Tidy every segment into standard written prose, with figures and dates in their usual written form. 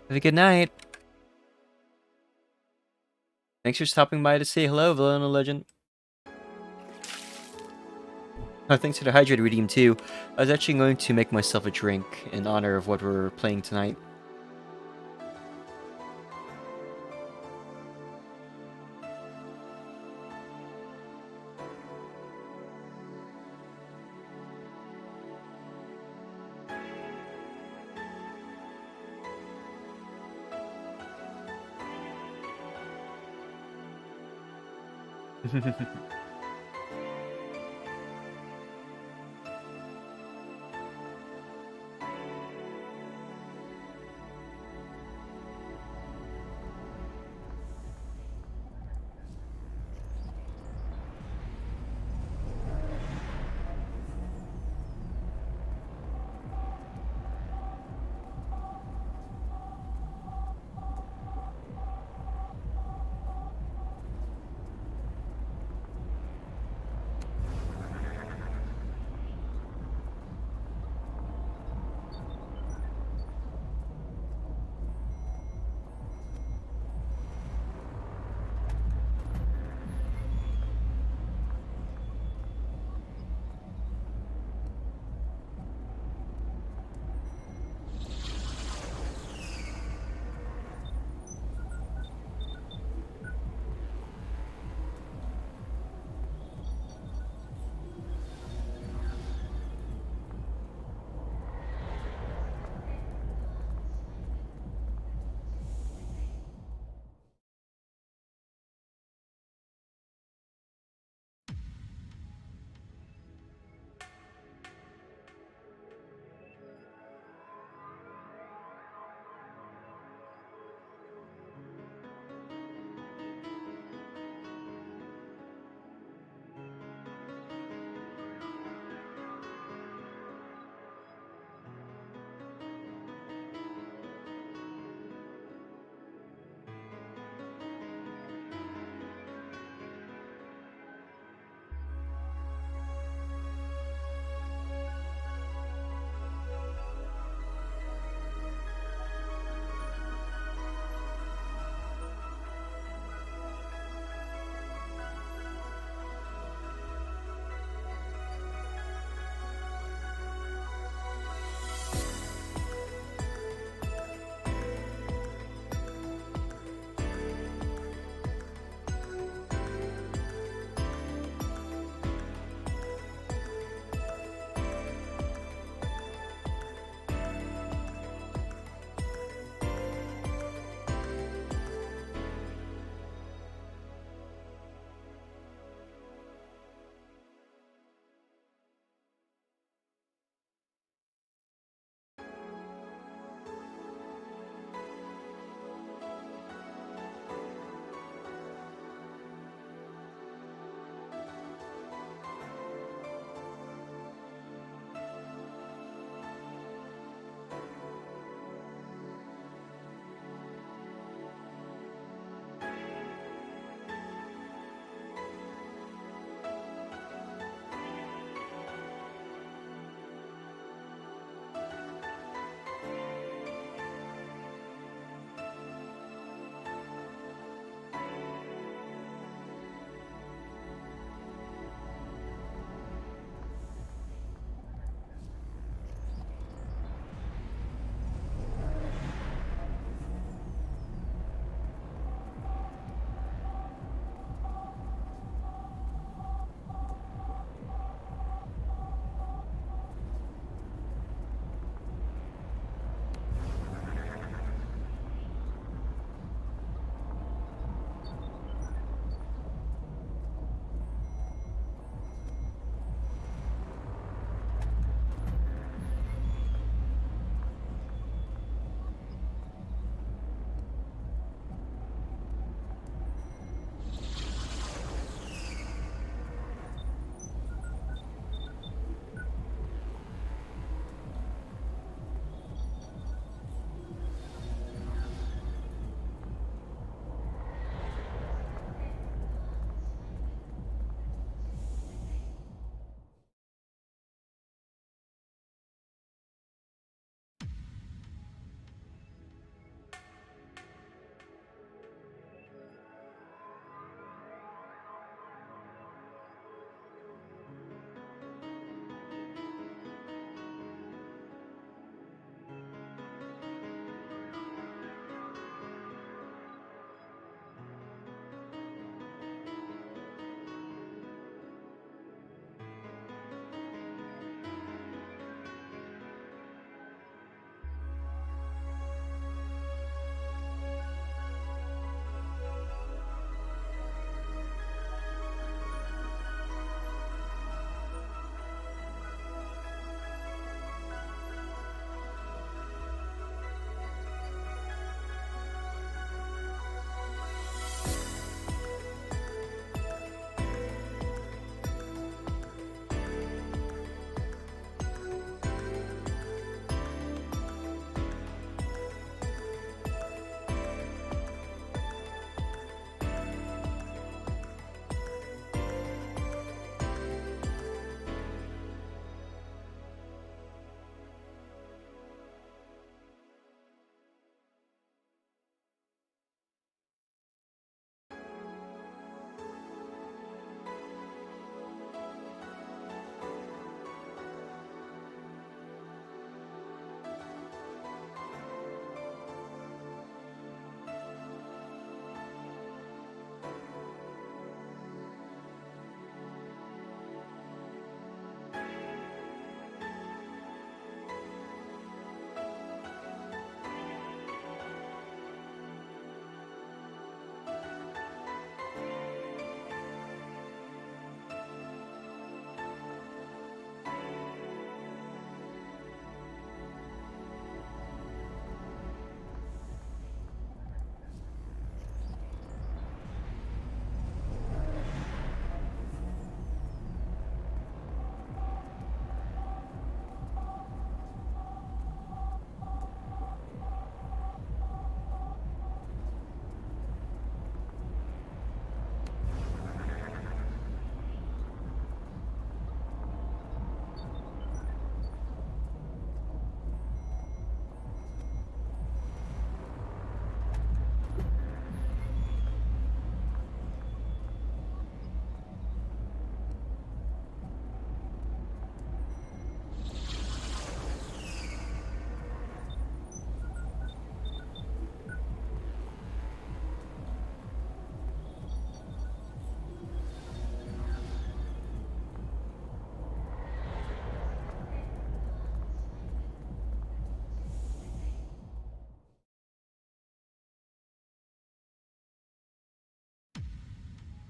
Have a good night. Thanks for stopping by to say hello, Villain Legend. Oh, thanks for the hydrated redeem too. I was actually going to make myself a drink in honor of what we're playing tonight.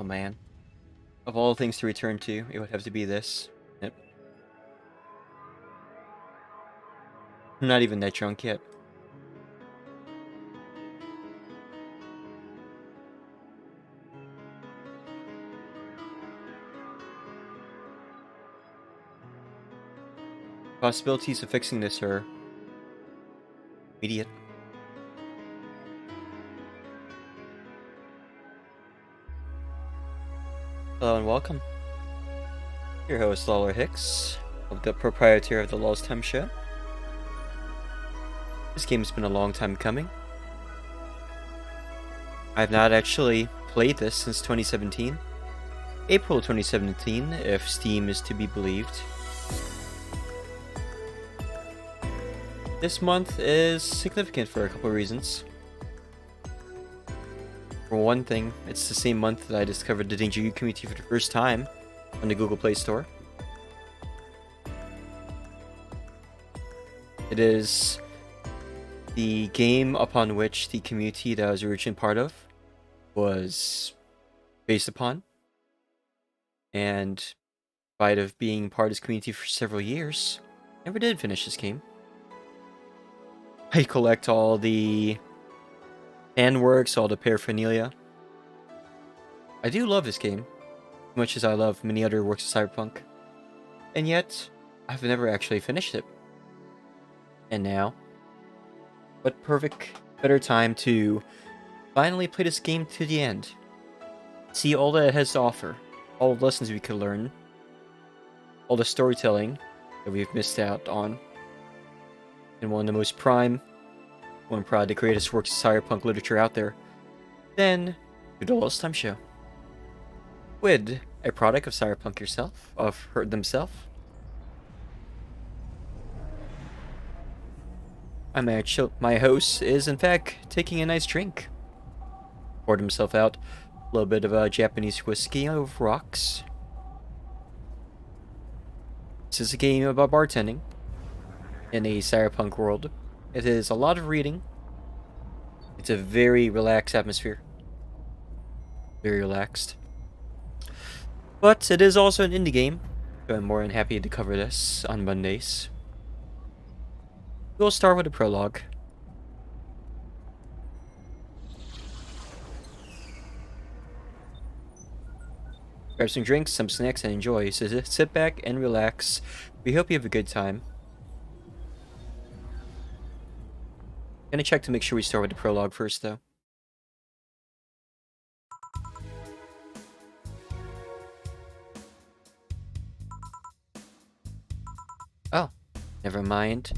Oh man. Of all things to return to, it would have to be this. Yep. I'm not even that drunk yet. Possibilities of fixing this are immediate. Hello and welcome. Your host, Lawler Hicks, the proprietor of the Lulz Time Show. This game's been a long time coming. I've not actually played this since 2017. April 2017, if Steam is to be believed. This month is significant for a couple of reasons. For one thing, it's the same month that I discovered the Danger U community for the first time on the Google Play Store. It is the game upon which the community that I was originally part of was based upon. And in spite of being part of this community for several years, I never did finish this game. I collect all the fan works, all the paraphernalia. I do love this game, as much as I love many other works of Cyberpunk. And yet, I've never actually finished it. And now, what better time to finally play this game to the end. See all that it has to offer, all the lessons we could learn, all the storytelling that we've missed out on. And one of the most prime, one probably the greatest works of cyberpunk literature out there, then the Lulz Time Show. With a product of cyberpunk yourself, of her themselves. My host is in fact taking a nice drink. Poured himself out a little bit of a Japanese whiskey over rocks. This is a game about bartending in a cyberpunk world. It is a lot of reading. It's a very relaxed atmosphere. Very relaxed. But it is also an indie game, so I'm more than happy to cover this on Mondays. We'll start with a prologue. Grab some drinks, some snacks, and enjoy. So sit back and relax. We hope you have a good time. Gonna check to make sure we start with the prologue first, though. Oh, never mind.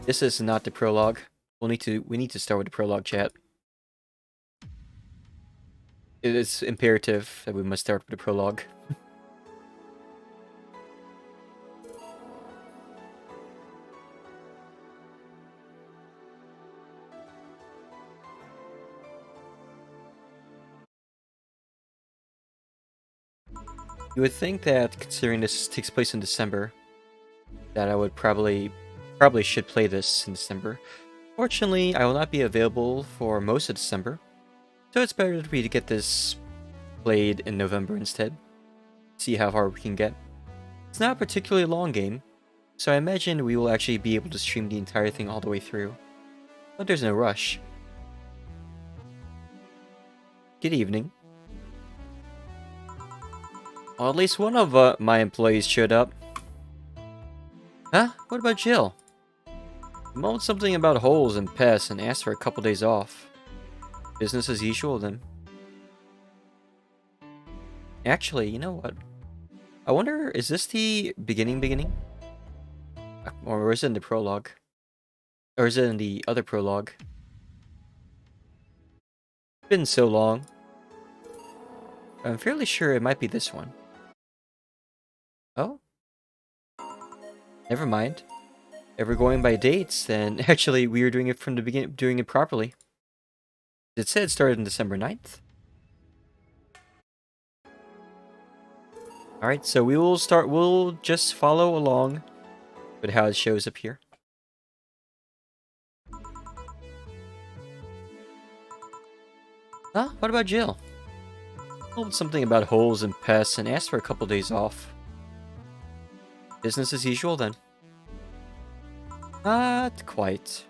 This is not the prologue. We need to start with the prologue, chat. It is imperative that we must start with the prologue. You would think that, considering this takes place in December, that I would probably should play this in December. Fortunately, I will not be available for most of December, so it's better for me to get this played in November instead. See how far we can get. It's not a particularly long game, so I imagine we will actually be able to stream the entire thing all the way through. But there's no rush. Good evening. Well, at least one of my employees showed up. Huh? What about Jill? You moaned something about holes and pests and asked for a couple days off. Business as usual then. Actually, you know what? I wonder, is this the beginning? Or is it in the prologue? Or is it in the other prologue? It's been so long. I'm fairly sure it might be this one. Oh? Never mind. If we're going by dates, then actually we were doing it from the beginning, doing it properly. It said it started on December 9th. Alright, so we'll just follow along with how it shows up here. Huh? What about Jill? Told something about holes and pests and asked for a couple days off. Business as usual then. Not quite.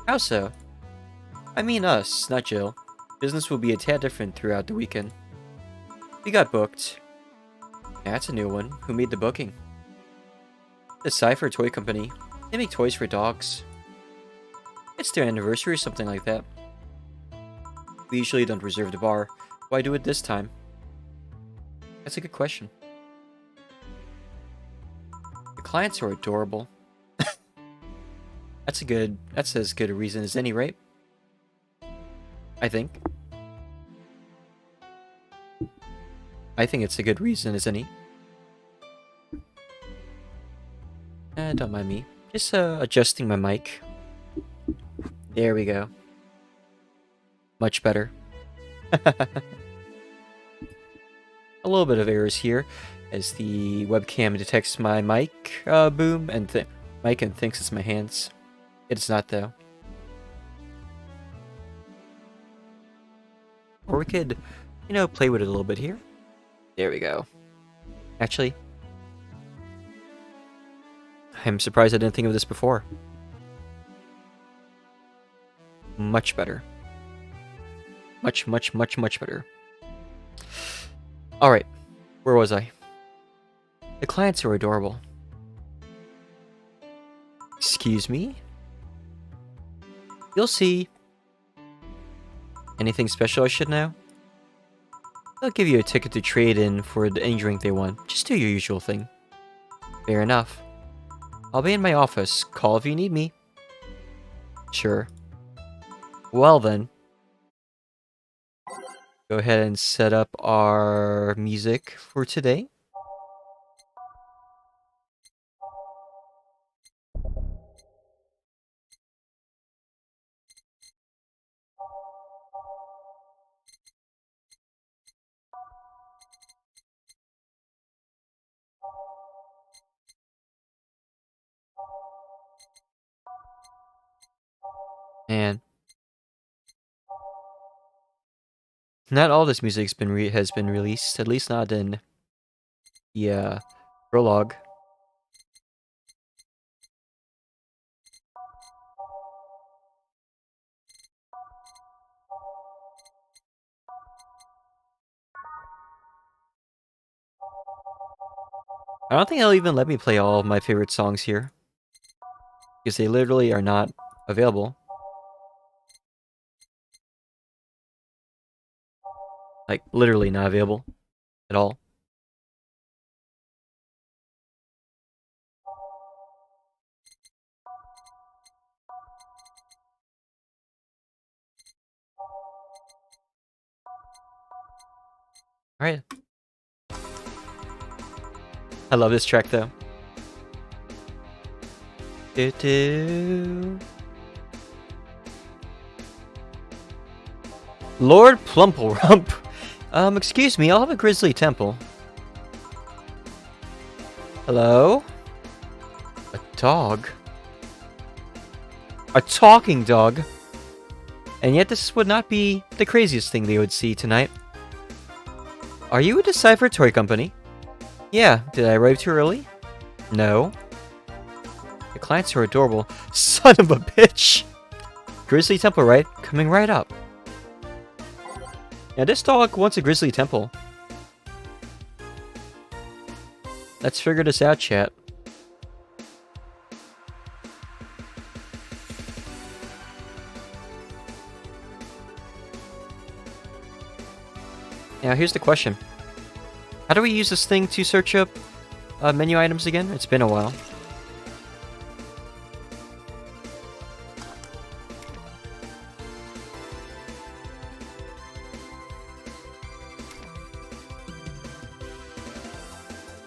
How so? I mean us, not Jill. Business will be a tad different throughout the weekend. We got booked. That's a new one. Who made the booking? The Cypher Toy Company. They make toys for dogs. It's their anniversary or something like that. We usually don't reserve the bar. Why do it this time? That's a good question. The clients are adorable. That's as good a reason as any, right? I think. I think it's a good reason as any. Don't mind me. Just adjusting my mic. There we go. Much better. A little bit of errors here as the webcam detects my mic boom and thinks it's my hands. It's not though. Or we could, play with it a little bit here. There we go. Actually, I'm surprised I didn't think of this before. Much better. Much better. Alright, where was I? The clients are adorable. Excuse me? You'll see. Anything special I should know? They'll give you a ticket to trade in for any drink they want. Just do your usual thing. Fair enough. I'll be in my office. Call if you need me. Sure. Well then. Go ahead and set up our music for today. And not all this music's has been released, at least not in the prologue. I don't think they'll even let me play all of my favorite songs here, because they literally are not available. Like, literally not available at all. Alright. I love this track though. Lord Plumplerump. Excuse me, I'll have a Grizzly Temple. Hello? A dog? A talking dog? And yet this would not be the craziest thing they would see tonight. Are you a Decipher Toy Company? Yeah, did I arrive too early? No. The clients are adorable. Son of a bitch! Grizzly Temple, right? Coming right up. Now this dog wants a Grizzly Temple. Let's figure this out, chat. Now here's the question. How do we use this thing to search up menu items again? It's been a while.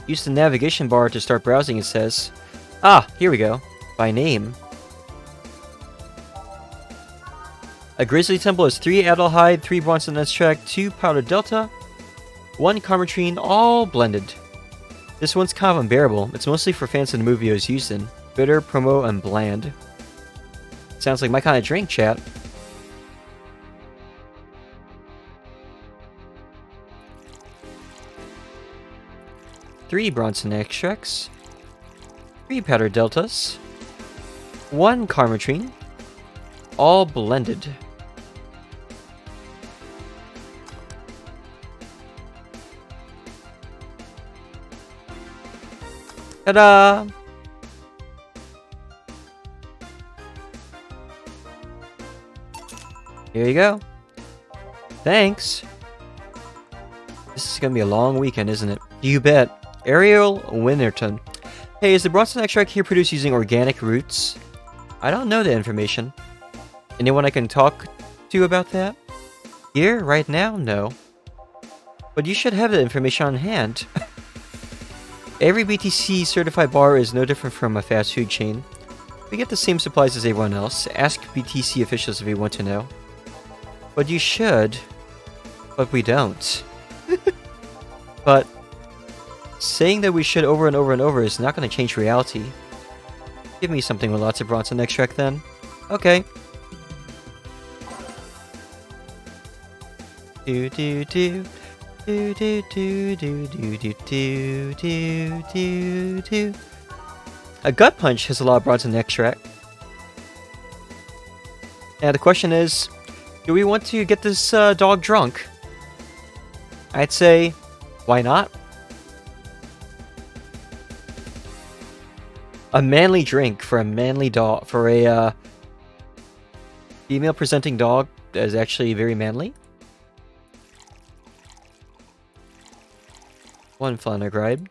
Use the navigation bar to start browsing, it says. Ah, here we go. By name. A Grizzly Temple is 3 Adelhyde, 3 Bronson Extract, 2 Powder Delta, 1 Carmetrine, all blended. This one's kind of unbearable. It's mostly for fans of the movie it was used in. Bitter, promo, and bland. Sounds like my kind of drink, chat. 3 Bronson extracts, 3 powder deltas, 1 Karmatrine, all blended. Ta-da! Here you go. Thanks. This is gonna be a long weekend, isn't it? You bet. Ariel Winterton. Hey, is the Bronson extract here produced using organic roots? I don't know the information. Anyone I can talk to about that? Here, right now? No. But you should have the information on hand. Every BTC certified bar is no different from a fast food chain. We get the same supplies as everyone else. Ask BTC officials if you want to know. But you should. But we don't. But saying that we should over and over and over is not going to change reality. Give me something with lots of Bronson extract then. Okay. Do do do. Do do do do do do do do do do. A gut punch has a lot of Bronson extract. Now the question is, do we want to get this dog drunk? I'd say, why not? A manly drink for a manly dog, for a female presenting dog that is actually very manly. 1 Flanagride.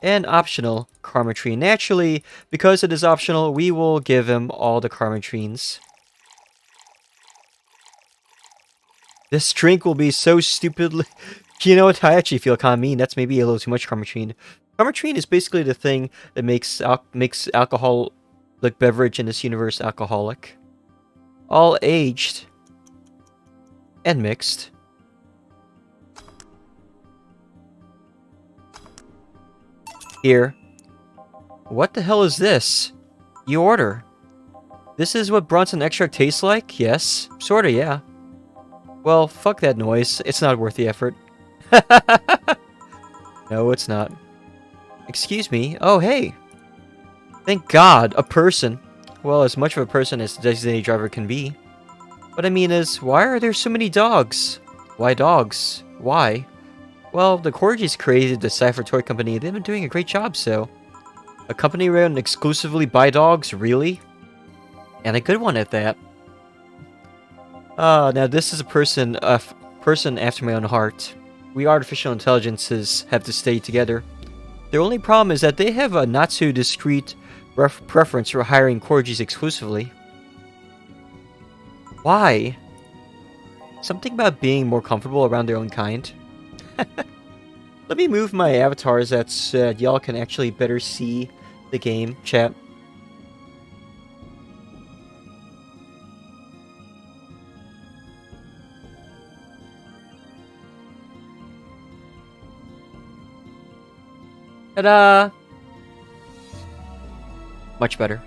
And optional Karmatrine. Naturally, because it is optional, we will give him all the Karmatrines. This drink will be so stupidly... You know what? I actually feel kind of mean. That's maybe a little too much Karmatrine. Karmatrine is basically the thing that makes alcohol, like beverage in this universe, alcoholic. All aged. And mixed. Here. What the hell is this? You order. This is what Bronson extract tastes like? Yes. Sorta, yeah. Well, fuck that noise. It's not worth the effort. No, it's not. Excuse me. Oh, hey. Thank God, a person. Well, as much of a person as the designated driver can be. What I mean is, why are there so many dogs? Why dogs? Why? Well, the Corgis created the Cypher Toy Company. They've been doing a great job, so... A company run exclusively by dogs? Really? And a good one at that. Now this is a person after my own heart. We artificial intelligences have to stay together. The only problem is that they have a not-so-discreet preference for hiring Corgis exclusively. Why? Something about being more comfortable around their own kind. Let me move my avatars so that y'all can actually better see the game, chat. Ta-da! Much better.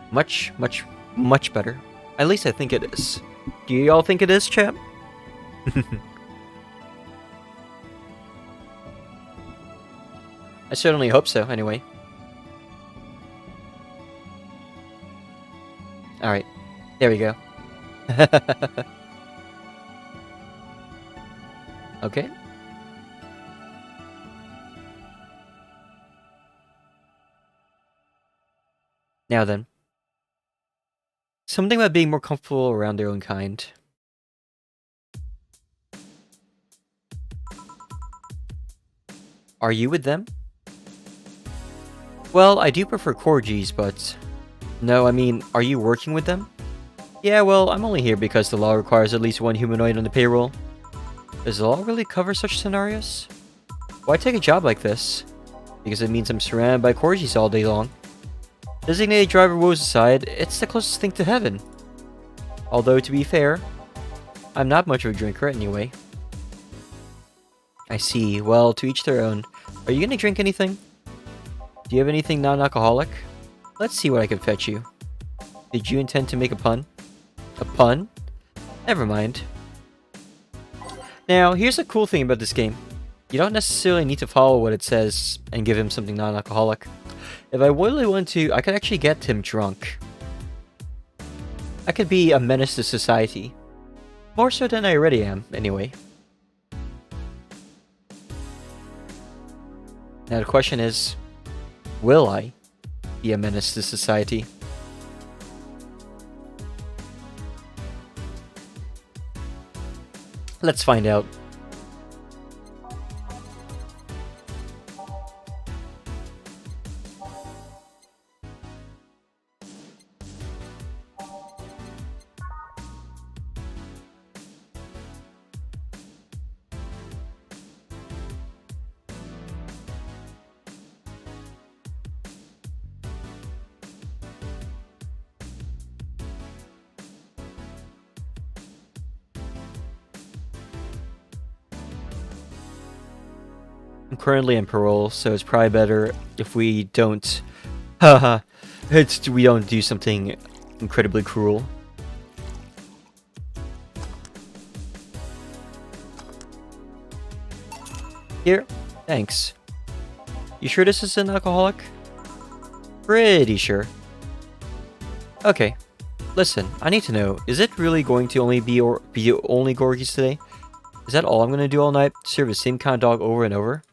Much, much, much better. At least I think it is. Do y'all think it is, chat? I certainly hope so, anyway. Alright. There we go. Okay. Now then. Something about being more comfortable around their own kind. Are you with them? Well, I do prefer Corgis, but... No, I mean, are you working with them? Yeah, well, I'm only here because the law requires at least one humanoid on the payroll. Does the law really cover such scenarios? Why take a job like this? Because it means I'm surrounded by Corgis all day long. Designated driver woes aside, it's the closest thing to heaven. Although, to be fair, I'm not much of a drinker anyway. I see. Well, to each their own. Are you gonna drink anything? Do you have anything non-alcoholic? Let's see what I can fetch you. Did you intend to make a pun? A pun? Never mind. Now, here's a cool thing about this game. You don't necessarily need to follow what it says and give him something non-alcoholic. If I really want to, I could actually get him drunk. I could be a menace to society. More so than I already am, anyway. Now the question is, will I be a menace to society? Let's find out. I'm currently in parole, so it's probably better if we don't... Haha, we don't do something incredibly cruel. Here, thanks. You sure this is an alcoholic? Pretty sure. Okay, listen, I need to know, is it really going to only be only Gorgies today? Is that all I'm going to do all night? Serve the same kind of dog over and over?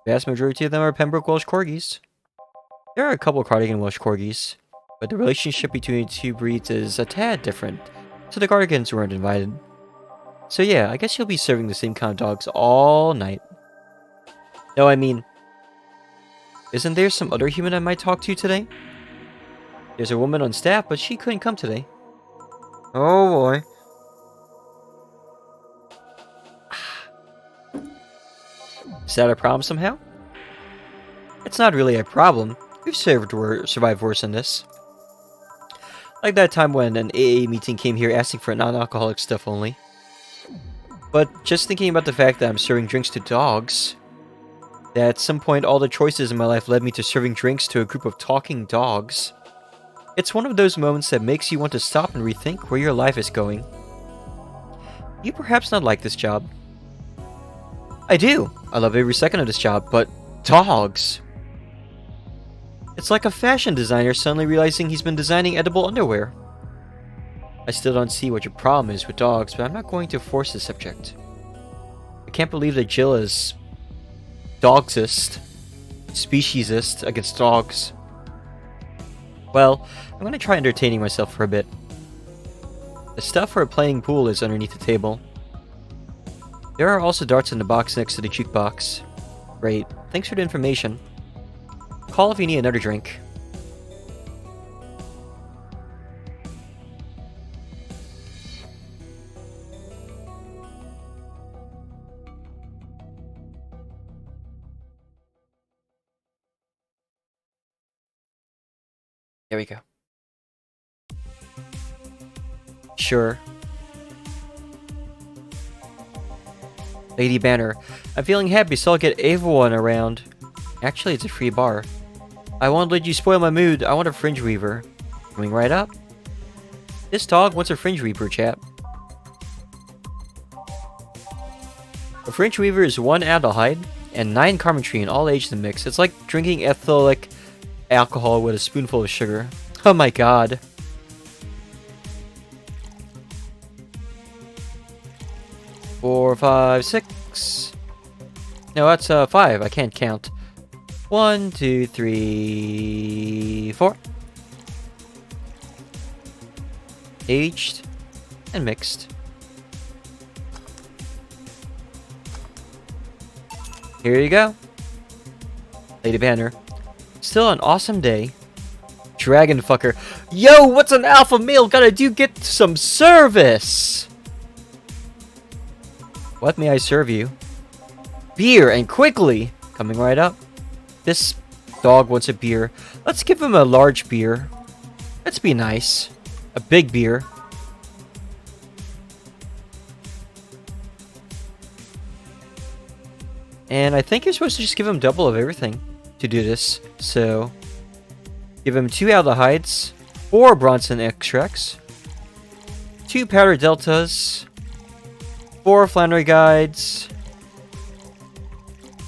The vast majority of them are Pembroke Welsh Corgis. There are a couple Cardigan Welsh Corgis, but the relationship between the two breeds is a tad different, so the Cardigans weren't invited. So yeah, I guess you'll be serving the same kind of dogs all night. No, I mean, isn't there some other human I might talk to today? There's a woman on staff, but she couldn't come today. Oh boy. Is that a problem somehow? It's not really a problem. We've survived worse than this. Like that time when an AA meeting came here asking for non-alcoholic stuff only. But just thinking about the fact that I'm serving drinks to dogs, that at some point all the choices in my life led me to serving drinks to a group of talking dogs. It's one of those moments that makes you want to stop and rethink where your life is going. You perhaps not like this job. I do. I love every second of this job, but dogs. It's like a fashion designer suddenly realizing he's been designing edible underwear. I still don't see what your problem is with dogs, but I'm not going to force the subject. I can't believe that Jill is dogsist, speciesist against dogs. Well, I'm going to try entertaining myself for a bit. The stuff for playing pool is underneath the table. There are also darts in the box next to the jukebox. Great. Thanks for the information. Call if you need another drink. There we go. Sure. Lady Banner. I'm feeling happy, so I'll get everyone around. Actually, it's a free bar. I won't let you spoil my mood. I want a fringe weaver. Coming right up. This dog wants a fringe weaver, chap. A fringe weaver is 1 aldehyde and 9 carbotrene, all aged in the mix. It's like drinking ethylic alcohol with a spoonful of sugar. Oh my god. Four, 5, 6. No, that's 5. I can't count. 1, 2, 3, 4. Aged and mixed. Here you go. Lady Banner. Still an awesome day. Dragon fucker. Yo, what's an alpha male gotta do? Get some service! What may I serve you? Beer, and quickly! Coming right up. This dog wants a beer. Let's give him a large beer. Let's be nice. A big beer. And I think you're supposed to just give him double of everything to do this. So, give him 2 aldehydes, 4 Bronson extracts, 2 powder deltas, 4 Flannery guides,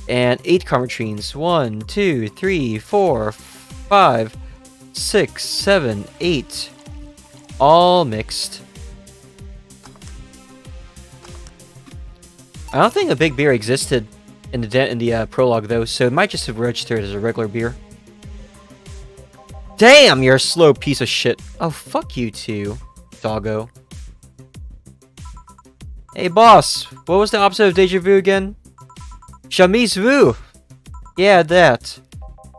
and 8 Carmetrines. 1, 2, 3, 4, 5, 6, 7, 8. All mixed. I don't think a big beer existed in the prologue though, so it might just have registered as a regular beer. Damn, you're a slow piece of shit. Oh, fuck you too, doggo. Hey boss, what was the opposite of deja vu again? Chemise vu! Yeah, that.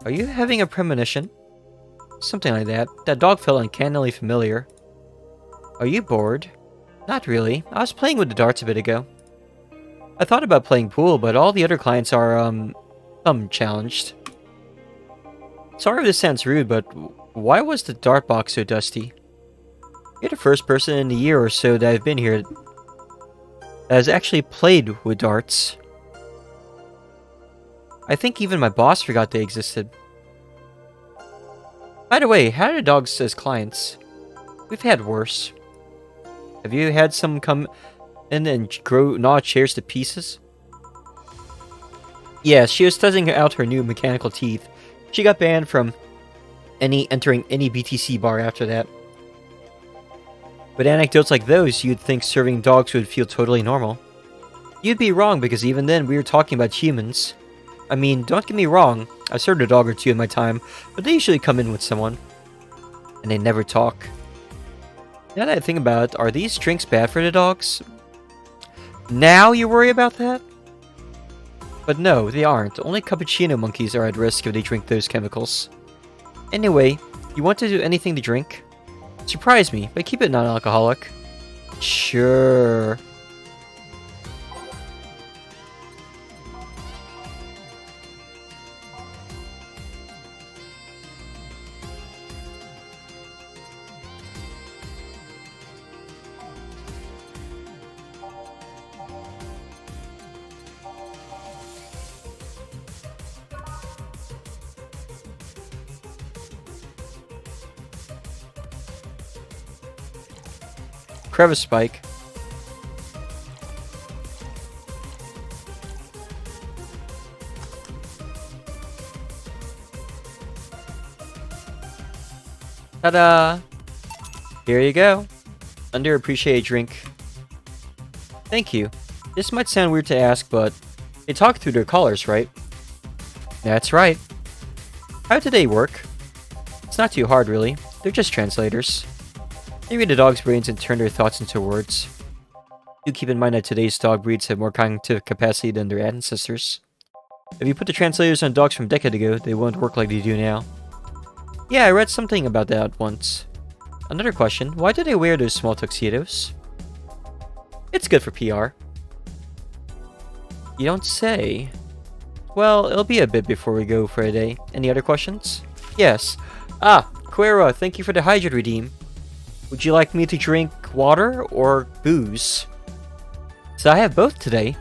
Are you having a premonition? Something like that. That dog felt uncannily familiar. Are you bored? Not really. I was playing with the darts a bit ago. I thought about playing pool, but all the other clients are, challenged. Sorry if this sounds rude, but why was the dart box so dusty? You're the first person in a year or so that I've been here that has actually played with darts. I think even my boss forgot they existed. By the way, how are the dogs as clients? We've had worse. Have you had some come in and gnaw chairs to pieces? Yes, she was testing out her new mechanical teeth. She got banned from entering any BTC bar after that. With anecdotes like those, you'd think serving dogs would feel totally normal. You'd be wrong, because even then we were talking about humans. I mean, don't get me wrong, I've served a dog or two in my time, but they usually come in with someone. And they never talk. Now that I think about it, are these drinks bad for the dogs? Now you worry about that? But no, they aren't. Only cappuccino monkeys are at risk if they drink those chemicals. Anyway, you want to do anything to drink? Surprise me, but keep it non-alcoholic. Sure. Crevice spike. Ta-da! Here you go. Underappreciated drink. Thank you. This might sound weird to ask, but they talk through their collars, right? That's right. How do they work? It's not too hard, really. They're just translators. They read the dog's brains and turn their thoughts into words. Do keep in mind that today's dog breeds have more cognitive capacity than their ancestors. If you put the translators on dogs from a decade ago, they won't work like they do now. Yeah, I read something about that once. Another question, why do they wear those small tuxedos? It's good for PR. You don't say. Well, it'll be a bit before we go for a day. Any other questions? Yes. Ah, Quera, thank you for the hydrate redeem. Would you like me to drink water or booze? So I have both today.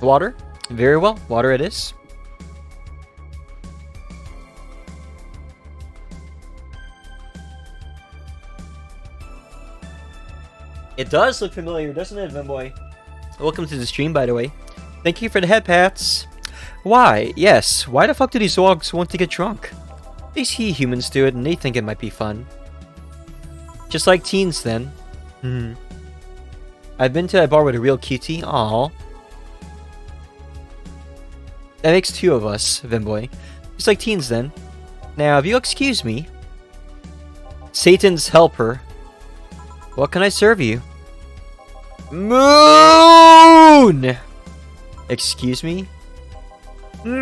Water? Very well, water it is. It does look familiar, doesn't it, Vimboy? Welcome to the stream, by the way. Thank you for the head pats. Why? Yes, why the fuck do these dogs want to get drunk? They see humans do it and they think it might be fun. Just like teens, then. I've been to a bar with a real cutie. Aww. That makes 2 of us, Vimboy. Just like teens, then. Now, if you'll excuse me. Satan's helper. What can I serve you? Moon! Excuse me? Moon!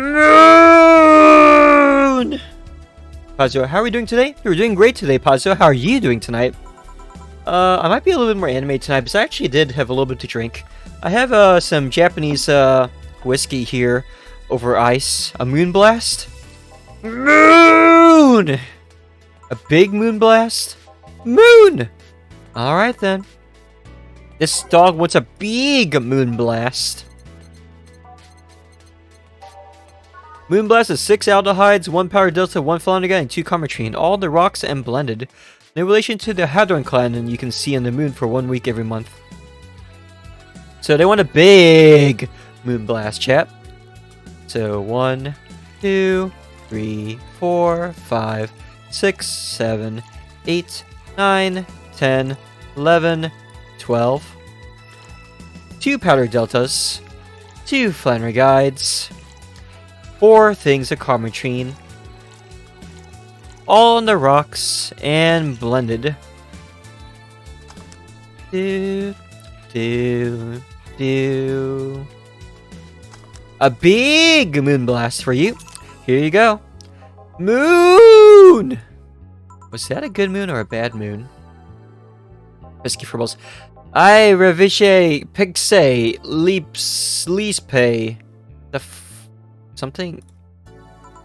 Pazzo, how are we doing today? We're doing great today, Pazzo. How are you doing tonight? I might be a little bit more anime tonight, because I actually did have a little bit to drink. I have some Japanese whiskey here over ice. A moon blast? Moon! A big moon blast? Moon! Alright then. This dog wants a big moon blast. Moonblast is 6 aldehydes, 1 power delta, 1 flammable, and 2 comertrine, all the rocks and blended. In relation to the Hadron clan, and you can see on the moon for 1 week every month. So they want a big Moonblast, chat. So 1, 2, 3, 4, 5, 6, 7, 8, 9, 10, 11, 12. 2 powder deltas, 2 flannery guides, 4 things of comertrine, all on the rocks and blended. Do. A big Moonblast for you. Here you go. Moon! Was that a good moon or a bad moon? Risky Furbles. I reviche pixe leaps pay. Something?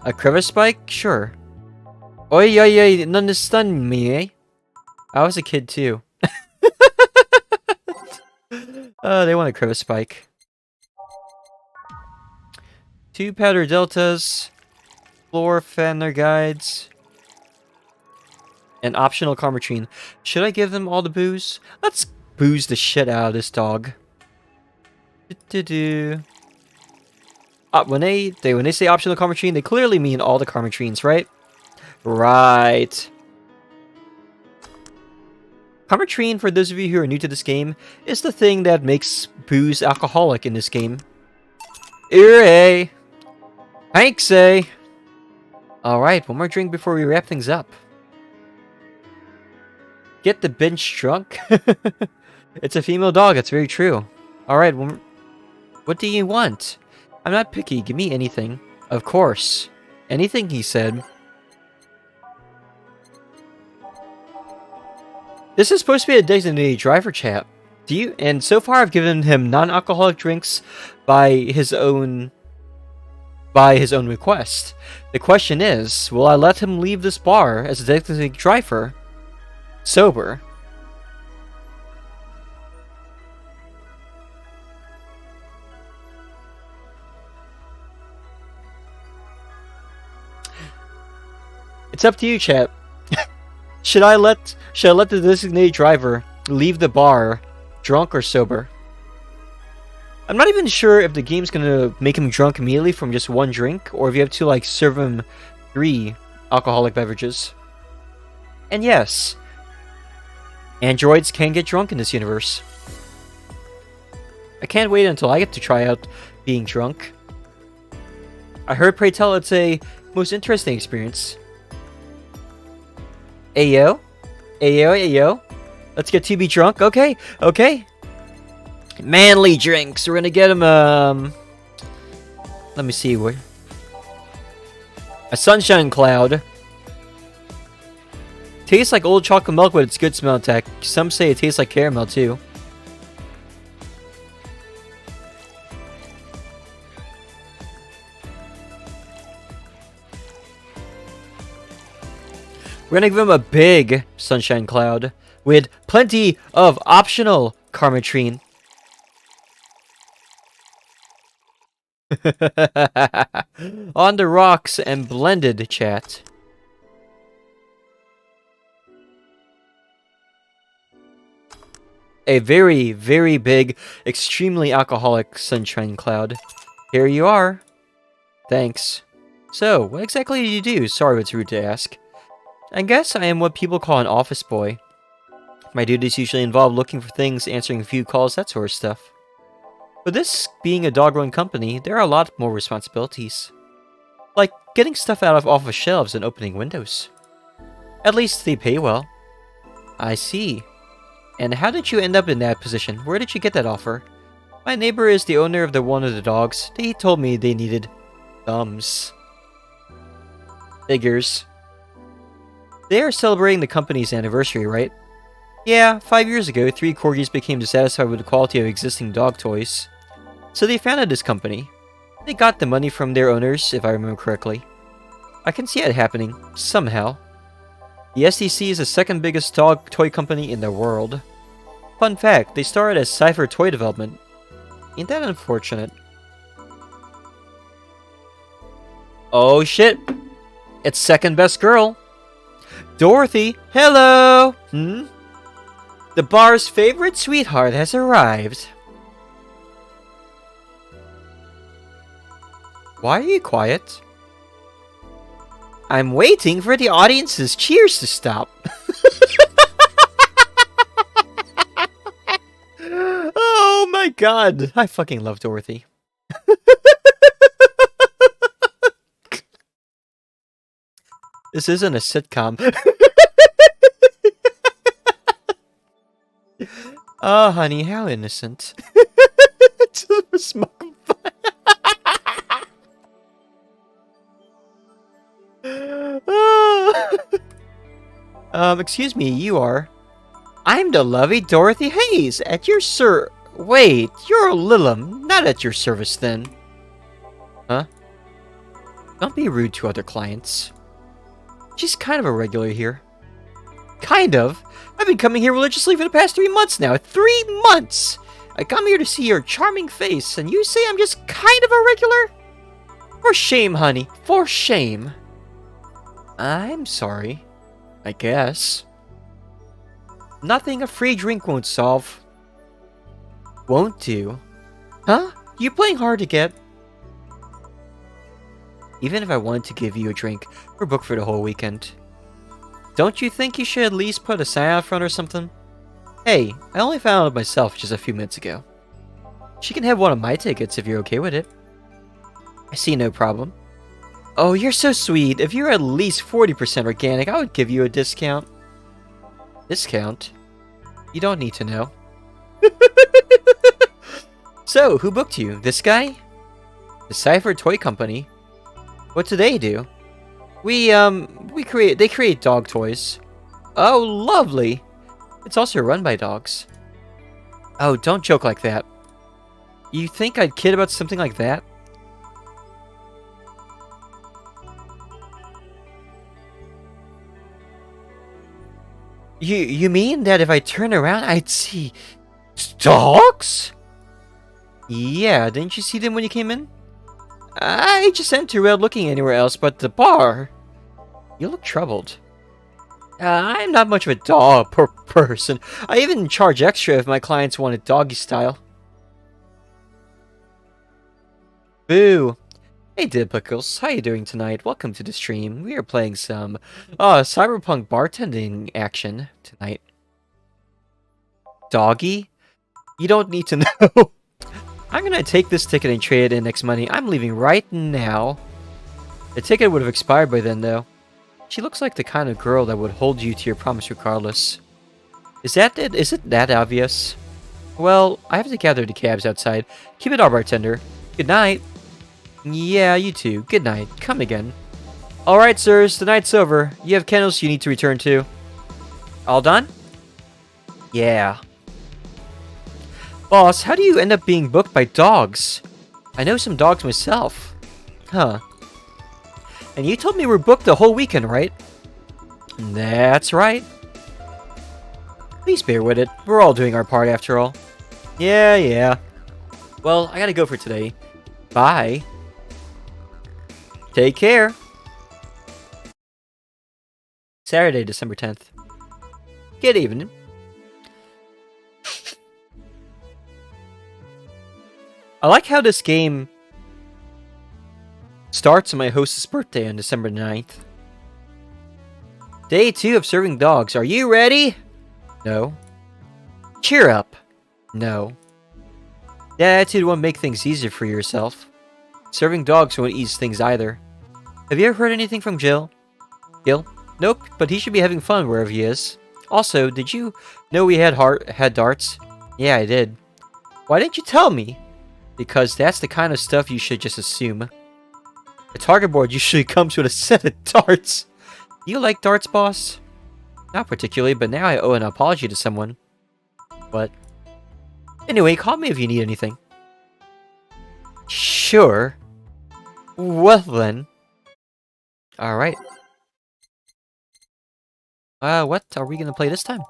A crevice spike? Sure. Oi, oi, oi, none to stun me, eh? I was a kid too. Oh, they want a crevice spike. 2 powder deltas, 4 fanner guides, and optional comertrine. Should I give them all the booze? Let's booze the shit out of this dog. When they say optional comertrine, they clearly mean all the comertrines, right? Right. Comertrine, for those of you who are new to this game, is the thing that makes booze alcoholic in this game. Hooray! Thanks, eh? Alright, one more drink before we wrap things up. Get the bench drunk? It's a female dog, that's very true. Alright, what do you want? I'm not picky, give me anything. Of course. Anything, he said. This is supposed to be a designated driver, chat. And so far I've given him non-alcoholic drinks by his own request. The question is, will I let him leave this bar as a designated driver sober? It's up to you, chat. Should I let the designated driver leave the bar drunk or sober? I'm not even sure if the game's gonna make him drunk immediately from just 1 drink, or if you have to like serve him 3 alcoholic beverages. And yes, androids can get drunk in this universe. I can't wait until I get to try out being drunk. I heard, pray tell, it's a most interesting experience. Ayo? Ayo, ayo. Let's get to be drunk. Okay, okay. Manly drinks. We're gonna get him, let me see. Where? A sunshine cloud. Tastes like old chocolate milk, but it's good smell tech. Some say it tastes like caramel, too. We're gonna give him a big sunshine cloud with plenty of optional comertrine. On the rocks and blended, chat. A very, very big, extremely alcoholic sunshine cloud. Here you are. Thanks. So, what exactly do you do? Sorry, it's rude to ask. I guess I am what people call an office boy. My duties usually involve looking for things, answering a few calls, that sort of stuff. But this being a dog-run company, there are a lot more responsibilities. Like getting stuff out of off of shelves and opening windows. At least they pay well. I see. And how did you end up in that position? Where did you get that offer? My neighbor is the owner of one of the dogs. They told me they needed thumbs. Figures. They are celebrating the company's anniversary, right? Yeah, 5 years ago, 3 corgis became dissatisfied with the quality of existing dog toys. So they founded this company. They got the money from their owners, if I remember correctly. I can see it happening, somehow. The STC is the 2nd biggest dog toy company in the world. Fun fact, they started as Cypher Toy Development. Ain't that unfortunate? Oh shit! It's second best girl. Dorothy, hello! The bar's favorite sweetheart has arrived. Why are you quiet? I'm waiting for the audience's cheers to stop. Oh my god! I fucking love Dorothy. This isn't a sitcom. Oh, honey, how innocent. Smoke fun. Excuse me, you are? I'm the lovely Dorothy Hayes, at your Wait, you're Lilum, not at your service then. Huh? Don't be rude to other clients. She's kind of a regular here. Kind of? I've been coming here religiously for the past 3 months now. 3 months! I come here to see your charming face, and you say I'm just kind of a regular? For shame, honey. For shame. I'm sorry. I guess. Nothing a free drink won't solve. Won't do. Huh? You playing hard to get? Even if I wanted to give you a drink, we're booked for the whole weekend. Don't you think you should at least put a sign out front or something? Hey, I only found out myself just a few minutes ago. She can have one of my tickets if you're okay with it. I see no problem. Oh, you're so sweet. If you're at least 40% organic, I would give you a discount. Discount? You don't need to know. So, who booked you? This guy? The Cypher Toy Company. What do they do? They create dog toys. Oh, lovely. It's also run by dogs. Oh, don't joke like that. You think I'd kid about something like that? You mean that if I turn around, I'd see dogs? Yeah, didn't you see them when you came in? I just entered without looking anywhere else but the bar. You look troubled. I'm not much of a dog person. I even charge extra if my clients want it doggy style. Boo. Hey Dipicles, how you doing tonight? Welcome to the stream. We are playing some Cyberpunk bartending action tonight. Doggy? You don't need to know. I'm gonna take this ticket and trade it in next money. I'm leaving right now. The ticket would have expired by then, though. She looks like the kind of girl that would hold you to your promise regardless. Is it that obvious? Well, I have to gather the cabs outside. Keep it up, bartender. Good night. Yeah, you too. Good night. Come again. Alright, sirs. The night's over. You have kennels you need to return to. All done? Yeah. Boss, how do you end up being booked by dogs? I know some dogs myself. Huh. And you told me we're booked the whole weekend, right? That's right. Please bear with it. We're all doing our part after all. Yeah. Well, I gotta go for today. Bye. Take care. Saturday, December 10th. Good evening. I like how this game starts on my host's birthday on December 9th. Day 2 of serving dogs. Are you ready? No. Cheer up. No. That attitude won't make things easier for yourself. Serving dogs won't ease things either. Have you ever heard anything from Jill? Gil? Nope, but he should be having fun wherever he is. Also, did you know we had darts? Yeah, I did. Why didn't you tell me? Because that's the kind of stuff you should just assume. A target board usually comes with a set of darts. You like darts, boss? Not particularly, but now I owe an apology to someone. What? Anyway, call me if you need anything. Sure. Well then. Alright. What are we gonna play this time?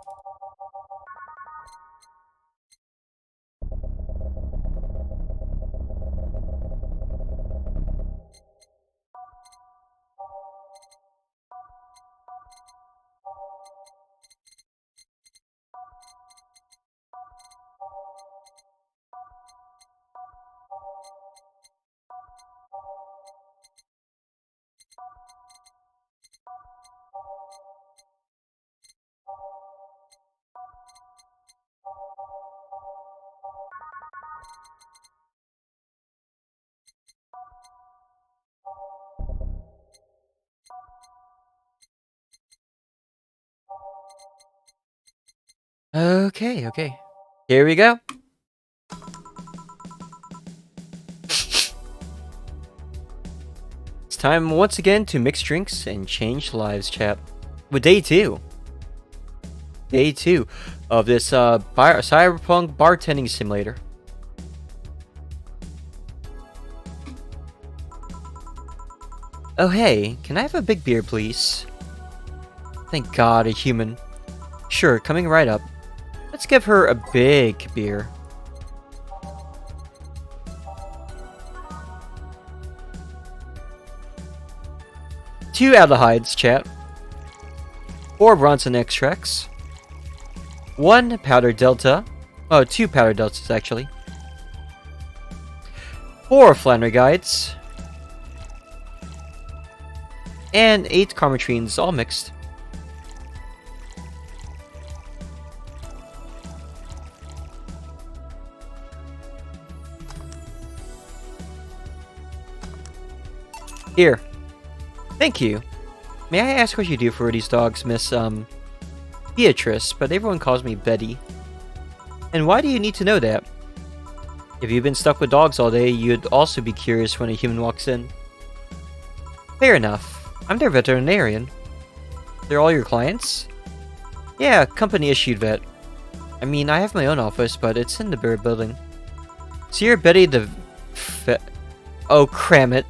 Okay, okay. Here we go. It's time once again to mix drinks and change lives, chap. With day 2. Day 2 of this Cyberpunk bartending simulator. Oh hey, can I have a big beer, please? Thank God, a human. Sure, coming right up. Let's give her a big beer. Two aldehydes, chat. 4 Bronson extracts. 1 powder delta. Oh, 2 powder deltas, actually. 4 Flannery guides. And 8 carmetrines, all mixed. Here. Thank you. May I ask what you do for these dogs, Miss, Beatrice, but everyone calls me Betty. And why do you need to know that? If you've been stuck with dogs all day, you'd also be curious when a human walks in. Fair enough. I'm their veterinarian. They're all your clients? Yeah, company-issued vet. I mean, I have my own office, but it's in the Bear building. So you're Betty the... Oh, cram it.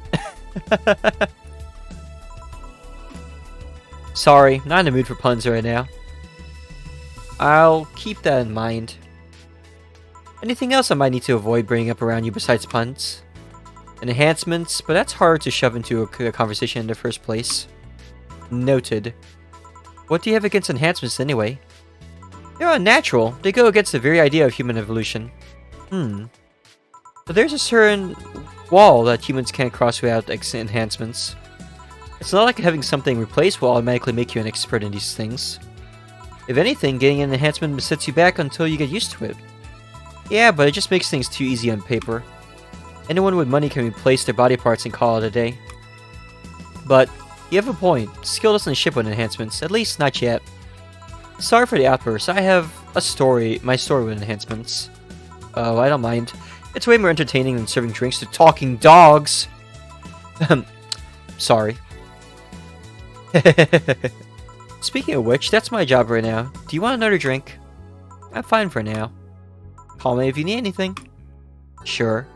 Sorry, not in the mood for puns right now. I'll keep that in mind. Anything else I might need to avoid bringing up around you besides puns? Enhancements, but that's hard to shove into a conversation in the first place. Noted. What do you have against enhancements anyway? They're unnatural. They go against the very idea of human evolution. But there's a certain wall that humans can't cross without enhancements. It's not like having something replaced will automatically make you an expert in these things. If anything, getting an enhancement sets you back until you get used to it. Yeah, but it just makes things too easy on paper. Anyone with money can replace their body parts and call it a day. But, you have a point. Skill doesn't ship with enhancements, at least not yet. Sorry for the outburst, I have my story with enhancements. Oh, I don't mind. It's way more entertaining than serving drinks to talking dogs! Sorry. Speaking of which, that's my job right now. Do you want another drink? I'm fine for now. Call me if you need anything. Sure.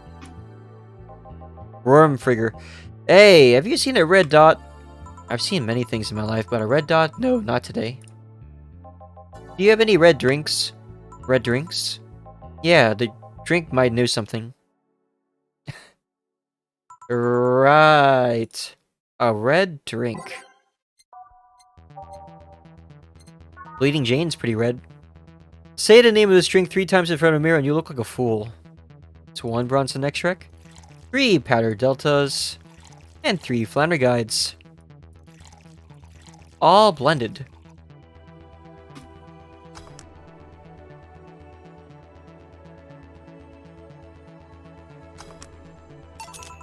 Wormfrigger. Hey, have you seen a red dot? I've seen many things in my life, but a red dot? No, not today. Do you have any red drinks? Red drinks? Yeah, the drink might know something. Right. A red drink. Bleeding Jane's pretty red. Say the name of this drink 3 times in front of a mirror and you look like a fool. It's 1 Bronson extract, 3 powder deltas, and 3 Flannery guides. All blended.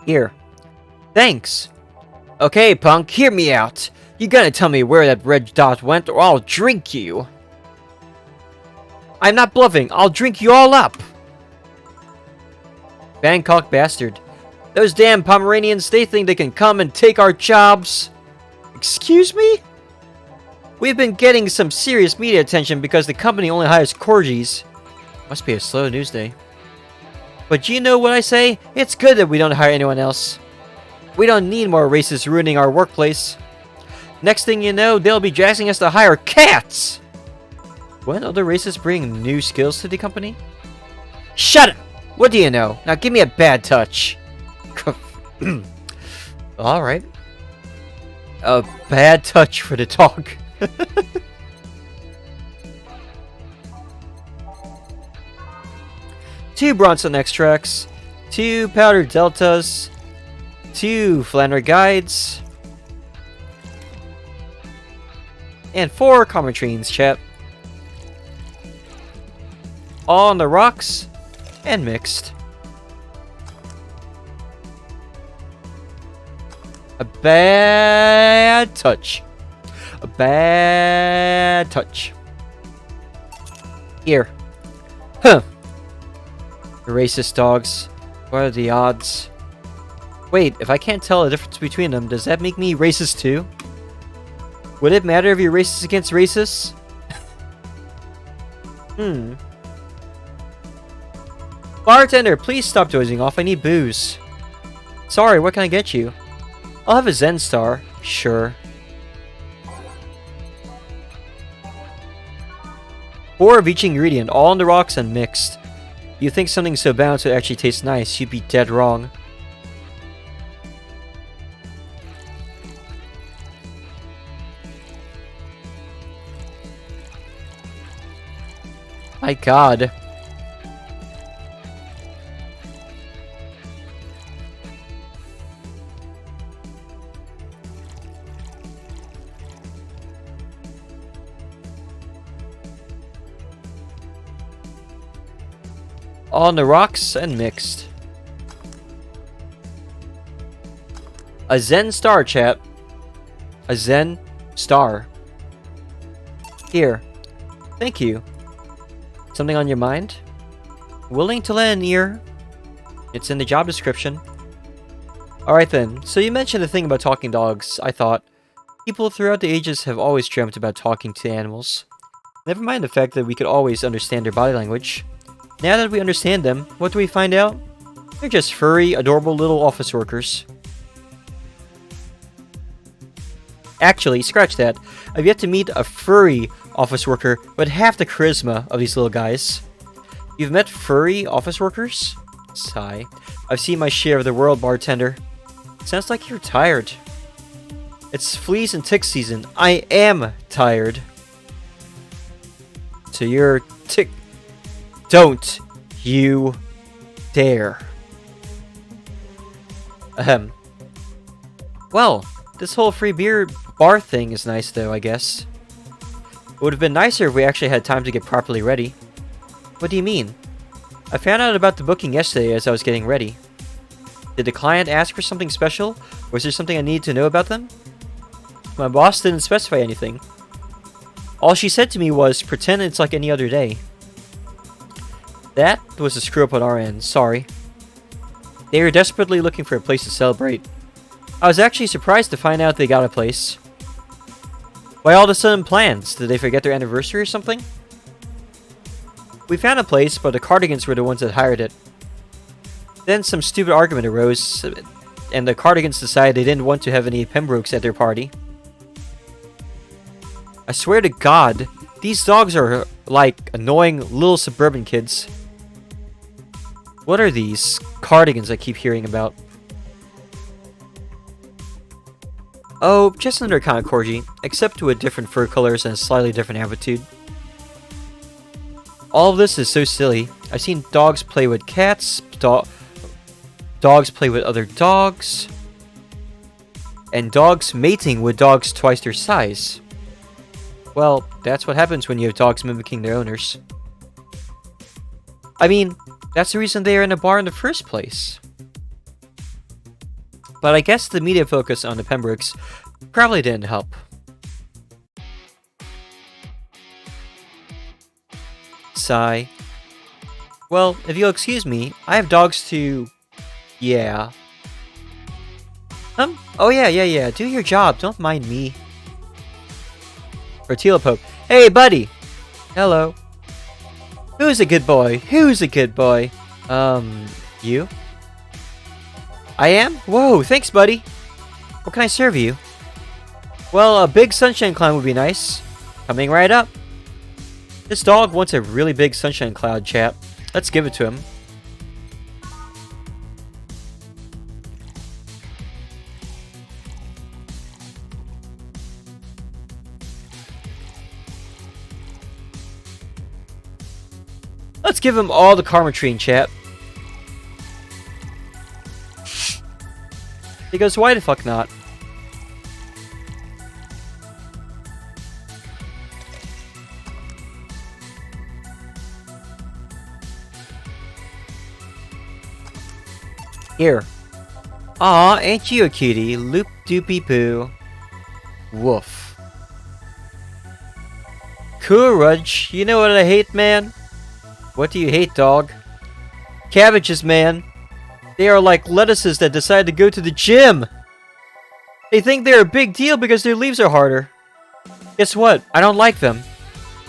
Here. Thanks. Okay, punk, hear me out. You gotta tell me where that red dot went or I'll drink you. I'm not bluffing. I'll drink you all up. Bangkok bastard. Those damn Pomeranians, they think they can come and take our jobs. Excuse me? We've been getting some serious media attention because the company only hires corgis. Must be a slow news day. But you know what I say? It's good that we don't hire anyone else. We don't need more racists ruining our workplace. Next thing you know, they'll be asking us to hire cats! When other races bring new skills to the company? Shut up! What do you know? Now give me a bad touch. Alright. A bad touch for the dog. 2 Bronson extracts, 2 powder deltas, 2 Flannery guides, and 4 carmetrines, chat. All on the rocks and mixed. A bad touch. A bad touch. Here. Huh. Racist dogs. What are the odds? Wait, if I can't tell the difference between them, does that make me racist too? Would it matter if you're racist against racists? Bartender, please stop dozing off. I need booze. Sorry, what can I get you? I'll have a Zen Star. Sure. 4 of each ingredient, all on the rocks and mixed. You think something so balanced would actually taste nice, you'd be dead wrong. My god. On the rocks and mixed. A Zen Star, chat. A Zen Star. Here. Thank you. Something on your mind? Willing to lend an ear? It's in the job description. Alright then, so you mentioned the thing about talking dogs. I thought, people throughout the ages have always dreamt about talking to animals. Never mind the fact that we could always understand their body language. Now that we understand them, what do we find out? They're just furry, adorable little office workers. Actually, scratch that. I've yet to meet a furry office worker with half the charisma of these little guys. You've met furry office workers? Sigh. I've seen my share of the world, bartender. Sounds like you're tired. It's fleas and tick season. I am tired. So you're tick... Don't you dare. Ahem. Well, this whole free beer bar thing is nice though, I guess. It would have been nicer if we actually had time to get properly ready. What do you mean? I found out about the booking yesterday as I was getting ready. Did the client ask for something special? Was there something I needed to know about them? My boss didn't specify anything. All she said to me was, pretend it's like any other day. That was a screw up on our end, sorry. They were desperately looking for a place to celebrate. I was actually surprised to find out they got a place. Why all of a sudden plans? Did they forget their anniversary or something? We found a place, but the Cardigans were the ones that hired it. Then some stupid argument arose, and the Cardigans decided they didn't want to have any Pembrokes at their party. I swear to God, these dogs are like annoying little suburban kids. What are these Cardigans I keep hearing about? Oh, just another kind of corgi, except with different fur colors and a slightly different attitude. All of this is so silly. I've seen dogs play with cats, dogs play with other dogs, and dogs mating with dogs twice their size. Well, that's what happens when you have dogs mimicking their owners. I mean, that's the reason they are in a bar in the first place. But I guess the media focus on the Pembrokes probably didn't help. Sigh. Well, if you'll excuse me, I have dogs to... Yeah. Oh yeah. Do your job. Don't mind me. Tortilla Pope. Hey, buddy! Hello. Who's a good boy? Who's a good boy? You? I am? Whoa, thanks, buddy. What can I serve you? Well, a big sunshine cloud would be nice. Coming right up. This dog wants a really big sunshine cloud, chap. Let's give it to him. Let's give him all the Karmatrine, chat. He goes, why the fuck not? Here. Aw, ain't you a cutie? Loop doopy poo. Woof. Courage. You know what I hate, man? What do you hate, dog? Cabbages, man. They are like lettuces that decide to go to the gym. They think they're a big deal because their leaves are harder. Guess what? I don't like them.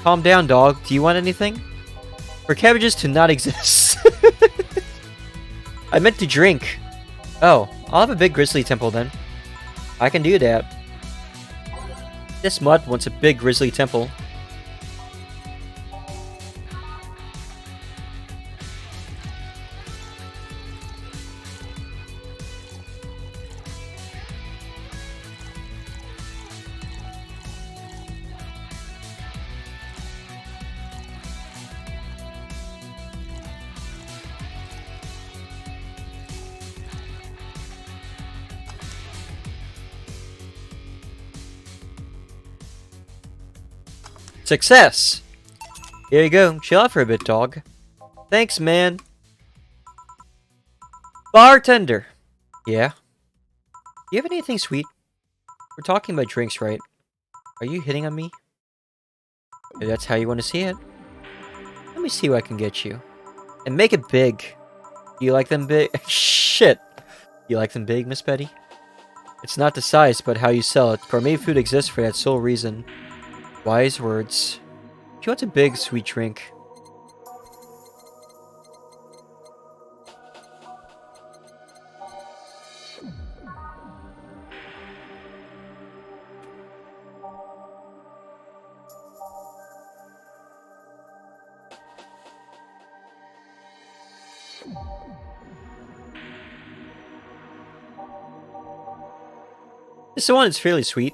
Calm down, dog. Do you want anything? For cabbages to not exist. I meant to drink. Oh, I'll have a big grizzly temple then. I can do that. This mutt wants a big grizzly temple. Success! Here you go. Chill out for a bit, dog. Thanks, man. Bartender! Yeah? Do you have anything sweet? We're talking about drinks, right? Are you hitting on me? If that's how you want to see it. Let me see what I can get you. And make it big. You like them big? Shit! You like them big, Miss Betty? It's not the size, but how you sell it. Gourmet food exists for that sole reason. Wise words. She wants a big, sweet drink. This one is fairly sweet.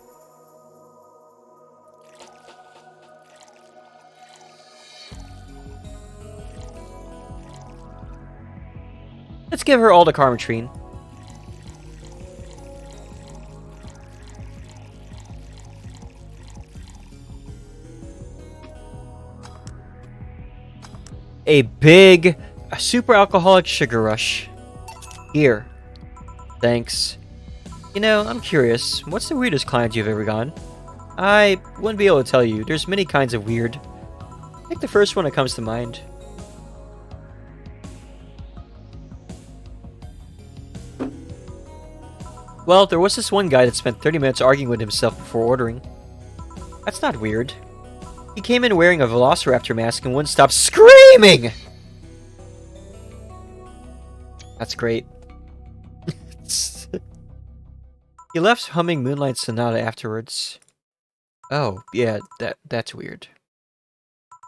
Let's give her all the Carmetrine. A super alcoholic sugar rush. Here. Thanks. You know, I'm curious. What's the weirdest client you've ever gone? I wouldn't be able to tell you. There's many kinds of weird. I think the first one that comes to mind. Well, there was this one guy that spent 30 minutes arguing with himself before ordering. That's not weird. He came in wearing a velociraptor mask and wouldn't stop screaming! That's great. He left humming Moonlight Sonata afterwards. Oh, yeah, that's weird.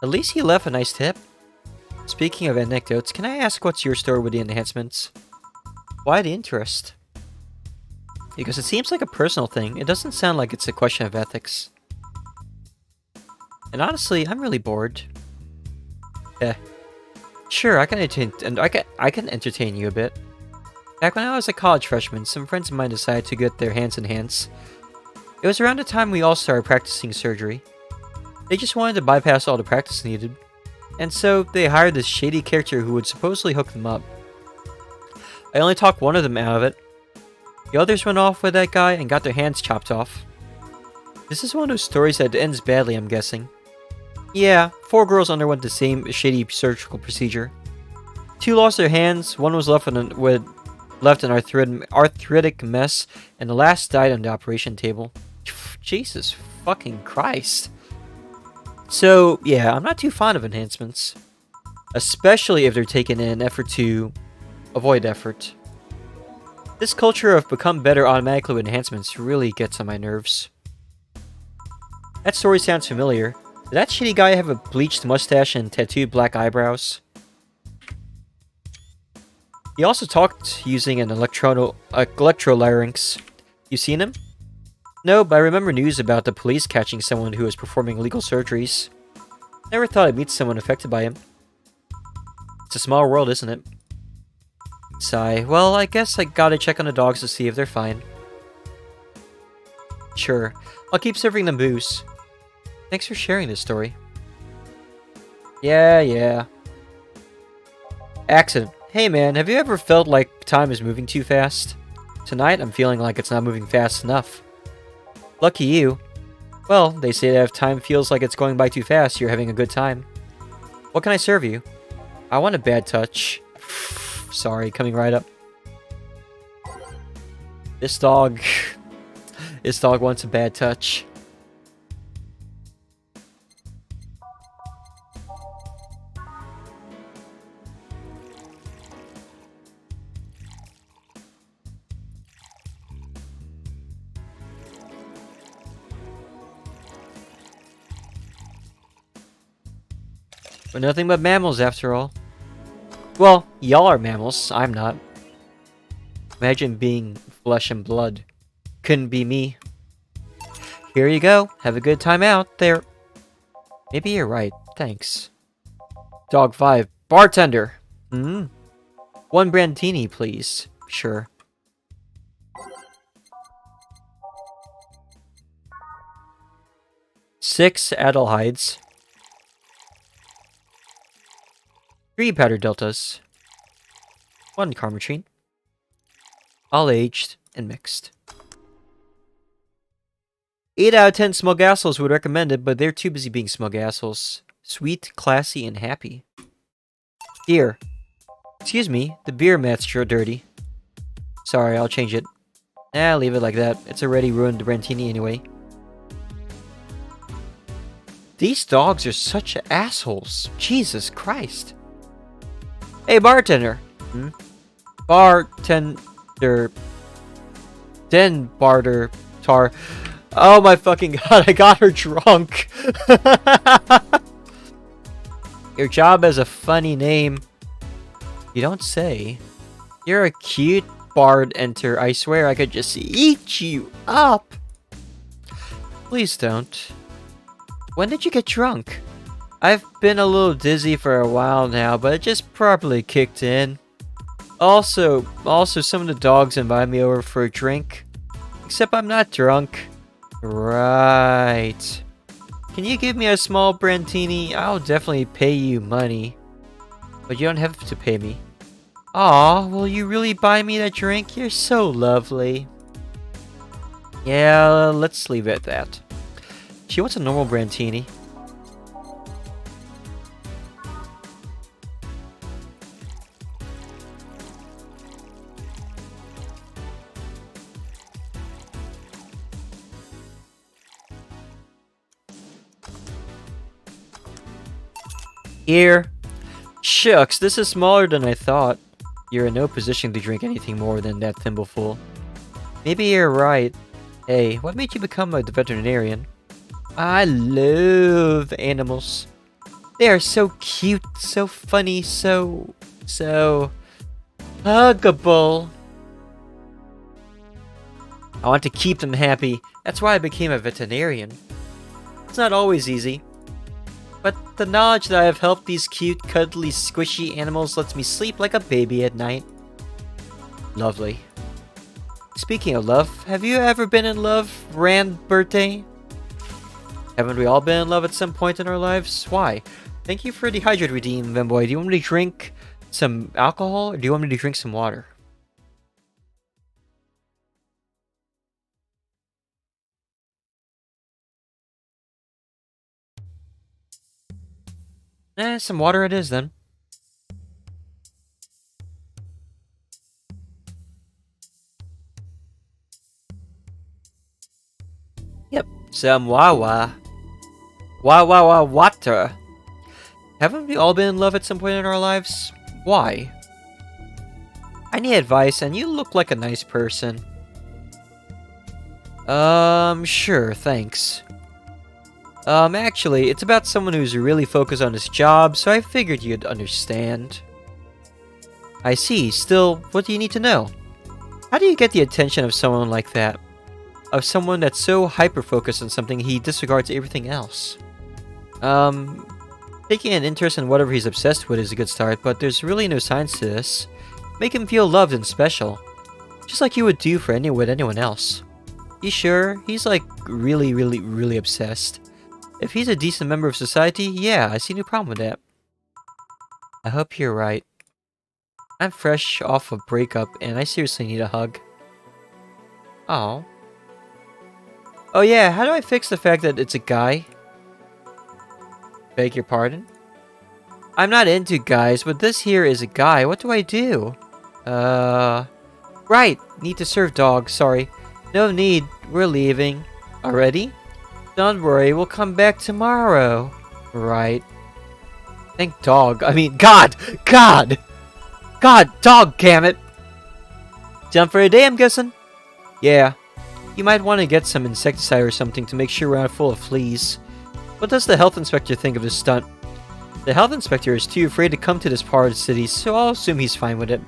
At least he left a nice tip. Speaking of anecdotes, can I ask what's your story with the enhancements? Why the interest? Because it seems like a personal thing. It doesn't sound like it's a question of ethics. And honestly, I'm really bored. Sure, I can entertain you a bit. Back when I was a college freshman, some friends of mine decided to get their hands in hands. It was around the time we all started practicing surgery. They just wanted to bypass all the practice needed. And so, they hired this shady character who would supposedly hook them up. I only talked one of them out of it. The others went off with that guy and got their hands chopped off. This is one of those stories that ends badly, I'm guessing. Yeah, 4 girls underwent the same shady surgical procedure. 2 lost their hands, 1 was left left an arthritic mess, and the last died on the operation table. Jesus fucking Christ. So, yeah, I'm not too fond of enhancements. Especially if they're taken in an effort to avoid effort. This culture of become better automatically with enhancements really gets on my nerves. That story sounds familiar. Did that shitty guy have a bleached mustache and tattooed black eyebrows? He also talked using an electrolarynx. You seen him? No, but I remember news about the police catching someone who was performing illegal surgeries. Never thought I'd meet someone affected by him. It's a small world, isn't it? Sigh. Well, I guess I gotta check on the dogs to see if they're fine. Sure. I'll keep serving them booze. Thanks for sharing this story. Yeah. Accident. Hey man, have you ever felt like time is moving too fast? Tonight, I'm feeling like it's not moving fast enough. Lucky you. Well, they say that if time feels like it's going by too fast, you're having a good time. What can I serve you? I want a bad touch. Sorry, coming right up. This dog... This dog wants a bad touch. We're nothing but mammals, after all. Well, y'all are mammals. I'm not. Imagine being flesh and blood. Couldn't be me. Here you go. Have a good time out there. Maybe you're right. Thanks. Dog 5. Bartender. Hmm? 1 brandini, please. Sure. Six Adelhides. 3 powder deltas. 1 carmatrine. All aged and mixed. 8 out of 10 smug assholes would recommend it, but they're too busy being smug assholes. Sweet, classy, and happy. Here. Excuse me, the beer mat's sure dirty. Sorry, I'll change it. Leave it like that. It's already ruined the Brantini anyway. These dogs are such assholes. Jesus Christ. Hey, bartender. Hmm? Bartender. Den barter tar. Oh my fucking god, I got her drunk. Your job has a funny name. You don't say. You're a cute bard enter. I swear I could just eat you up. Please don't. When did you get drunk? I've been a little dizzy for a while now, but it just properly kicked in. Also, some of the dogs invited me over for a drink. Except I'm not drunk. Right. Can you give me a small brandini? I'll definitely pay you money. But you don't have to pay me. Aw, will you really buy me that drink? You're so lovely. Yeah, let's leave it at that. She wants a normal brandini. Here. Shucks, this is smaller than I thought. You're in no position to drink anything more than that thimbleful. Maybe you're right. Hey, what made you become a veterinarian? I love animals. They are so cute, so funny, so huggable. I want to keep them happy. That's why I became a veterinarian. It's not always easy. But the knowledge that I have helped these cute, cuddly, squishy animals lets me sleep like a baby at night. Lovely. Speaking of love, have you ever been in love, Rand Birthday? Haven't we all been in love at some point in our lives? Why? Thank you for the hydrate redeem, Venboy. Do you want me to drink some alcohol, or do you want me to drink some water? Some water it is then. Yep, some wawa. Water. Haven't we all been in love at some point in our lives? Why? I need advice, and you look like a nice person. Sure, thanks. Actually, it's about someone who's really focused on his job, so I figured you'd understand. I see. Still, what do you need to know? How do you get the attention of someone like that? Of someone that's so hyper-focused on something he disregards everything else? Taking an interest in whatever he's obsessed with is a good start, but there's really no signs to this. Make him feel loved and special. Just like you would do for anyone else. You sure? He's like really obsessed. If he's a decent member of society, yeah, I see no problem with that. I hope you're right. I'm fresh off a breakup, and I seriously need a hug. Oh. Oh yeah, how do I fix the fact that it's a guy? Beg your pardon? I'm not into guys, but this here is a guy. What do I do? Right. Need to serve dog. Sorry. No need. We're leaving. Already? Don't worry, we'll come back tomorrow. Right. Thank dog. I mean, God! God! God, dog, damn it! Done for a day, I'm guessing? Yeah. You might want to get some insecticide or something to make sure we're not full of fleas. What does the health inspector think of this stunt? The health inspector is too afraid to come to this part of the city, so I'll assume he's fine with it.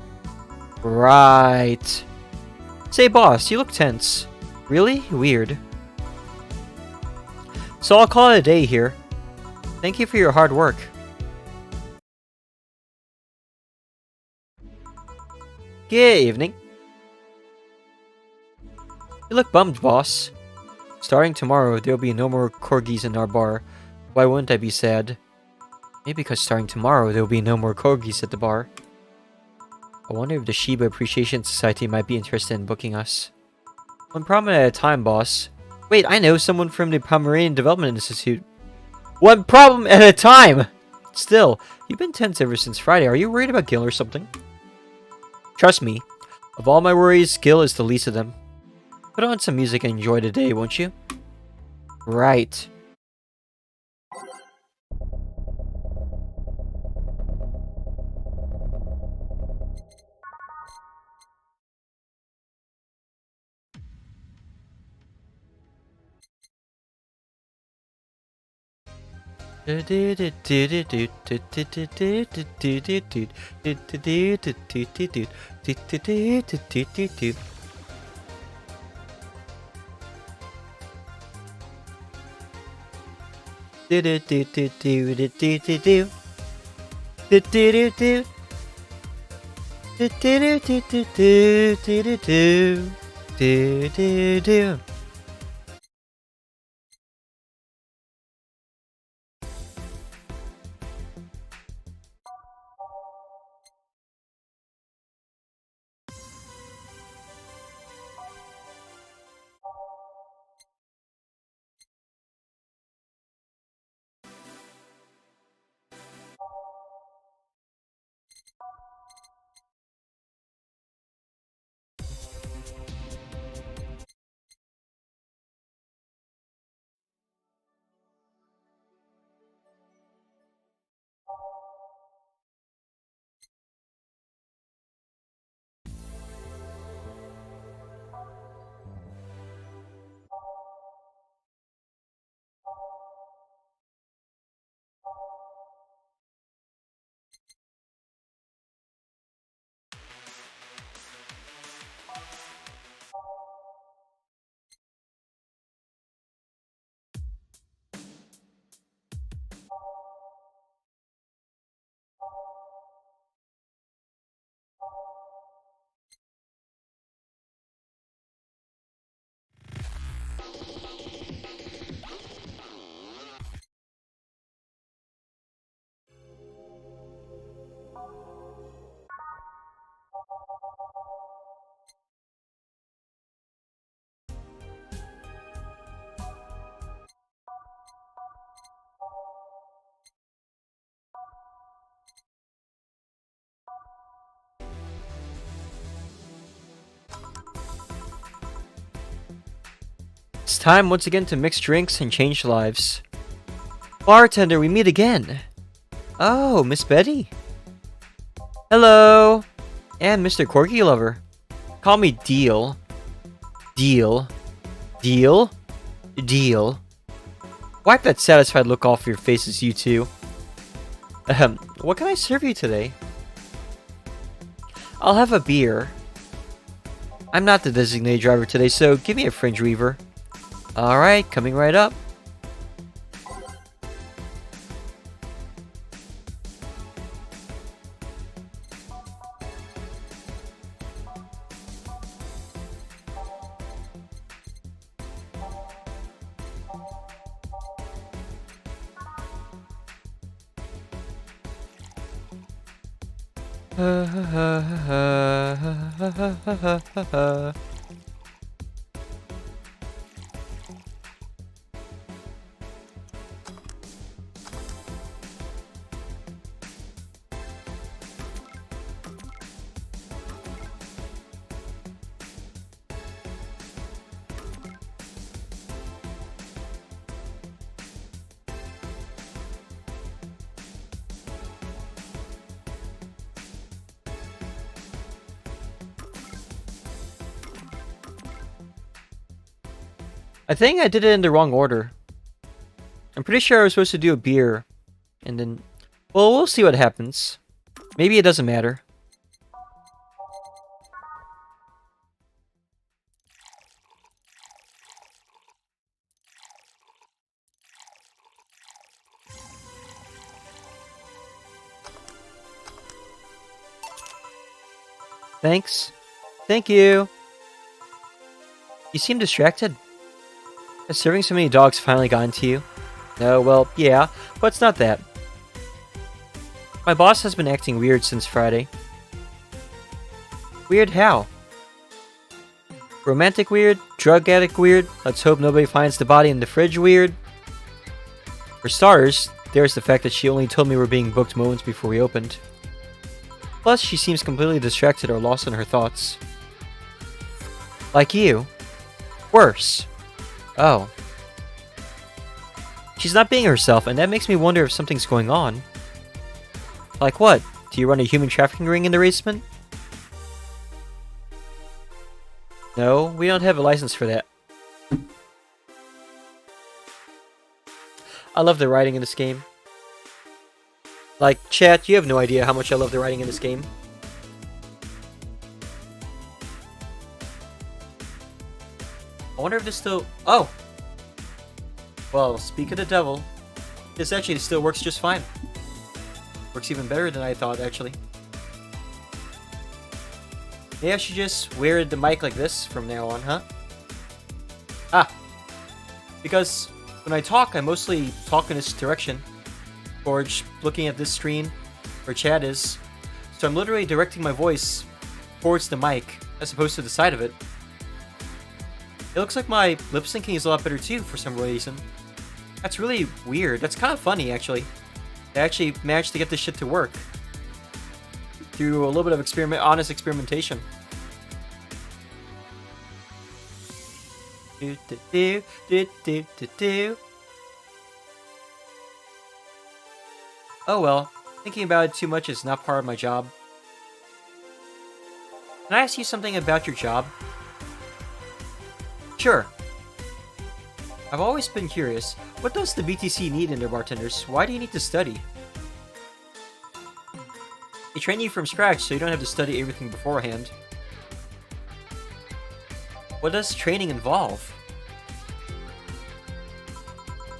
Right. Say, boss, you look tense. Really? Weird. So I'll call it a day here. Thank you for your hard work. Good evening. You look bummed, boss. Starting tomorrow, there'll be no more corgis in our bar. Why wouldn't I be sad? Maybe because starting tomorrow, there'll be no more corgis at the bar. I wonder if the Shiba Appreciation Society might be interested in booking us. One problem at a time, boss. Wait, I know someone from the Pomeranian Development Institute. One problem at a time! Still, you've been tense ever since Friday. Are you worried about Gil or something? Trust me, of all my worries, Gil is the least of them. Put on some music and enjoy the day, won't you? Right. It's time once again to mix drinks and change lives. Bartender, we meet again. Oh, Miss Betty. Hello. And Mr. Corgi Lover. Call me Deal. Deal. Deal? Deal. Wipe that satisfied look off your faces, you two. What can I serve you today? I'll have a beer. I'm not the designated driver today, so give me a fringe weaver. Alright, coming right up. I think I did it in the wrong order. I'm pretty sure I was supposed to do a beer, and then... Well, we'll see what happens. Maybe it doesn't matter. Thanks. Thank you. You seem distracted. Has serving so many dogs finally gotten to you? No, well, yeah, but it's not that. My boss has been acting weird since Friday. Weird how? Romantic weird? Drug addict weird? Let's hope nobody finds the body in the fridge weird? For starters, there's the fact that she only told me we're being booked moments before we opened. Plus, she seems completely distracted or lost in her thoughts. Like you. Worse. Oh. She's not being herself, and that makes me wonder if something's going on. Like what? Do you run a human trafficking ring in the basement? No, we don't have a license for that. I love the writing in this game. Like, chat, you have no idea how much I love the writing in this game. I wonder if this still... Oh! Well, speak of the devil, this actually still works just fine. Works even better than I thought, actually. Maybe I should just wear the mic like this from now on, huh? Ah! Because when I talk, I mostly talk in this direction. Towards looking at this screen, where chat is. So I'm literally directing my voice towards the mic, as opposed to the side of it. It looks like my lip syncing is a lot better too, for some reason. That's really weird. That's kind of funny, actually. I actually managed to get this shit to work. Through a little bit of honest experimentation. Do do do do do do do. Oh well, thinking about it too much is not part of my job. Can I ask you something about your job? Sure. I've always been curious, what does the BTC need in their bartenders? Why do you need to study? They train you from scratch so you don't have to study everything beforehand. What does training involve?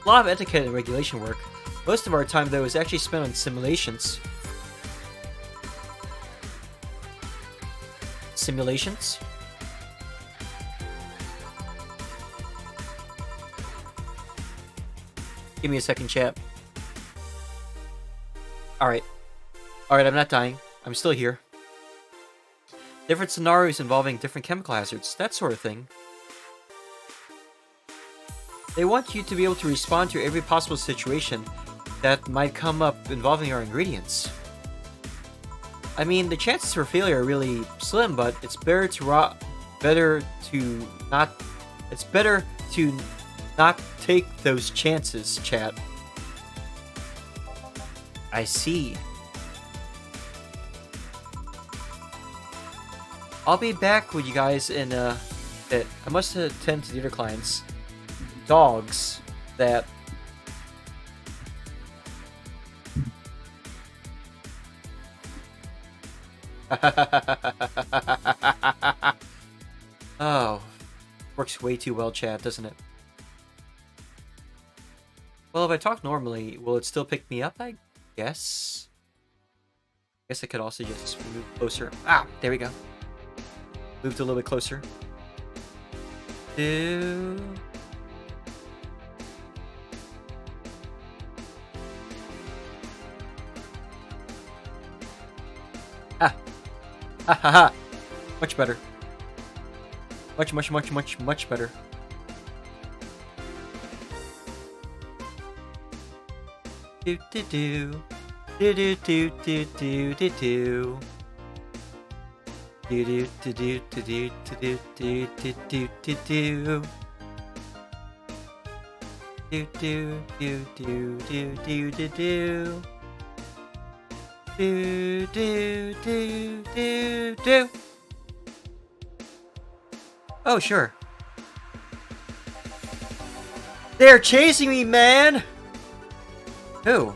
A lot of etiquette and regulation work. Most of our time, though, is actually spent on simulations. Simulations? Give me a second, chat. Alright. Alright, I'm not dying. I'm still here. Different scenarios involving different chemical hazards, that sort of thing. They want you to be able to respond to every possible situation that might come up involving our ingredients. I mean, the chances for failure are really slim, but it's better to not take those chances, chat. I see. I'll be back with you guys in a bit. I must attend to the other clients. Dogs that... Oh, works way too well, chat, doesn't it? Well, if I talk normally, will it still pick me up, I guess? I guess I could also just move closer. Ah, there we go. Moved a little bit closer. Ah! Ha ha ha! Much better. Much better. Do do do. Do do do do do do do. Do do do do do do do do do do do. Do do do do do do do do. Do do do do do. Oh, sure. They're chasing me, man! Who?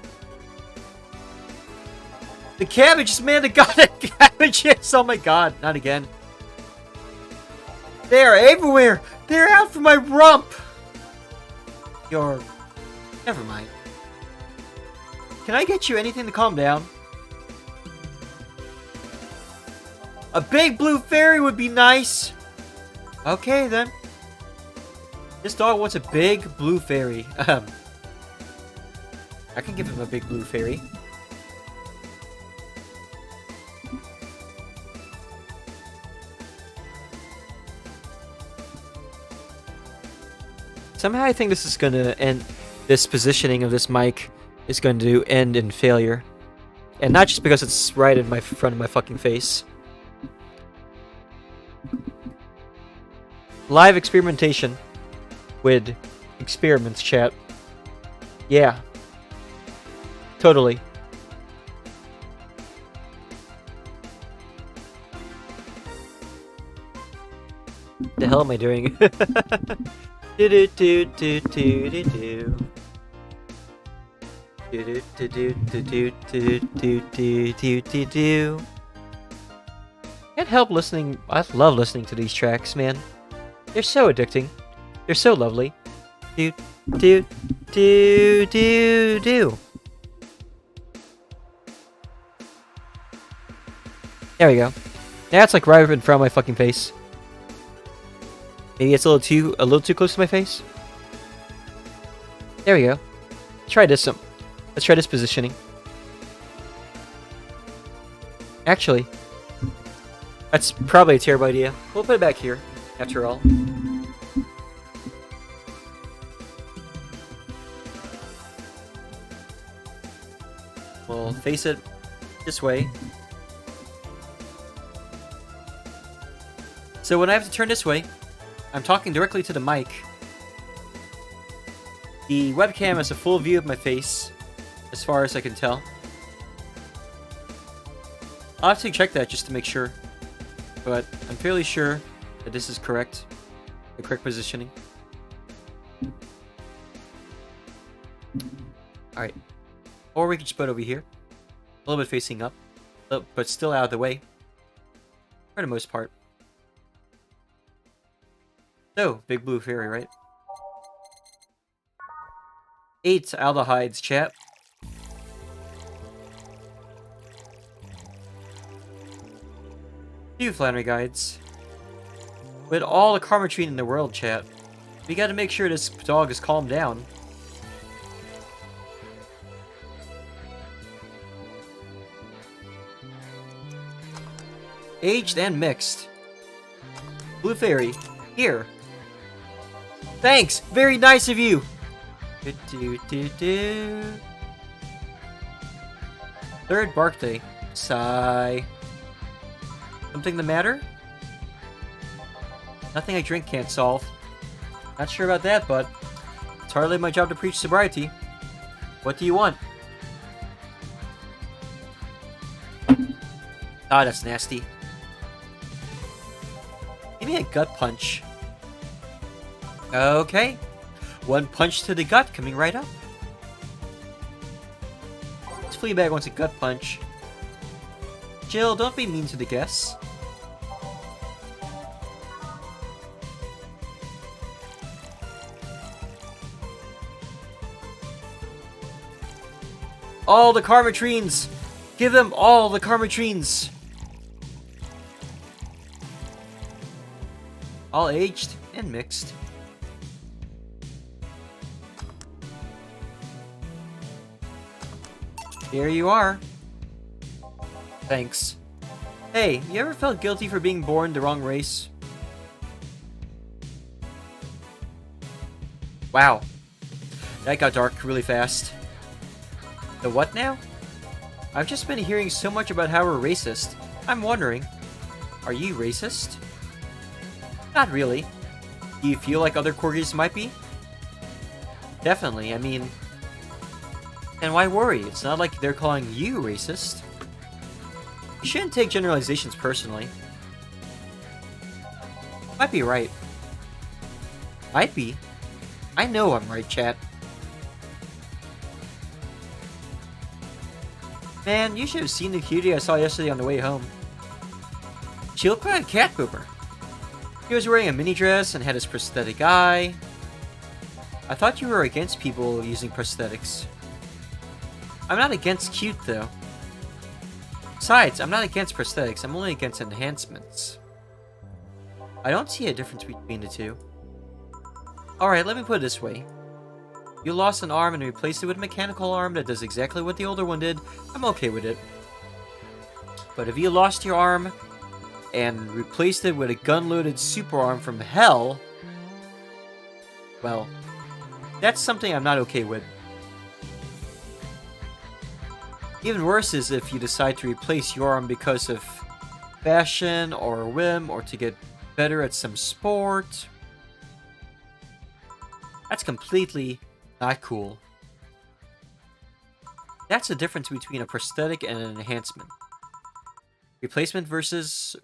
The cabbages, man, the goddamn cabbages! Oh my god, not again. They are everywhere! They're out for my rump! Never mind. Can I get you anything to calm down? A big blue fairy would be nice! Okay, then. This dog wants a big blue fairy. I can give him a big blue fairy. Somehow I think this is gonna end. This positioning of this mic is going to end in failure. And not just because it's right in my front of my fucking face. Live experimentation with experiments, chat. Yeah. Totally. The hell am I doing? Do do do do do do do. Do do do do do do do do do do do. Can't help listening. I love listening to these tracks, man. They're so addicting. They're so lovely. Do do do do do. There we go. That's like right in front of my fucking face. Maybe it's a little too close to my face. There we go. Try this some. Let's try this positioning. Actually, that's probably a terrible idea. We'll put it back here, after all. We'll face it this way. So when I have to turn this way, I'm talking directly to the mic. The webcam has a full view of my face, as far as I can tell. I'll have to check that just to make sure. But I'm fairly sure that this is correct. The correct positioning. Alright. Or we can just put it over here. A little bit facing up. But still out of the way. For the most part. So, big blue fairy, right? 8 aldehydes, chat. Few Flannery guides. With all the karmatrine in the world, chat, we gotta make sure this dog is calmed down. Aged and mixed. Blue fairy, here. Thanks! Very nice of you! Third birthday. Sigh. Something the matter? Nothing I drink can't solve. Not sure about that, but it's hardly my job to preach sobriety. What do you want? Ah, that's nasty. Give me a gut punch. Okay. One punch to the gut coming right up. This Fleabag wants a gut punch. Jill, don't be mean to the guests. All the karmatrines! Give them all the karmatrines! All aged and mixed. Here you are. Thanks. Hey, you ever felt guilty for being born the wrong race? Wow. That got dark really fast. The what now? I've just been hearing so much about how we're racist. I'm wondering, are you racist? Not really. Do you feel like other corgis might be? Definitely, I mean... And why worry? It's not like they're calling you racist. You shouldn't take generalizations personally. Might be right. Might be. I know I'm right, chat. Man, you should have seen the cutie I saw yesterday on the way home. She looked like a cat pooper. He was wearing a mini dress and had his prosthetic eye. I thought you were against people using prosthetics. I'm not against cute, though. Besides, I'm not against prosthetics, I'm only against enhancements. I don't see a difference between the two. Alright, let me put it this way. You lost an arm and replaced it with a mechanical arm that does exactly what the older one did, I'm okay with it. But if you lost your arm and replaced it with a gun-loaded super arm from hell, well, that's something I'm not okay with. Even worse is if you decide to replace your arm because of fashion or whim or to get better at some sport. That's completely not cool. That's the difference between a prosthetic and an enhancement. Replacement versus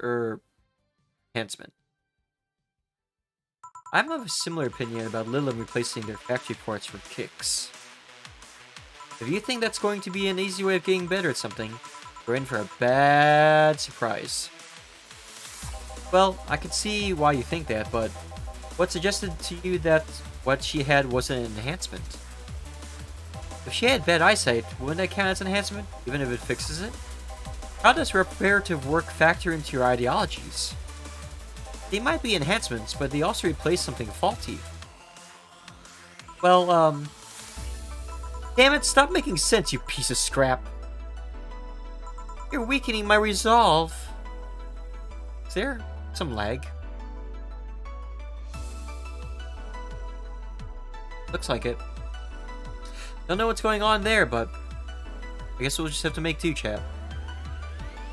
enhancement. I'm of a similar opinion about Lulz replacing their factory parts for kicks. If you think that's going to be an easy way of getting better at something, you're in for a bad surprise. Well, I can see why you think that, but what suggested to you that what she had was an enhancement? If she had bad eyesight, wouldn't that count as an enhancement, even if it fixes it? How does reparative work factor into your ideologies? They might be enhancements, but they also replace something faulty. Well, damn it, stop making sense, you piece of scrap. You're weakening my resolve. Is there some lag? Looks like it. Don't know what's going on there, but I guess we'll just have to make do, chat.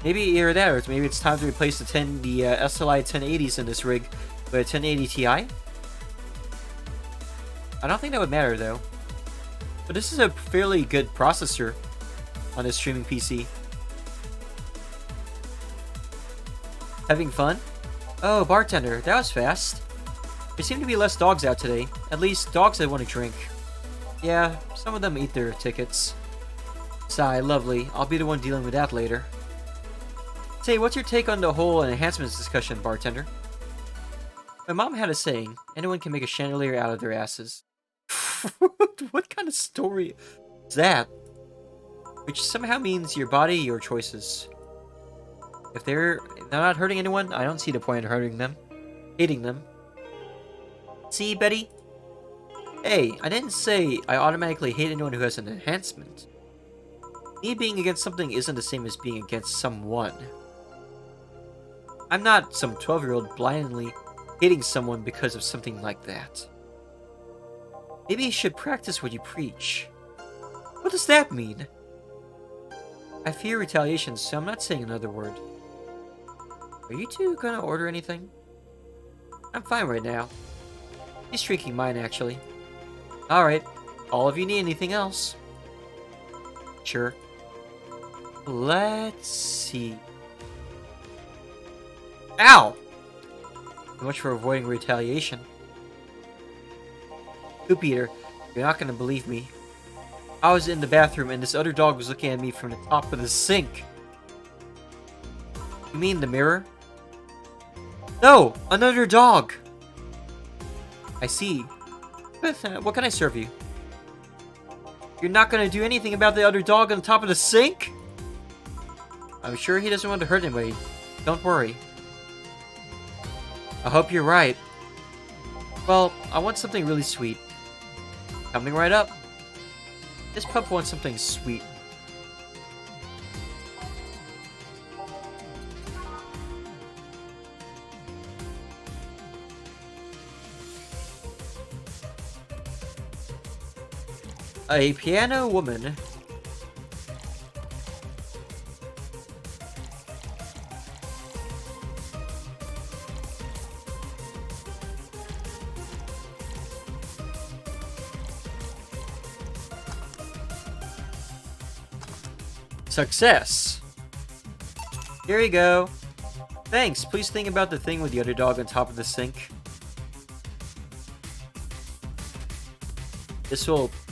Maybe either that, or maybe it's time to replace the SLI 1080s in this rig with a 1080 Ti. I don't think that would matter, though. But this is a fairly good processor on this streaming PC. Having fun? Oh, bartender, that was fast. There seem to be less dogs out today. At least, dogs that want to drink. Yeah, some of them eat their tickets. Sigh, lovely. I'll be the one dealing with that later. Say, what's your take on the whole enhancements discussion, bartender? My mom had a saying, anyone can make a chandelier out of their asses. What kind of story is that? Which somehow means your body, your choices. If they're not hurting anyone, I don't see the point in hurting them. Hating them. See, Betty? Hey, I didn't say I automatically hate anyone who has an enhancement. Me being against something isn't the same as being against someone. I'm not some 12-year-old blindly hating someone because of something like that. Maybe you should practice what you preach. What does that mean? I fear retaliation, so I'm not saying another word. Are you two gonna order anything? I'm fine right now. He's drinking mine, actually. Alright, all of you need anything else? Sure. Let's see. Ow! So much for avoiding retaliation. Poop eater, you're not gonna believe me. I was in the bathroom and this other dog was looking at me from the top of the sink. You mean the mirror? No! Another dog! I see. What can I serve you? You're not gonna do anything about the other dog on top of the sink? I'm sure he doesn't want to hurt anybody. Don't worry. I hope you're right. Well, I want something really sweet. Coming right up. This pup wants something sweet. A piano woman. Success. Here you go. Thanks. Please think about the thing with the other dog on top of the sink.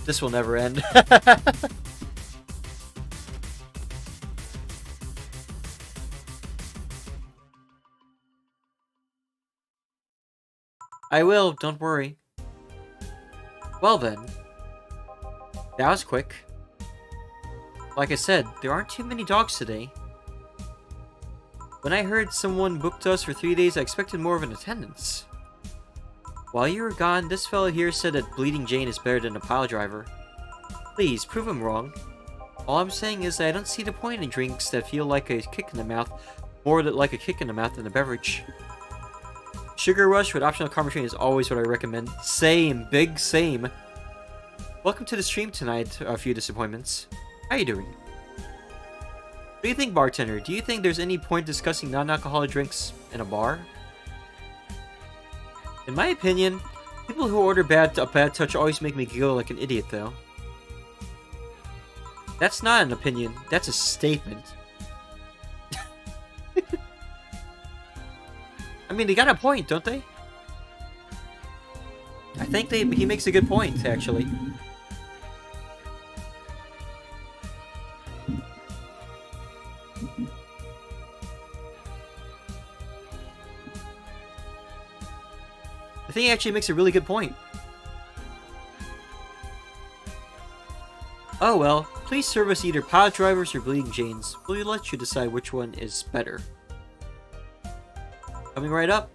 This will never end. I will, don't worry. Well then. That was quick. Like I said, there aren't too many dogs today. When I heard someone booked us for 3 days, I expected more of an attendance. While you were gone, this fellow here said that Bleeding Jane is better than a pile driver. Please, prove him wrong. All I'm saying is that I don't see the point in drinks that feel like a kick in the mouth, more like a kick in the mouth than a beverage. Sugar Rush with optional carbonated is always what I recommend. Same, big same. Welcome to the stream tonight, a few disappointments. How you doing? What do you think, bartender? Do you think there's any point discussing non-alcoholic drinks in a bar? In my opinion, people who order a bad touch always make me giggle like an idiot, though. That's not an opinion, that's a statement. I mean, they got a point, don't they? I think he makes a good point, actually. I think he actually makes a really good point. Oh well, please serve us either pile drivers or Bleeding Janes. We'll let you decide which one is better. Coming right up.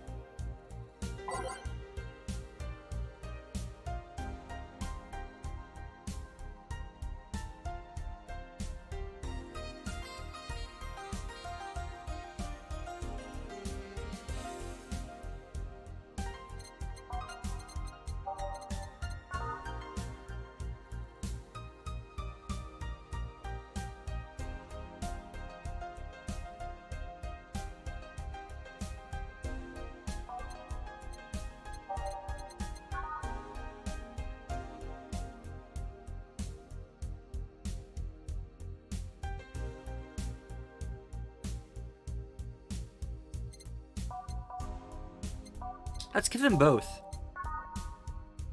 Let's give them both.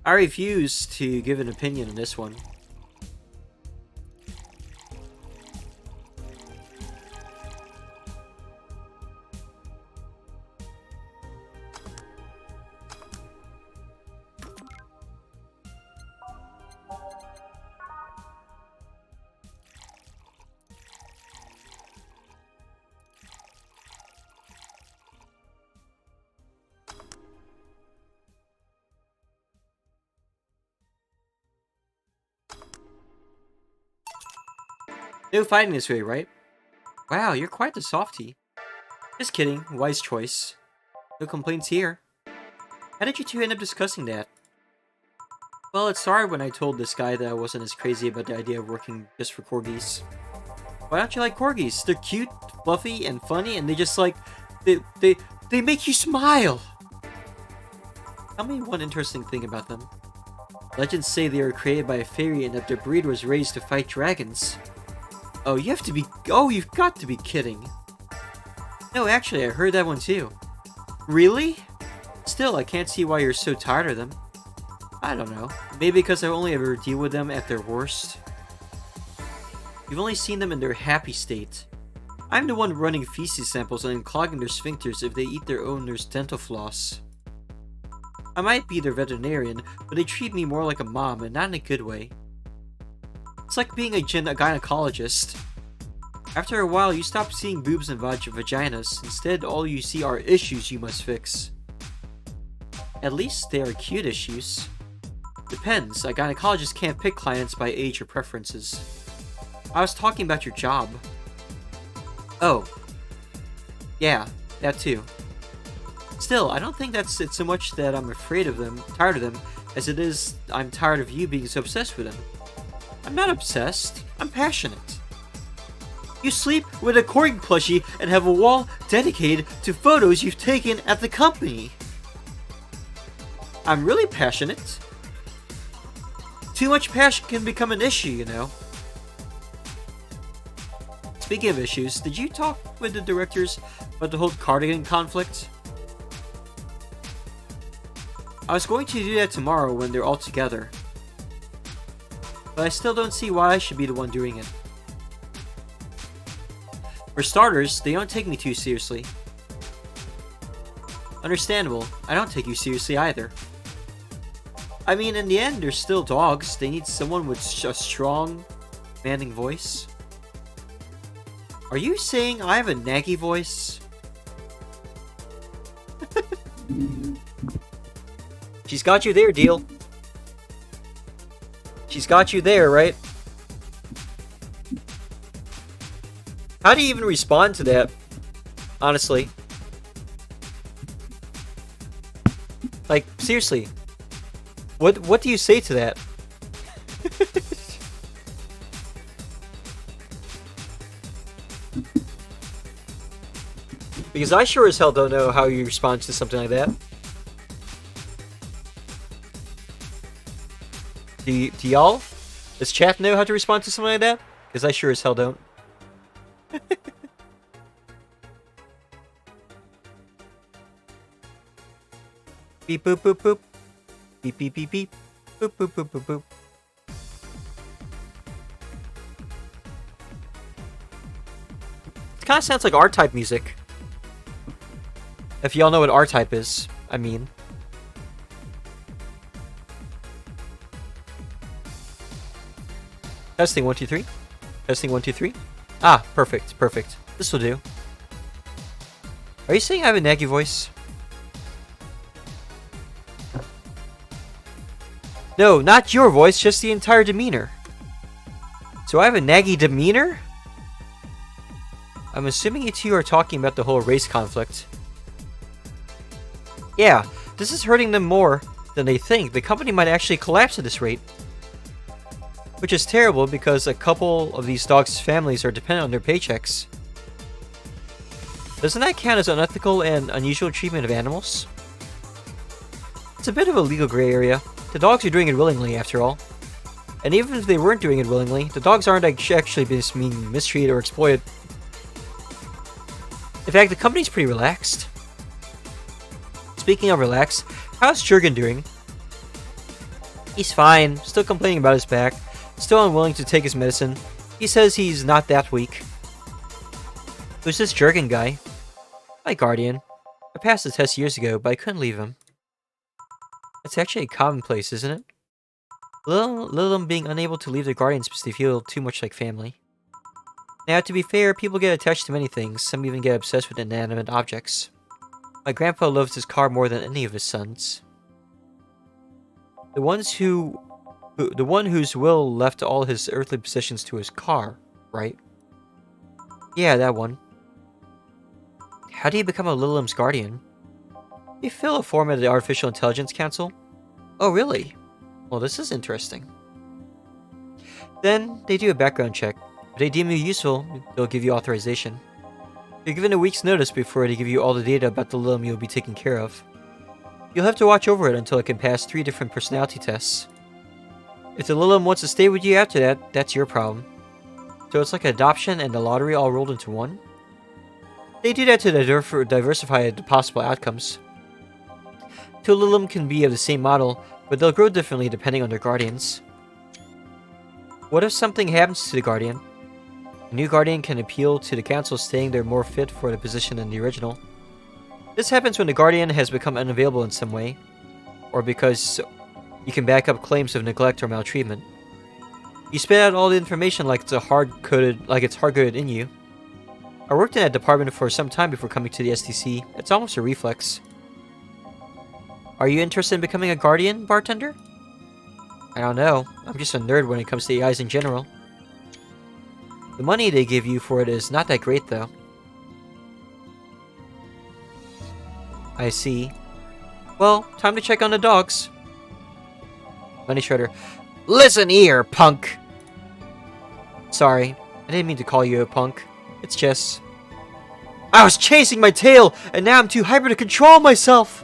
I refuse to give an opinion on this one. No fighting this way, right? Wow, you're quite the softie. Just kidding, wise choice. No complaints here. How did you two end up discussing that? Well, it started when I told this guy that I wasn't as crazy about the idea of working just for corgis. Why don't you like corgis? They're cute, fluffy, and funny, and they just like... They make you smile! Tell me one interesting thing about them. Legends say they were created by a fairy and that their breed was raised to fight dragons. Oh, you have to be... Oh, you've got to be kidding. No, actually, I heard that one too. Really? Still, I can't see why you're so tired of them. I don't know. Maybe because I only ever deal with them at their worst. You've only seen them in their happy state. I'm the one running feces samples and clogging their sphincters if they eat their owner's dental floss. I might be their veterinarian, but they treat me more like a mom and not in a good way. It's like being a gynecologist. After a while, you stop seeing boobs and vaginas. Instead, all you see are issues you must fix. At least they are cute issues. Depends, a gynecologist can't pick clients by age or preferences. I was talking about your job. Oh. Yeah, that too. Still, I don't think that's it so much that I'm afraid of them, tired of them, as it is I'm tired of you being so obsessed with them. I'm not obsessed, I'm passionate. You sleep with a corgi plushie and have a wall dedicated to photos you've taken at the company. I'm really passionate. Too much passion can become an issue, you know. Speaking of issues, did you talk with the directors about the whole cardigan conflict? I was going to do that tomorrow when they're all together. but I still don't see why I should be the one doing it. For starters, they don't take me too seriously. Understandable, I don't take you seriously either. I mean, in the end, they're still dogs. They need someone with a strong, commanding voice. Are you saying I have a naggy voice? She's got you there, Deal. She's got you there, right? How do you even respond to that? Honestly. Like, seriously. What do you say to that? Because I sure as hell don't know how you respond to something like that. Do y'all? Does chat know how to respond to something like that? Because I sure as hell don't. Beep boop boop boop. Beep beep beep beep. Boop boop boop boop boop. It kind of sounds like R-Type music. If y'all know what R-Type is, I mean. Testing 1 2 3. Testing 1 2 3. Ah, perfect, perfect. This will do. Are you saying I have a naggy voice? No, not your voice, just the entire demeanor. So I have a naggy demeanor? I'm assuming you two are talking about the whole race conflict. Yeah, this is hurting them more than they think. The company might actually collapse at this rate. Which is terrible because a couple of these dogs' families are dependent on their paychecks. Doesn't that count as unethical and unusual treatment of animals? It's a bit of a legal gray area. The dogs are doing it willingly, after all. And even if they weren't doing it willingly, the dogs aren't actually being mistreated or exploited. In fact, the company's pretty relaxed. Speaking of relaxed, how's Jurgen doing? He's fine, still complaining about his back, still unwilling to take his medicine. He says he's not that weak. Who's this Jurgen guy? My guardian. I passed the test years ago, but I couldn't leave him. It's actually commonplace, isn't it? Little them being unable to leave their guardians because they feel too much like family. Now, to be fair, people get attached to many things, some even get obsessed with inanimate objects. My grandpa loves his car more than any of his sons. The one whose will left all his earthly possessions to his car, right? Yeah, that one. How do you become a Lilim's guardian? You fill a form at the Artificial Intelligence Council? Oh, really? Well, this is interesting. Then, they do a background check. If they deem you useful, they'll give you authorization. You're given a week's notice before they give you all the data about the Lilim you'll be taking care of. You'll have to watch over it until it can pass 3 different personality tests. If the Lilim wants to stay with you after that, that's your problem. So it's like adoption and the lottery all rolled into one? They do that to diversify the possible outcomes. 2 Lilim can be of the same model, but they'll grow differently depending on their guardians. What if something happens to the guardian? The new guardian can appeal to the council saying they're more fit for the position than the original. This happens when the guardian has become unavailable in some way, or because you can back up claims of neglect or maltreatment. You spit out all the information like it's hard-coded in you. I worked in that department for some time before coming to the STC. It's almost a reflex. Are you interested in becoming a guardian, bartender? I don't know. I'm just a nerd when it comes to AIs in general. The money they give you for it is not that great, though. I see. Well, time to check on the dogs. Money Shredder. Listen here, punk! Sorry, I didn't mean to call you a punk. It's just... I was chasing my tail, and now I'm too hyper to control myself!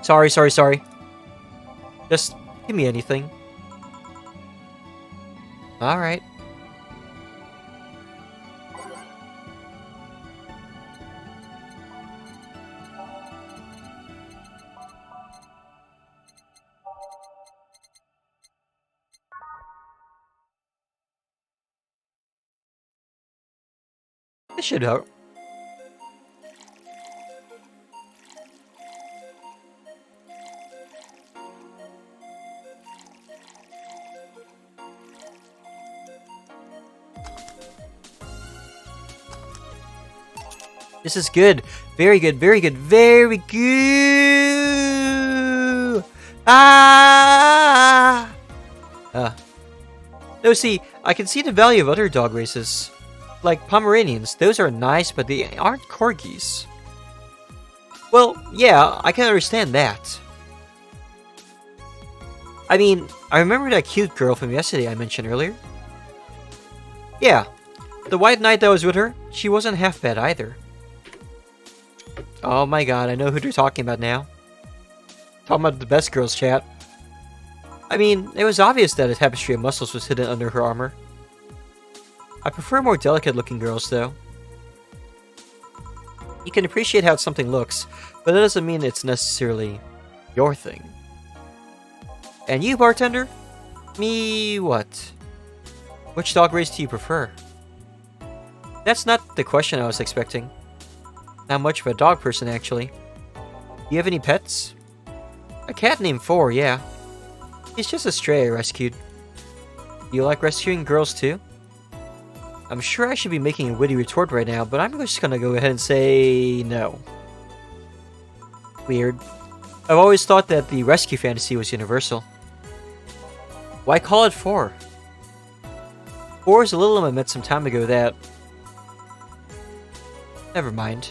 Sorry. Just give me anything. Alright. That should help. This is good. Very good, very good, very good. Ah! No, see, I can see the value of other dog races. Like Pomeranians, those are nice, but they aren't corgis. Well, yeah, I can understand that. I mean, I remember that cute girl from yesterday I mentioned earlier. Yeah, the white knight that was with her, she wasn't half bad either. Oh my god, I know who they're talking about now. Talking about the best girls chat. I mean, it was obvious that a tapestry of muscles was hidden under her armor. I prefer more delicate looking girls though. You can appreciate how something looks, but that doesn't mean it's necessarily your thing. And you, bartender? Me what? Which dog race do you prefer? That's not the question I was expecting. Not much of a dog person, actually. Do you have any pets? A cat named Four, yeah. He's just a stray I rescued. Do you like rescuing girls too? I'm sure I should be making a witty retort right now, but I'm just gonna go ahead and say no. Weird. I've always thought that the rescue fantasy was universal. Why call it Four? Four is a little I met some time ago that... Never mind.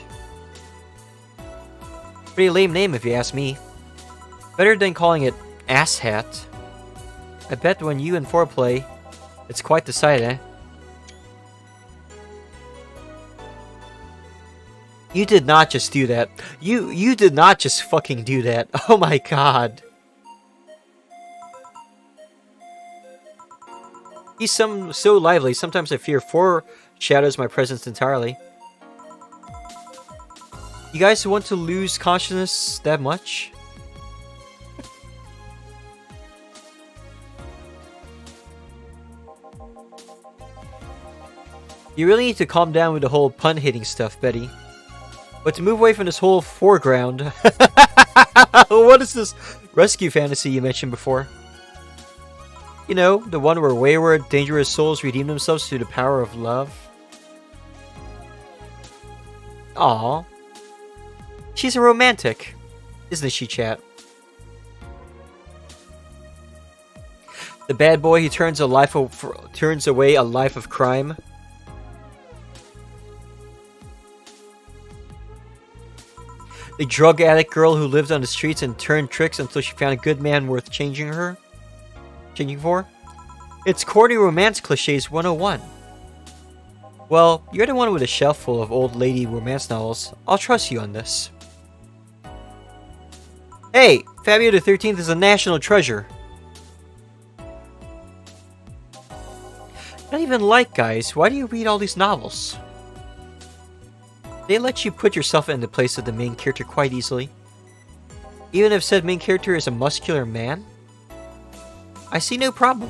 Pretty lame name if you ask me. Better than calling it Asshat. I bet when you and Four play, it's quite the sight, eh? You did not just do that. You did not just fucking do that. Oh my god. He's so lively, sometimes I fear Four shadows my presence entirely. You guys want to lose consciousness that much? You really need to calm down with the whole pun-hitting stuff, Betty. But to move away from this whole foreground... What is this rescue fantasy you mentioned before? You know, the one where wayward, dangerous souls redeem themselves through the power of love? Aww. She's a romantic, isn't she, chat? The bad boy who turns away a life of crime. The drug addict girl who lived on the streets and turned tricks until she found a good man worth changing for? It's corny romance cliches 101. Well, you're the one with a shelf full of old lady romance novels. I'll trust you on this. Hey, Fabio the 13th is a national treasure. Not even like guys, why do you read all these novels? They let you put yourself in the place of the main character quite easily. Even if said main character is a muscular man? I see no problem.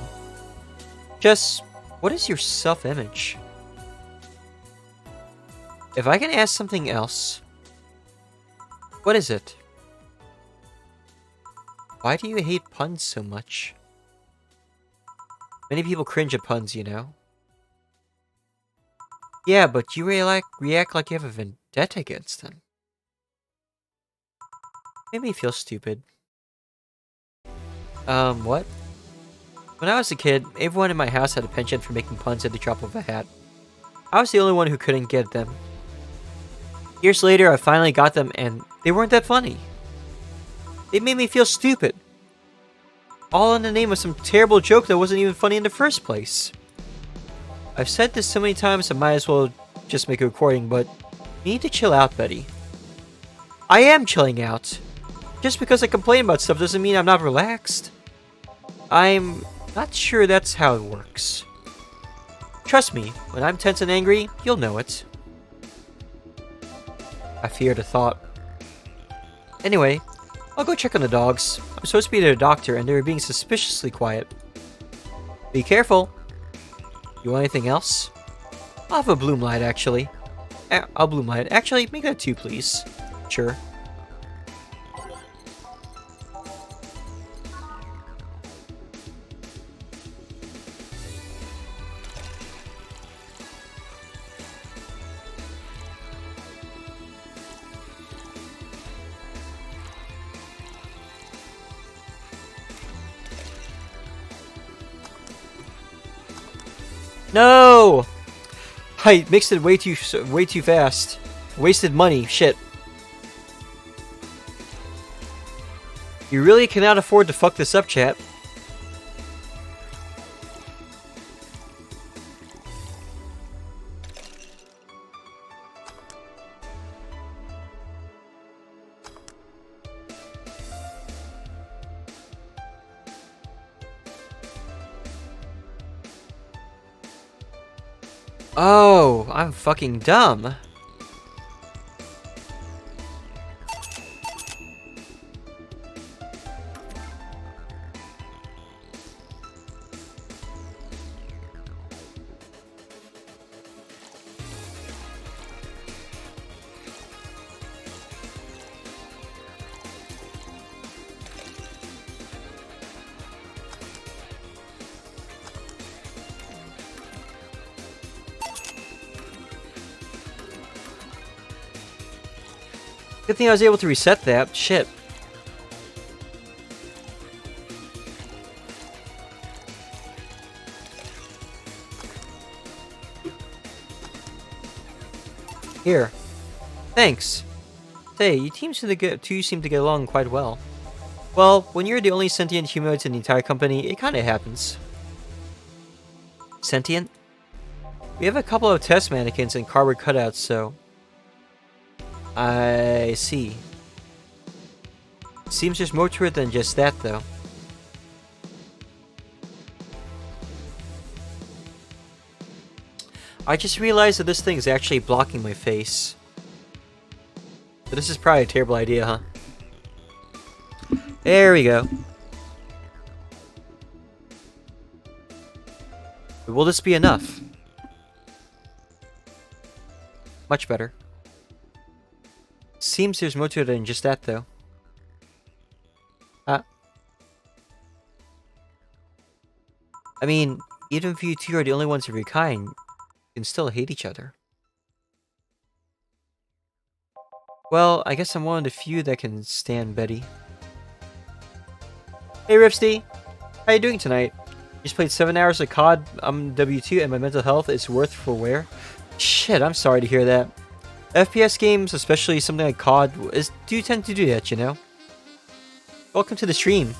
Just, what is your self-image? If I can ask something else, what is it? Why do you hate puns so much? Many people cringe at puns, you know. Yeah, but you react like you have a vendetta against them. Made me feel stupid. What? When I was a kid, everyone in my house had a penchant for making puns at the drop of a hat. I was the only one who couldn't get them. Years later, I finally got them, and they weren't that funny. They made me feel stupid. All in the name of some terrible joke that wasn't even funny in the first place. I've said this so many times I might as well just make a recording, but you need to chill out, Betty. I am chilling out. Just because I complain about stuff doesn't mean I'm not relaxed. I'm not sure that's how it works. Trust me, when I'm tense and angry, you'll know it. I fear the thought. Anyway, I'll go check on the dogs. I'm supposed to be their doctor and they were being suspiciously quiet. Be careful. You want anything else? I'll have a bloom light, actually. I'll blue mine. Actually, make that 2, please. Sure. No! I mixed it way too fast. Wasted money. Shit. You really cannot afford to fuck this up, chat. Oh, I'm fucking dumb. Good thing I was able to reset that. Shit. Here. Thanks. Say, you two seem to get along quite well. Well, when you're the only sentient humanoids in the entire company, it kinda happens. Sentient? We have a couple of test mannequins and cardboard cutouts, so... I see. Seems there's more to it than just that, though. I just realized that this thing is actually blocking my face. But this is probably a terrible idea, huh? There we go. But will this be enough? Much better. Seems there's more to it than just that, though. I mean, even if you two are the only ones of your kind, you can still hate each other. Well, I guess I'm one of the few that can stand Betty. Hey Rifsty! How you doing tonight? Just played 7 hours of COD, I'm W2 and my mental health is worth for wear. Shit, I'm sorry to hear that. FPS games, especially something like COD, do tend to do that, you know? Welcome to the stream.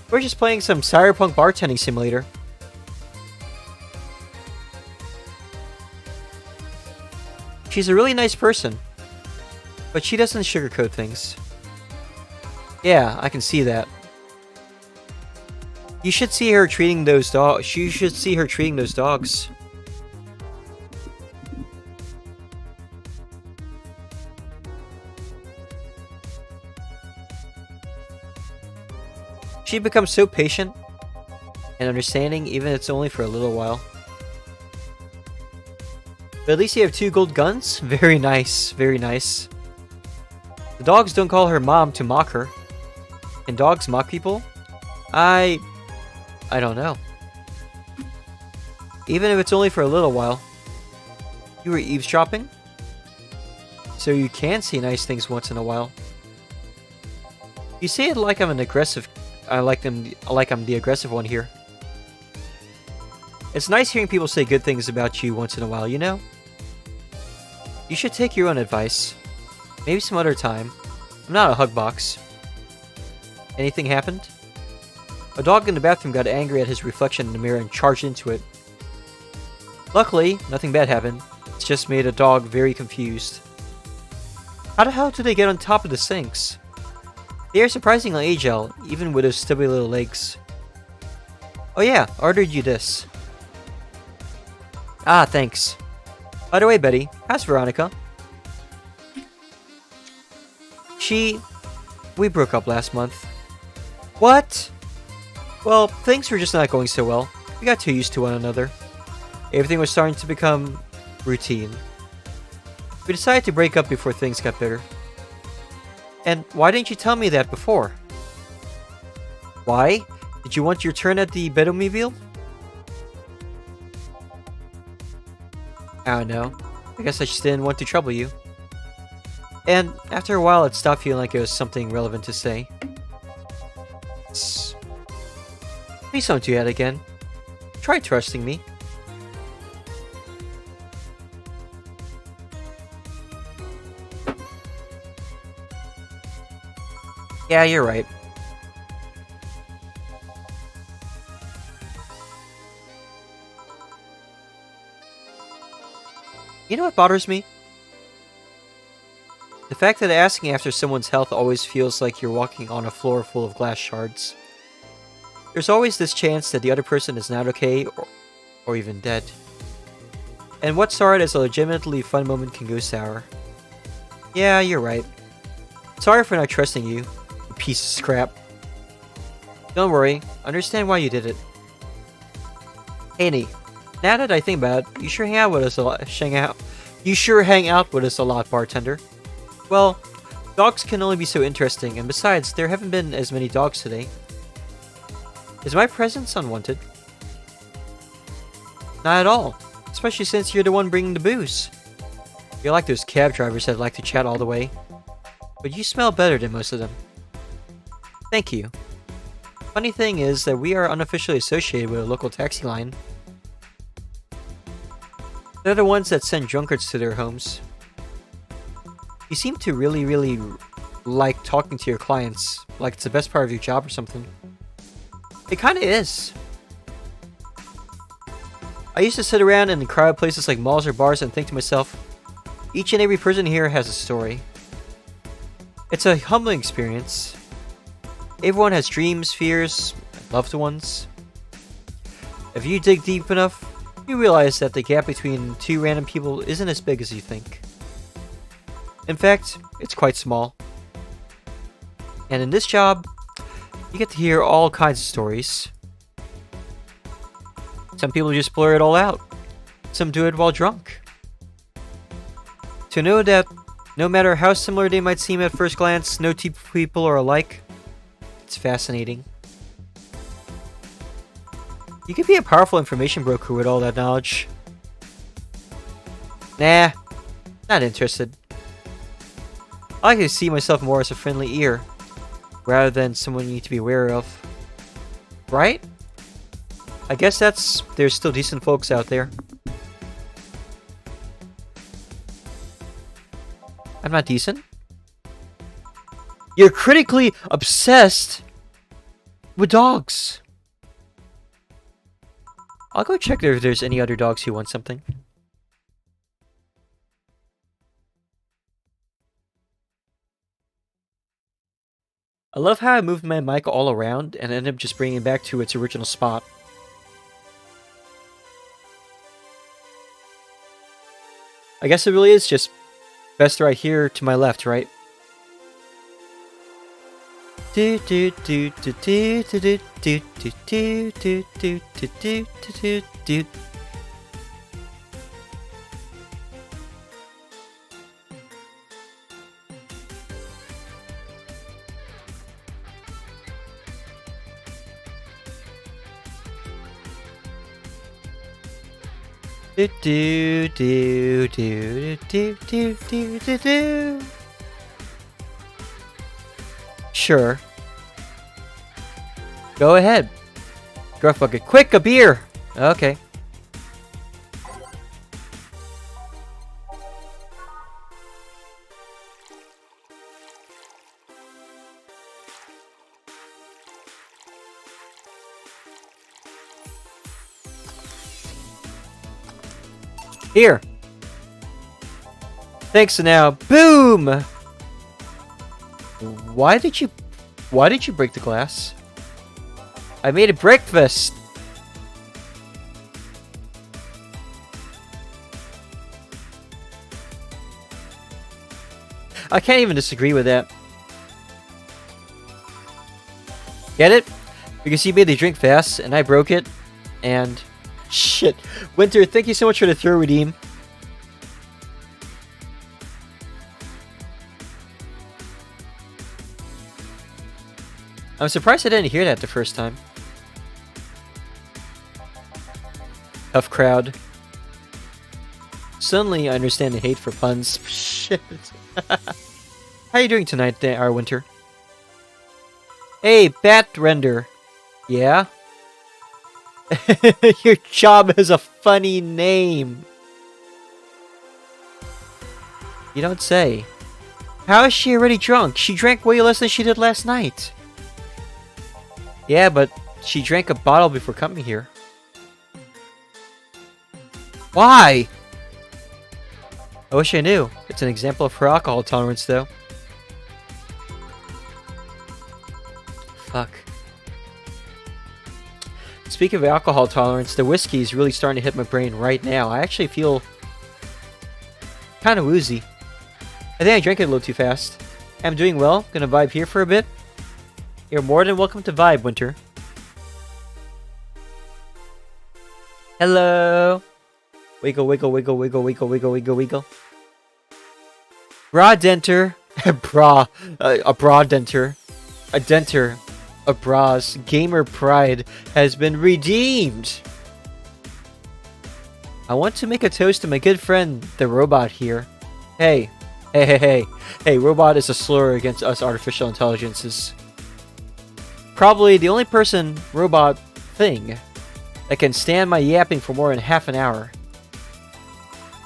We're just playing some Cyberpunk Bartending Simulator. She's a really nice person, but she doesn't sugarcoat things. Yeah, I can see that. You should see her treating those dogs. You should see her treating those dogs. She becomes so patient and understanding, even if it's only for a little while. But at least you have 2 gold guns. Very nice, very nice. The dogs don't call her mom to mock her. Can dogs mock people? I don't know. Even if it's only for a little while. You were eavesdropping? So you can see nice things once in a while. You say it like I'm an aggressive... like I'm the aggressive one here. It's nice hearing people say good things about you once in a while, you know? You should take your own advice. Maybe some other time. I'm not a hug box. Anything happened? A dog in the bathroom got angry at his reflection in the mirror and charged into it. Luckily, nothing bad happened. It's just made a dog very confused. How the hell do they get on top of the sinks? They are surprisingly agile, even with those stubby little legs. Oh yeah, I ordered you this. Ah, thanks. By the way, Betty, how's Veronica? We broke up last month. What? Well, things were just not going so well. We got too used to one another. Everything was starting to become routine. We decided to break up before things got bitter. And why didn't you tell me that before? Why? Did you want your turn at the Betomobile? I don't know. I guess I just didn't want to trouble you. And after a while, it stopped feeling like it was something relevant to say. Please don't do that again. Try trusting me. Yeah, you're right. You know what bothers me? The fact that asking after someone's health always feels like you're walking on a floor full of glass shards. There's always this chance that the other person is not okay or even dead. And what started as a legitimately fun moment can go sour. Yeah, you're right. Sorry for not trusting you, you piece of scrap. Don't worry, understand why you did it. Annie, now that I think about it, you sure hang out with us a lot. You sure hang out with us a lot, bartender. Well, dogs can only be so interesting, and besides, there haven't been as many dogs today. Is my presence unwanted? Not at all, especially since you're the one bringing the booze. You're like those cab drivers that like to chat all the way. But you smell better than most of them. Thank you. Funny thing is that we are unofficially associated with a local taxi line. They're the ones that send drunkards to their homes. You seem to really like talking to your clients, like it's the best part of your job or something. It kinda is. I used to sit around in crowded places like malls or bars and think to myself, each and every person here has a story. It's a humbling experience. Everyone has dreams, fears, and loved ones. If you dig deep enough, you realize that the gap between two random people isn't as big as you think. In fact, it's quite small. And in this job, you get to hear all kinds of stories. Some people just blur it all out. Some do it while drunk. To know that no matter how similar they might seem at first glance, no two people are alike, it's fascinating. You could be a powerful information broker with all that knowledge. Nah, not interested. I like to see myself more as a friendly ear, rather than someone you need to be aware of. Right? I guess there's still decent folks out there. I'm not decent. You're critically obsessed with dogs. I'll go check if there's any other dogs who want something. I love how I moved my mic all around and ended up just bringing it back to its original spot. I guess it really is just best right here to my left, right? Do do do do do do do do do do do do do do. Do do do do do do do do do. Sure. Go ahead. Gruff bucket. Quick, a beer! Okay. Here. Thanks now. Boom! Why did you break the glass? I made a breakfast. I can't even disagree with that. Get it? Because you made the drink fast and I broke it and shit. Winter, thank you so much for the throw redeem. I'm surprised I didn't hear that the first time. Tough crowd. Suddenly I understand the hate for puns. Shit. How you doing tonight, our Winter? Hey, Bat Render. Yeah? Your job has a funny name. You don't say. How is she already drunk? She drank way less than she did last night. Yeah, but she drank a bottle before coming here. Why? I wish I knew. It's an example of her alcohol tolerance, though. Fuck. Speaking of alcohol tolerance, the whiskey is really starting to hit my brain right now. I actually feel kind of woozy. I think I drank it a little too fast. I'm doing well. Gonna vibe here for a bit. You're more than welcome to vibe, Winter. Hello. Wiggle, wiggle, wiggle, wiggle, wiggle, wiggle, wiggle, wiggle. Bra denter. A bra denter. A denter. A bra's gamer pride has been redeemed. I want to make a toast to my good friend, the robot here. Hey. Hey, robot is a slur against us artificial intelligences. Probably the only person, robot, thing that can stand my yapping for more than half an hour.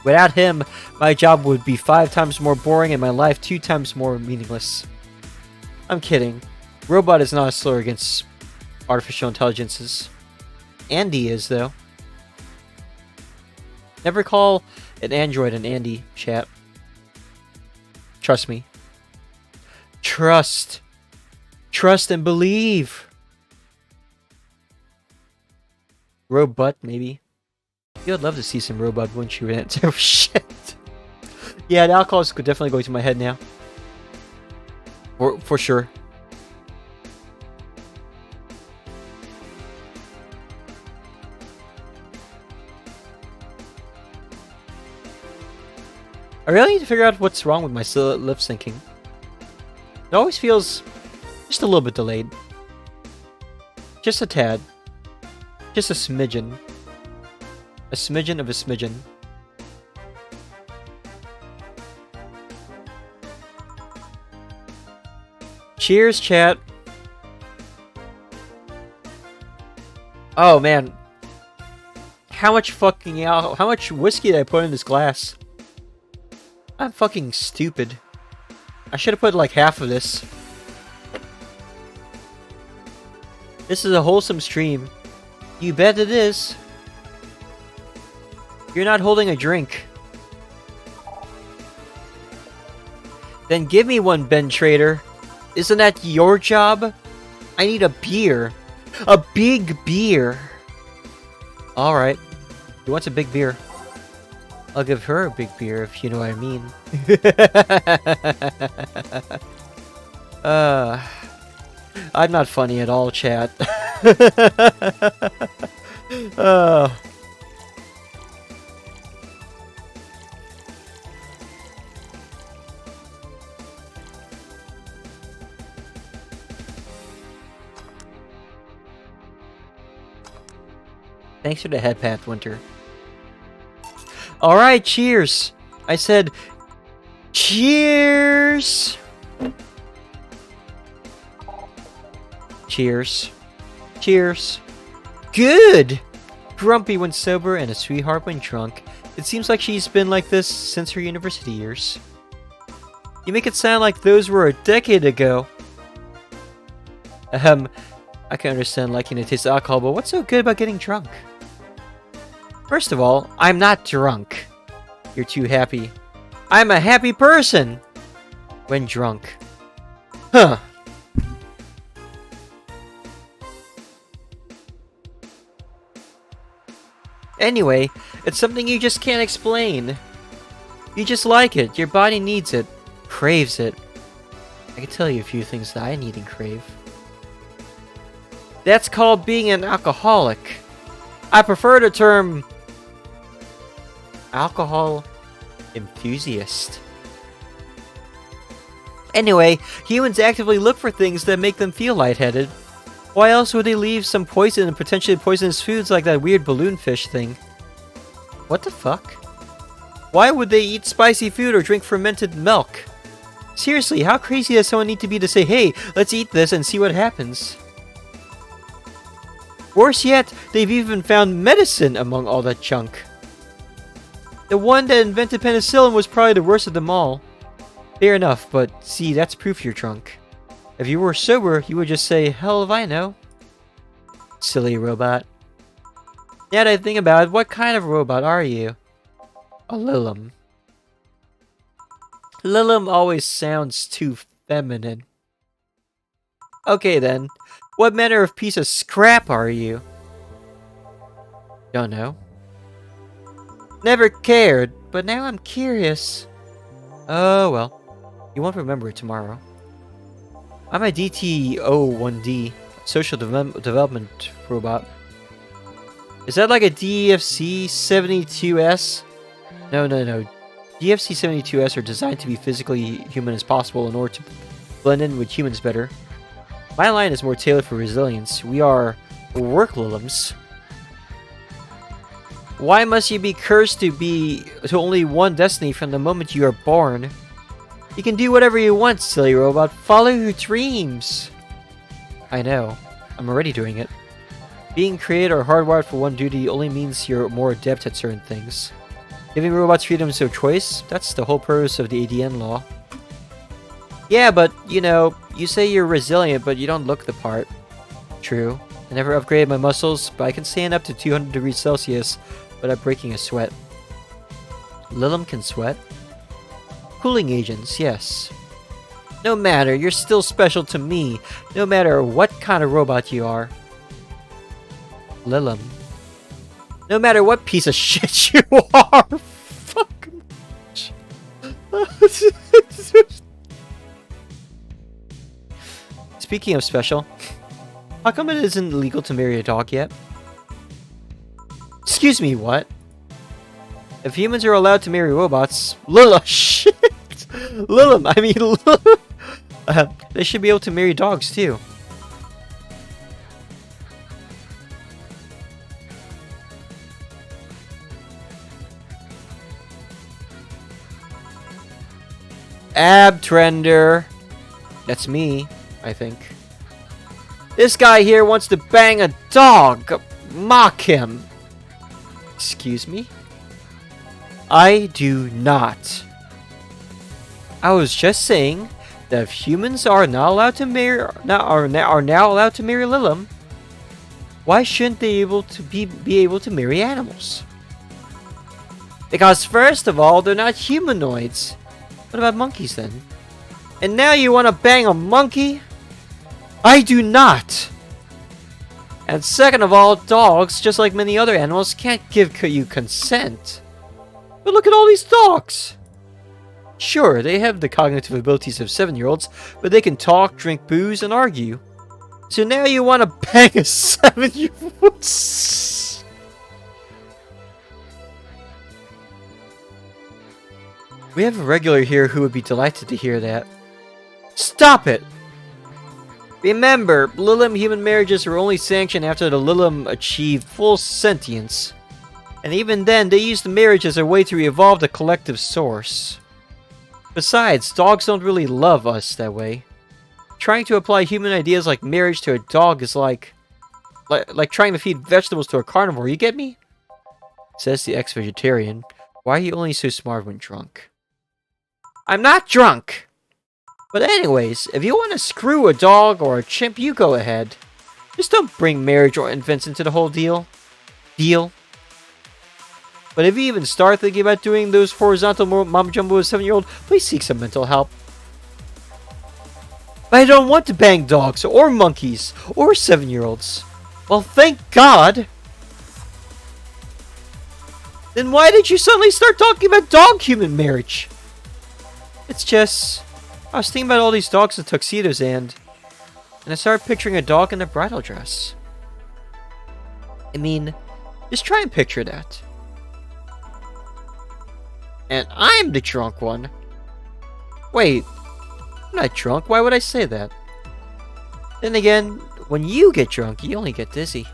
Without him, my job would be 5 times more boring and my life 2 times more meaningless. I'm kidding. Robot is not a slur against artificial intelligences. Andy is, though. Never call an android an Andy, chat. Trust me. Trust. Trust and believe. Robot, maybe. You'd love to see some robot, wouldn't you? Oh, shit. Yeah, the alcohol is definitely going to my head now. For sure. I really need to figure out what's wrong with my lip syncing. It always feels just a little bit delayed. Just a tad. Just a smidgen. A smidgen of a smidgen. Cheers, chat. Oh, man. How much whiskey did I put in this glass? I'm fucking stupid. I should have put like half of this. This is a wholesome stream. You bet it is. You're not holding a drink. Then give me one, Ben Trader. Isn't that your job? I need a beer. A big beer. Alright. Who wants a big beer? I'll give her a big beer, if you know what I mean. I'm not funny at all, chat. Thanks for the head pat, Winter. Alright, cheers! I said, cheers! Cheers. Cheers. Good! Grumpy when sober and a sweetheart when drunk. It seems like she's been like this since her university years. You make it sound like those were a decade ago. I can understand liking the taste of alcohol, but what's so good about getting drunk? First of all, I'm not drunk. You're too happy. I'm a happy person when drunk. Huh. Anyway, it's something you just can't explain. You just like it. Your body needs it. Craves it. I can tell you a few things that I need and crave. That's called being an alcoholic. I prefer the term alcohol enthusiast. Anyway, humans actively look for things that make them feel lightheaded. Why else would they leave some poison and potentially poisonous foods like that weird balloon fish thing? What the fuck? Why would they eat spicy food or drink fermented milk? Seriously, how crazy does someone need to be to say, hey, let's eat this and see what happens? Worse yet, they've even found medicine among all that junk. The one that invented penicillin was probably the worst of them all. Fair enough, but see, that's proof you're drunk. If you were sober, you would just say, hell if I know. Silly robot. Now that I think about it, what kind of robot are you? A Lulz. Lulz always sounds too feminine. Okay then, what manner of piece of scrap are you? Don't know. Never cared, but now I'm curious. Oh well, you won't remember it tomorrow. I'm a DT-01D, social development robot. Is that like a DFC-72S? No. DFC-72S are designed to be physically human as possible in order to blend in with humans better. My line is more tailored for resilience. We are work Lulz. Why must you be cursed to only one destiny from the moment you are born? You can do whatever you want, silly robot. Follow your dreams. I know. I'm already doing it. Being created or hardwired for one duty only means you're more adept at certain things. Giving robots freedoms of choice, that's the whole purpose of the ADN law. Yeah, but, you know, you say you're resilient, but you don't look the part. True. I never upgraded my muscles, but I can stand up to 200 degrees Celsius without breaking a sweat. Lulz can sweat? Cooling agents, yes. No matter, you're still special to me, no matter what kind of robot you are. Lulz. No matter what piece of shit you are! Fuck. Speaking of special, how come it isn't legal to marry a dog yet? Excuse me, what? If humans are allowed to marry robots, shit! Lulz, I mean, they should be able to marry dogs too. Ab Trender. That's me, I think. This guy here wants to bang a dog. Mock him. Excuse me? I do not. I was just saying that if humans are not allowed to marry, are now allowed to marry Lulz, why shouldn't they be able to marry animals? Because first of all, they're not humanoids. What about monkeys then? And now you want to bang a monkey? I do not! And second of all, dogs, just like many other animals, can't give you consent. But look at all these dogs! Sure, they have the cognitive abilities of 7-year-olds, but they can talk, drink booze, and argue. So now you want to bang a 7-year-old? We have a regular here who would be delighted to hear that. Stop it! Remember, Lulz human marriages were only sanctioned after the Lulz achieved full sentience. And even then, they used the marriage as a way to evolve the collective source. Besides, dogs don't really love us that way. Trying to apply human ideas like marriage to a dog is like trying to feed vegetables to a carnivore, you get me? Says the ex-vegetarian. Why are you only so smart when drunk? I'm not drunk! But anyways, if you want to screw a dog or a chimp, you go ahead. Just don't bring marriage or infants into the whole deal. But if you even start thinking about doing those horizontal mom jumbo with a 7-year-old, please seek some mental help. But I don't want to bang dogs, or monkeys, or 7-year-olds. Well, thank God! Then why did you suddenly start talking about dog-human marriage? It's just... I was thinking about all these dogs in tuxedos and I started picturing a dog in a bridal dress. I mean, just try and picture that. And I'm the drunk one. Wait, I'm not drunk. Why would I say that? Then again, when you get drunk, you only get dizzy.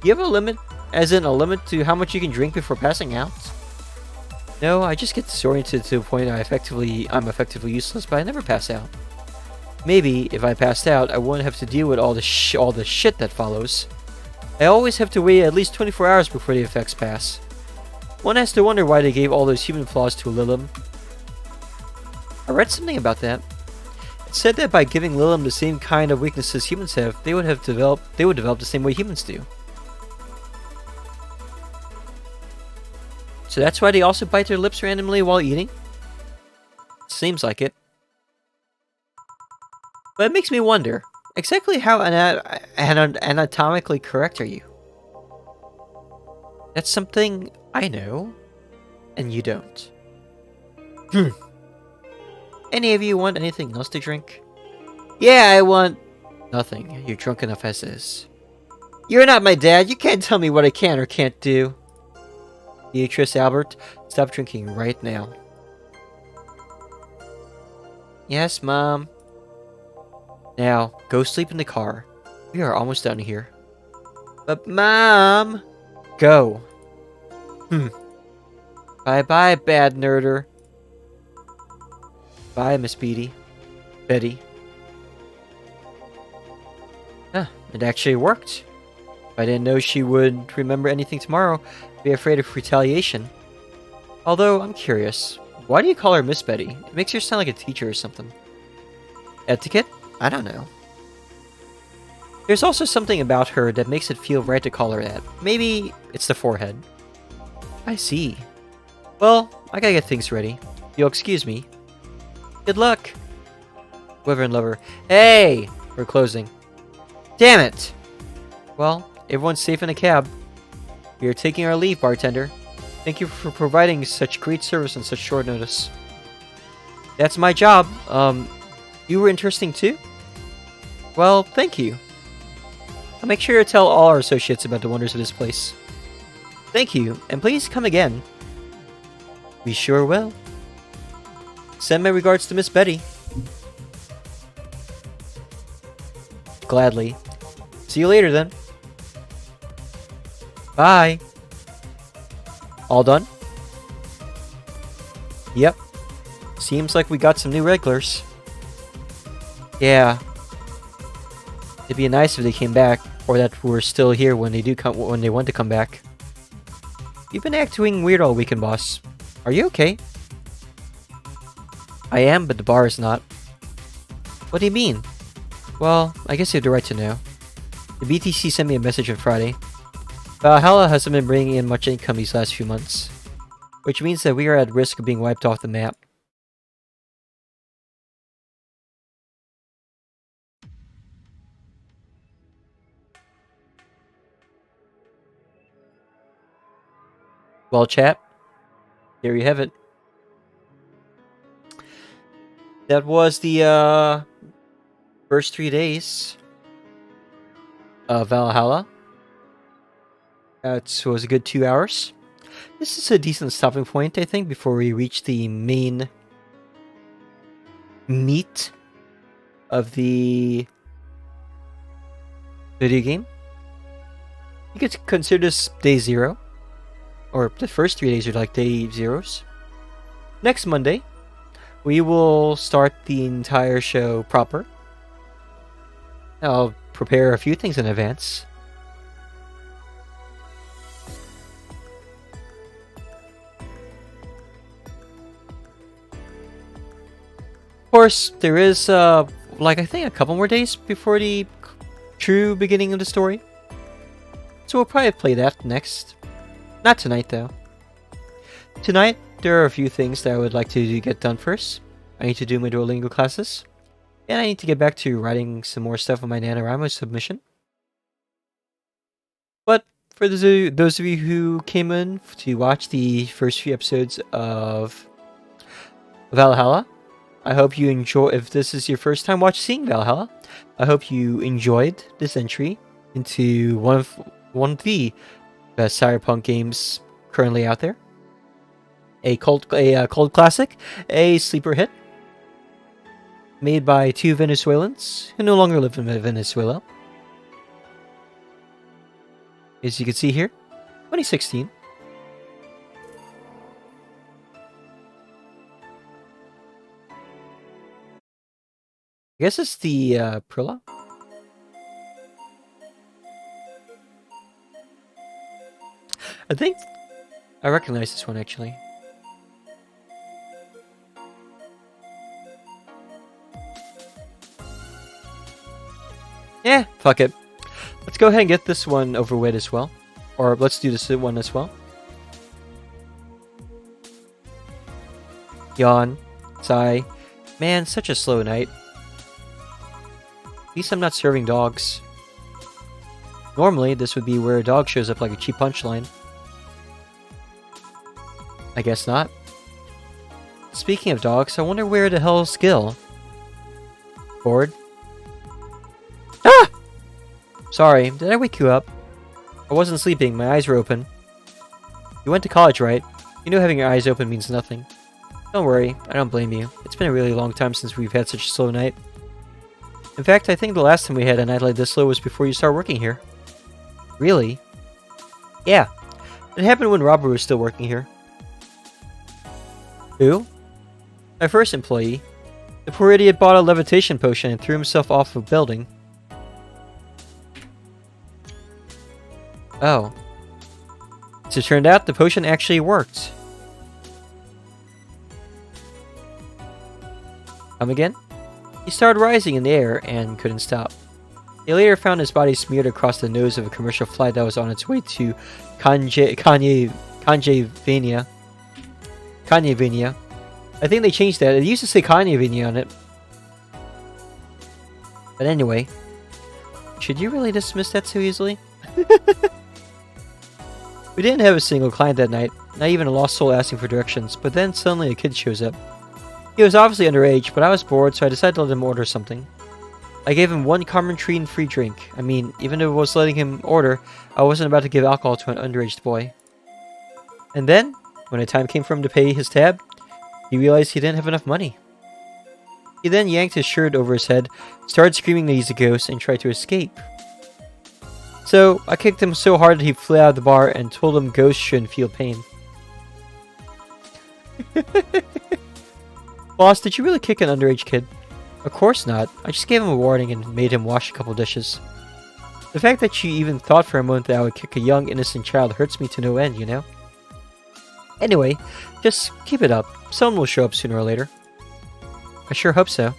You have a limit, as in a limit to how much you can drink before passing out? No, I just get disoriented to the point I'm effectively useless, but I never pass out. Maybe if I passed out, I wouldn't have to deal with all the shit that follows. I always have to wait at least 24 hours before the effects pass. One has to wonder why they gave all those human flaws to Lulz. I read something about that. It said that by giving Lulz the same kind of weaknesses humans have, they would develop the same way humans do. So that's why they also bite their lips randomly while eating? Seems like it. But it makes me wonder, exactly how anatomically correct are you? That's something I know, and you don't. Any of you want anything else to drink? Yeah, I want... Nothing. You're drunk enough as is. You're not my dad. You can't tell me what I can or can't do. Beatrice Albert, stop drinking right now. Yes, Mom. Now, go sleep in the car. We are almost done here. But Mom! Go. Bye-bye, bad nerder. Bye, Miss Betty. Huh, it actually worked. If I didn't know she would remember anything tomorrow, I'd be afraid of retaliation. Although, I'm curious. Why do you call her Miss Betty? It makes her sound like a teacher or something. Etiquette? I don't know. There's also something about her that makes it feel right to call her that. Maybe it's the forehead. I see. Well, I gotta get things ready. You'll excuse me. Good luck. Lover and lover. Hey! We're closing. Damn it! Well, everyone's safe in a cab. We are taking our leave, bartender. Thank you for providing such great service on such short notice. That's my job. You were interesting too? Well, thank you. I'll make sure to tell all our associates about the wonders of this place. Thank you, and please come again. We sure will. Send my regards to Miss Betty. Gladly. See you later then. Bye. All done? Yep. Seems like we got some new regulars. Yeah. It'd be nice if they came back, or that we're still here when they want to come back. You've been acting weird all weekend, boss. Are you okay? I am, but the bar is not. What do you mean? Well, I guess you have the right to know. The BTC sent me a message on Friday. Valhalla hasn't been bringing in much income these last few months, which means that we are at risk of being wiped off the map. Well, chat, there you have it. That was the first 3 days of Valhalla. That was a good 2 hours. This is a decent stopping point, I think, before we reach the main meat of the video game. You could consider this day 0. Or the first 3 days are like day zeros. Next Monday, we will start the entire show proper. I'll prepare a few things in advance. Of course, there is, I think a couple more days before the true beginning of the story. So we'll probably play that next. Not tonight, though. Tonight, there are a few things that I would like to get done first. I need to do my Duolingo classes. And I need to get back to writing some more stuff on my NaNoWriMo submission. But for those of you who came in to watch the first few episodes of Valhalla, I hope you enjoy. If this is your first time seeing Valhalla, I hope you enjoyed this entry into one of the best Cyberpunk games currently out there. A cult classic, a sleeper hit. Made by two Venezuelans who no longer live in Venezuela. As you can see here, 2016. I guess it's the prologue. I think I recognize this one actually. Yeah, fuck it. Let's go ahead and get this one over with as well. Or let's do this one as well. Yawn. Sigh. Man, such a slow night. At least I'm not serving dogs. Normally, this would be where a dog shows up like a cheap punchline. I guess not. Speaking of dogs, I wonder where the hell's Gil? Bored? Ah! Sorry, did I wake you up? I wasn't sleeping, my eyes were open. You went to college, right? You know having your eyes open means nothing. Don't worry, I don't blame you. It's been a really long time since we've had such a slow night. In fact, I think the last time we had a night like this slow was before you started working here. Really? Yeah. It happened when Robert was still working here. Who? My first employee. The poor idiot bought a levitation potion and threw himself off a building. Oh. As it turned out, the potion actually worked. Come again? He started rising in the air and couldn't stop. They later found his body smeared across the nose of a commercial flight that was on its way to Kanyevania. I think they changed that. It used to say Kanyevania on it. But anyway, should you really dismiss that so easily? We didn't have a single client that night, not even a lost soul asking for directions, but then suddenly a kid shows up. He was obviously underage, but I was bored, so I decided to let him order something. I gave him one Carmentrine free drink. I mean, even if it was letting him order, I wasn't about to give alcohol to an underage boy. And then, when the time came for him to pay his tab, he realized he didn't have enough money. He then yanked his shirt over his head, started screaming that he's a ghost, and tried to escape. So, I kicked him so hard that he flew out of the bar and told him ghosts shouldn't feel pain. Boss, did you really kick an underage kid? Of course not. I just gave him a warning and made him wash a couple dishes. The fact that you even thought for a moment that I would kick a young, innocent child hurts me to no end, you know? Anyway, just keep it up. Someone will show up sooner or later. I sure hope so.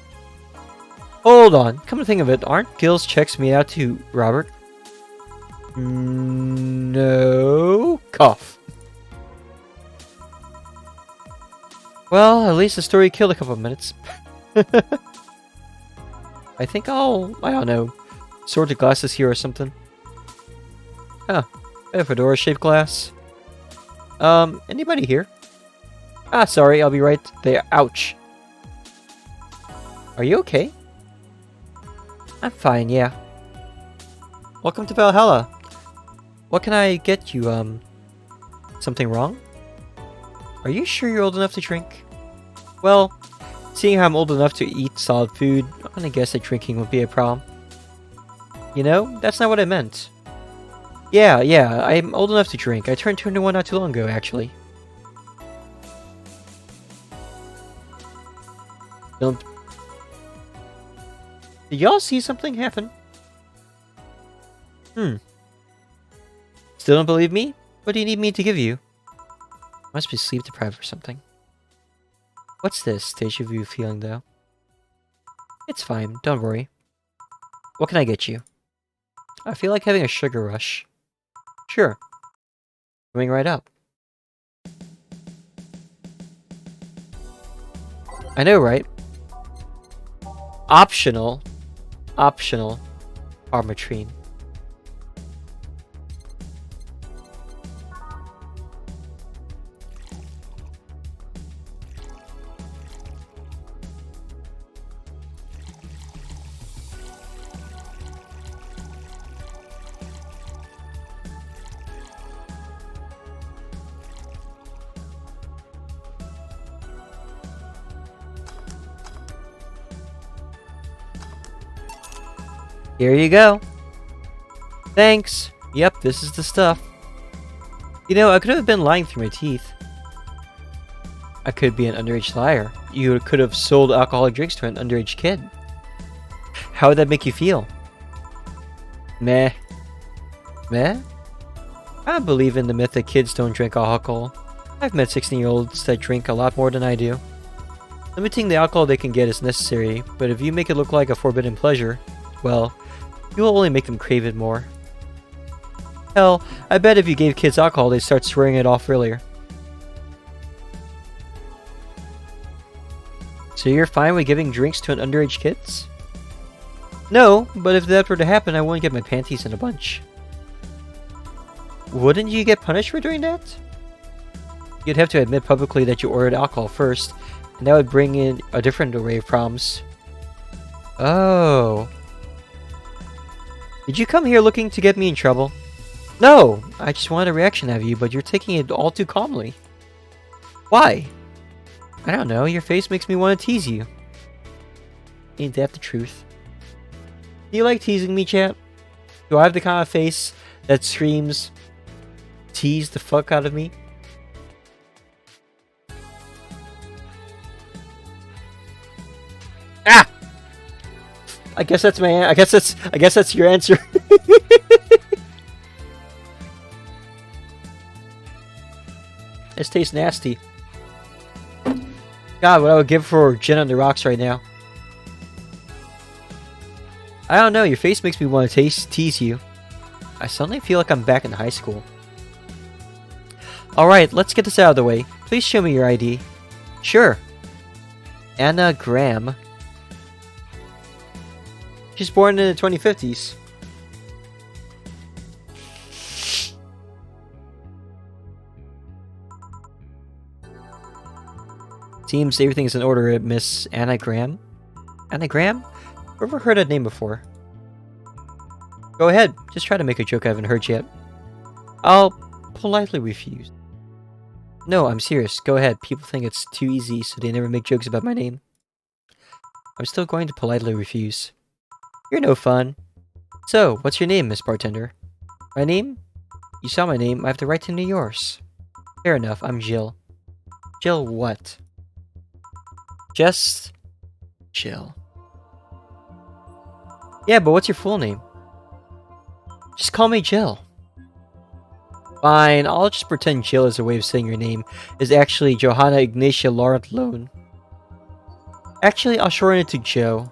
Hold on. Come to think of it, aren't Gil's checks made out to Robert? No. Cough. Well, at least the story killed a couple of minutes. I think I don't know, sort the glasses here or something. Huh. A fedora-shaped glass. Anybody here? Ah, sorry, I'll be right there. Ouch. Are you okay? I'm fine, yeah. Welcome to Valhalla. What can I get you, something wrong? Are you sure you're old enough to drink? Well, seeing how I'm old enough to eat solid food, I'm gonna guess that drinking would be a problem. You know, that's not what I meant. Yeah, I'm old enough to drink. I turned 21 not too long ago, actually. Don't... Did y'all see something happen? Still don't believe me? What do you need me to give you? Must be sleep deprived or something. What's this deja vu feeling, though? It's fine, don't worry. What can I get you? I feel like having a sugar rush. Sure. Coming right up. I know, right? Optional. Optional. Armatrine. Here you go. Thanks. Yep, this is the stuff. You know, I could have been lying through my teeth. I could be an underage liar. You could have sold alcoholic drinks to an underage kid. How would that make you feel? Meh. Meh? I believe in the myth that kids don't drink alcohol. I've met 16-year-olds that drink a lot more than I do. Limiting the alcohol they can get is necessary, but if you make it look like a forbidden pleasure, well, you will only make them crave it more. Hell, I bet if you gave kids alcohol, they'd start swearing it off earlier. So you're fine with giving drinks to an underage kids? No, but if that were to happen, I wouldn't get my panties in a bunch. Wouldn't you get punished for doing that? You'd have to admit publicly that you ordered alcohol first, and that would bring in a different array of problems. Oh. Did you come here looking to get me in trouble? No, I just wanted a reaction out of you, but you're taking it all too calmly. Why? I don't know, your face makes me want to tease you. Ain't that the truth? Do you like teasing me, chat? Do I have the kind of face that screams, tease the fuck out of me? Ah! I guess that's your answer. This tastes nasty. God, what I would give for gin on the rocks right now. I don't know, your face makes me want to tease you. I suddenly feel like I'm back in high school. Alright, let's get this out of the way. Please show me your ID. Sure. Anna Graham. She's born in the 2050s. Seems everything's in order, Miss Anna Graham. Anna Graham? Never heard that name before. Go ahead, just try to make a joke I haven't heard yet. I'll politely refuse. No, I'm serious. Go ahead. People think it's too easy, so they never make jokes about my name. I'm still going to politely refuse. You're no fun. So, what's your name, Miss Bartender? My name? You saw my name. I have the right to know yours. Fair enough. I'm Jill. Jill what? Just Jill. Yeah, but what's your full name? Just call me Jill. Fine, I'll just pretend Jill is a way of saying your name is actually Johanna Ignatia Laurent Lone. Actually, I'll shorten it to Joe.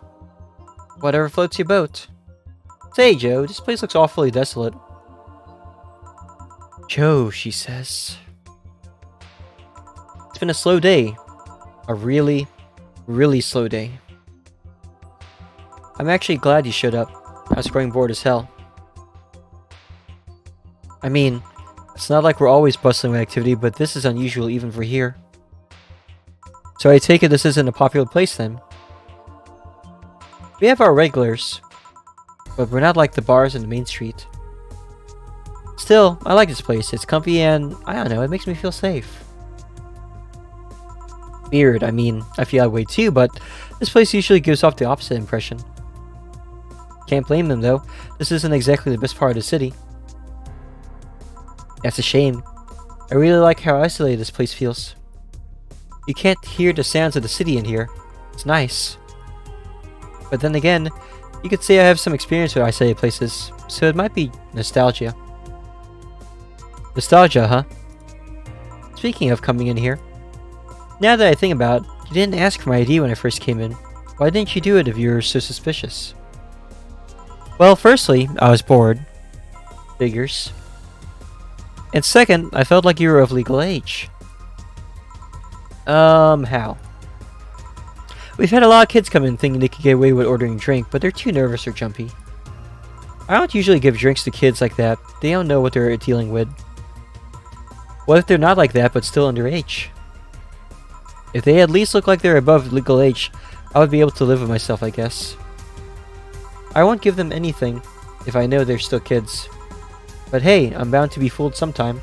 Whatever floats your boat. Say, Joe, this place looks awfully desolate. Joe, she says. It's been a slow day. A really, really slow day. I'm actually glad you showed up. I was growing bored as hell. I mean, it's not like we're always bustling with activity, but this is unusual even for here. So I take it this isn't a popular place then? We have our regulars, but we're not like the bars in the main street. Still, I like this place. It's comfy and, I don't know, it makes me feel safe. Weird, I mean, I feel that way too, but this place usually gives off the opposite impression. Can't blame them though, this isn't exactly the best part of the city. That's a shame. I really like how isolated this place feels. You can't hear the sounds of the city in here. It's nice. But then again, you could say I have some experience with isolated places, so it might be nostalgia. Nostalgia, huh? Speaking of coming in here, now that I think about it, you didn't ask for my ID when I first came in. Why didn't you do it if you were so suspicious? Well, firstly, I was bored. Figures. And second, I felt like you were of legal age. How? We've had a lot of kids come in thinking they could get away with ordering a drink, but they're too nervous or jumpy. I don't usually give drinks to kids like that. They don't know what they're dealing with. What if they're not like that, but still underage? If they at least look like they're above legal age, I would be able to live with myself, I guess. I won't give them anything if I know they're still kids. But hey, I'm bound to be fooled sometime.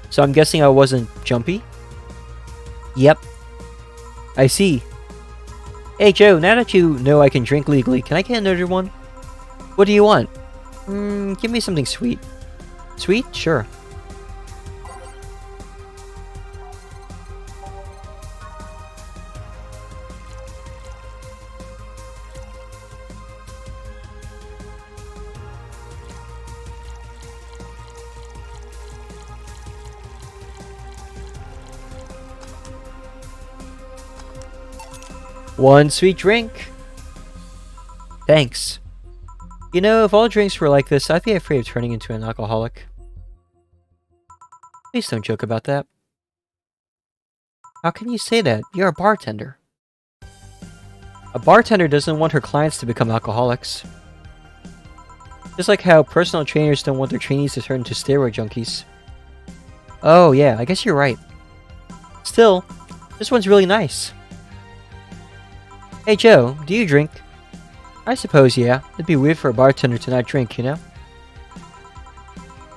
So I'm guessing I wasn't jumpy? Yep. I see. Hey Joe, now that you know I can drink legally, can I get another one? What do you want? Give me something sweet. Sweet? Sure. One sweet drink. Thanks. You know, if all drinks were like this, I'd be afraid of turning into an alcoholic. Please don't joke about that. How can you say that? You're a bartender. A bartender doesn't want her clients to become alcoholics. Just like how personal trainers don't want their trainees to turn into steroid junkies. Oh yeah, I guess you're right. Still, this one's really nice. Hey Joe, do you drink? I suppose, yeah. It'd be weird for a bartender to not drink, you know?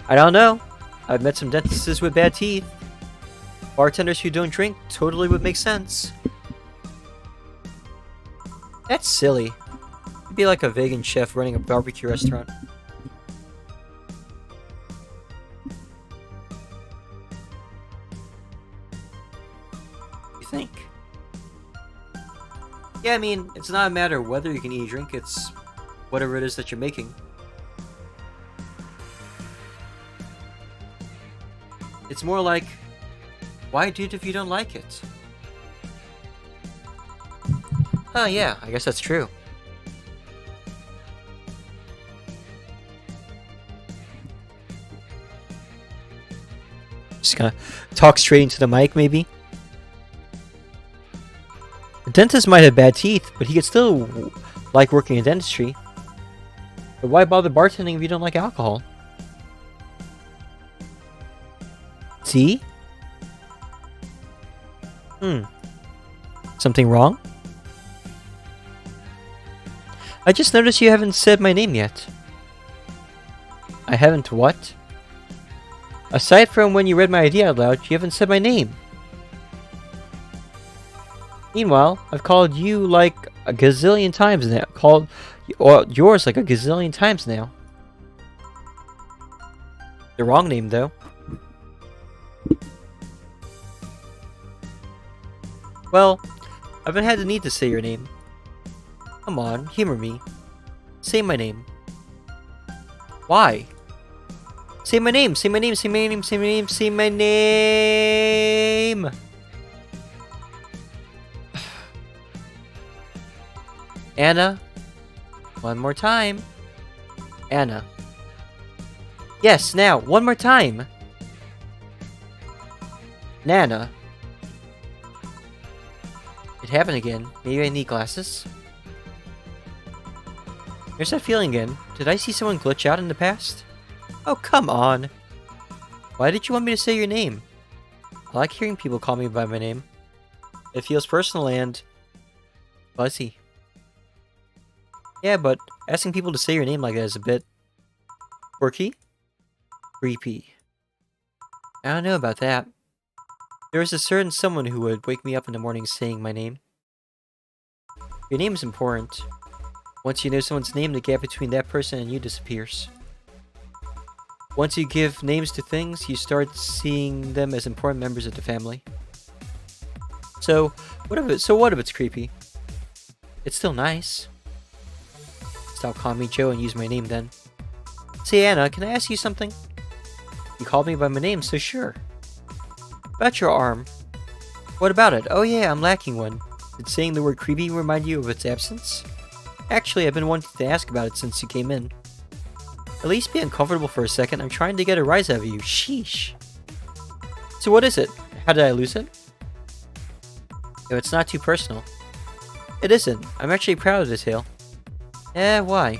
I don't know. I've met some dentists with bad teeth. Bartenders who don't drink totally would make sense. That's silly. You'd be like a vegan chef running a barbecue restaurant. You think? Yeah, I mean, it's not a matter of whether you can eat or drink, it's whatever it is that you're making. It's more like, why do it if you don't like it? Oh yeah, I guess that's true. Just gonna talk straight into the mic, maybe? A dentist might have bad teeth, but he could still like working in dentistry. But why bother bartending if you don't like alcohol? See? Something wrong? I just noticed you haven't said my name yet. I haven't what? Aside from when you read my idea out loud, you haven't said my name. Meanwhile, I've called you like a gazillion times now. Called yours like a gazillion times now. The wrong name, though. Well, I haven't had the need to say your name. Come on, humor me. Say my name. Why? Say my name, say my name, say my name, say my name, say my name! Anna. One more time. Anna. Yes, now, one more time. Nana. It happened again. Maybe I need glasses? Here's that feeling again. Did I see someone glitch out in the past? Oh, come on. Why did you want me to say your name? I like hearing people call me by my name. It feels personal and fuzzy. Yeah, but asking people to say your name like that is a bit quirky? Creepy. I don't know about that. There is a certain someone who would wake me up in the morning saying my name. Your name is important. Once you know someone's name, the gap between that person and you disappears. Once you give names to things, you start seeing them as important members of the family. So, what if it's creepy? It's still nice. Stop calling me Joe and use my name then. Say Anna, can I ask you something? You called me by my name, so sure. About your arm. What about it? Oh yeah, I'm lacking one. Did saying the word creepy remind you of its absence? Actually, I've been wanting to ask about it since you came in. At least be uncomfortable for a second. I'm trying to get a rise out of you. Sheesh. So what is it? How did I lose it? If it's not too personal. It isn't. I'm actually proud of the tale. Why?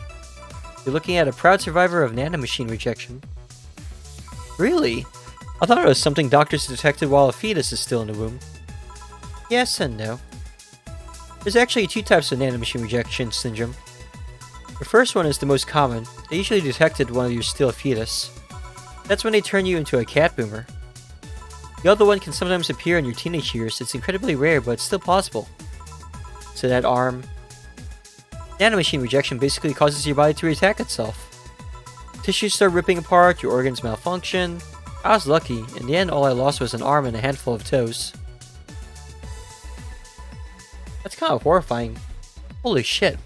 You're looking at a proud survivor of nanomachine rejection. Really? I thought it was something doctors detected while a fetus is still in the womb. Yes and no. There's actually two types of nanomachine rejection syndrome. The first one is the most common. They usually detected while you're still a fetus. That's when they turn you into a cat boomer. The other one can sometimes appear in your teenage years. It's incredibly rare, but it's still possible. So that arm... Nanomachine rejection basically causes your body to attack itself. Tissues start ripping apart, your organs malfunction. I was lucky. In the end, all I lost was an arm and a handful of toes. That's kind of horrifying. Holy shit.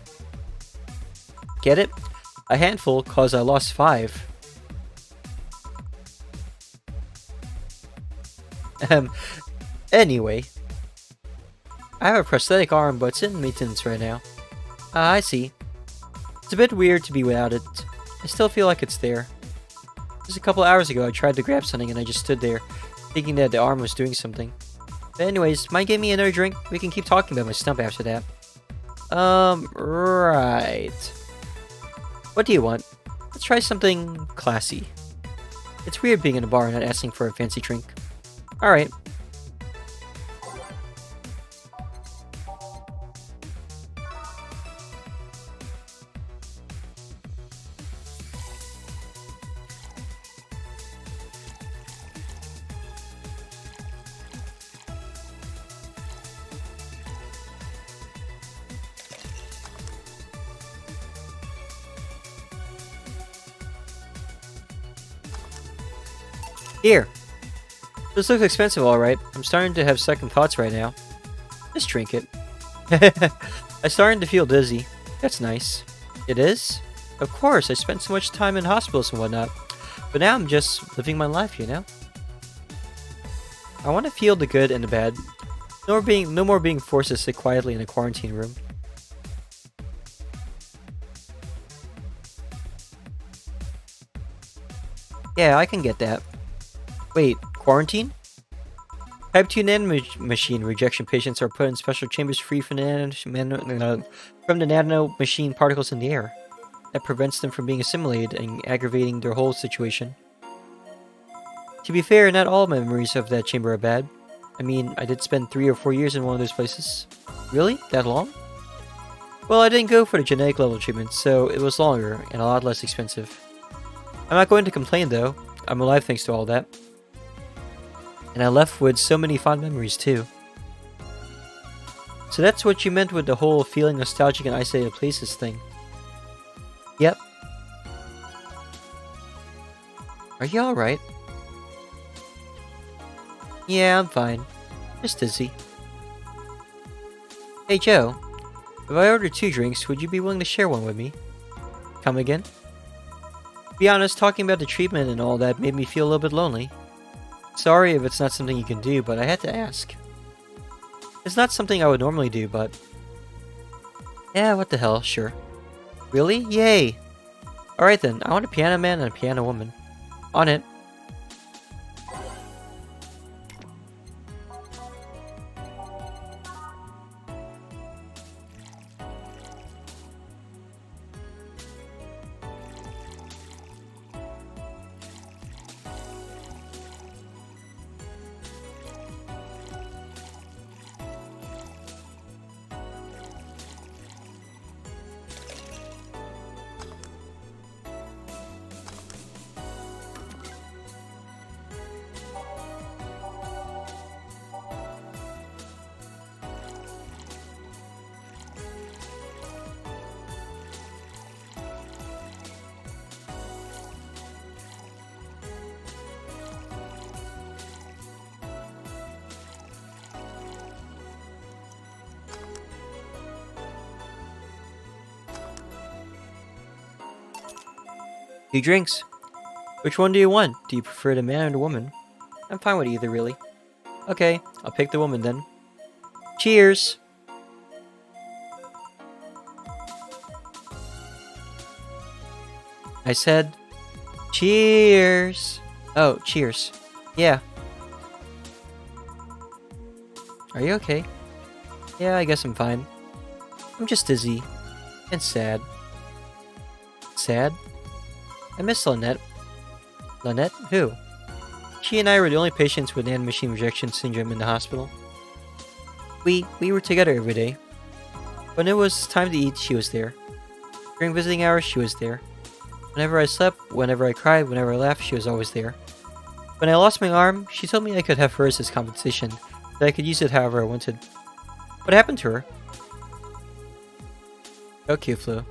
Get it? A handful cause I lost 5. Anyway. I have a prosthetic arm, but it's in maintenance right now. I see. It's a bit weird to be without it. I still feel like it's there. Just a couple hours ago, I tried to grab something and I just stood there, thinking that the arm was doing something. But anyways, mind getting me another drink? We can keep talking about my stump after that. Right. What do you want? Let's try something classy. It's weird being in a bar and not asking for a fancy drink. Alright. Here. This looks expensive, alright. I'm starting to have second thoughts right now. Just drink it. I'm starting to feel dizzy. That's nice. It is? Of course, I spent so much time in hospitals and whatnot. But now I'm just living my life, you know? I want to feel the good and the bad. No more being forced to sit quietly in a quarantine room. Yeah, I can get that. Wait, quarantine? Type 2 nanomachine rejection patients are put in special chambers free from the nanomachine particles in the air. That prevents them from being assimilated and aggravating their whole situation. To be fair, not all memories of that chamber are bad. I mean, I did spend 3 or 4 years in one of those places. Really? That long? Well, I didn't go for the genetic level treatment, so it was longer and a lot less expensive. I'm not going to complain though. I'm alive thanks to all that. And I left with so many fond memories too. So that's what you meant with the whole feeling nostalgic in isolated places thing. Yep. Are you alright? Yeah, I'm fine. Just dizzy. Hey Joe, if I order 2 drinks, would you be willing to share one with me? Come again? To be honest, talking about the treatment and all that made me feel a little bit lonely. Sorry if it's not something you can do, but I had to ask. It's not something I would normally do, but... Yeah, what the hell, sure. Really? Yay! Alright then, I want a piano man and a piano woman. On it. Two drinks. Which one do you want? Do you prefer the man or the woman? I'm fine with either, really. Okay, I'll pick the woman then. Cheers! I said, cheers! Oh, cheers. Yeah. Are you okay? Yeah, I guess I'm fine. I'm just dizzy. And sad. Sad? I miss Lynette. Lynette? Who? She and I were the only patients with nanomachine rejection syndrome in the hospital. We were together every day. When it was time to eat, she was there. During visiting hours, she was there. Whenever I slept, whenever I cried, whenever I laughed, she was always there. When I lost my arm, she told me I could have hers as compensation, that I could use it however I wanted. What happened to her? Okay, flu.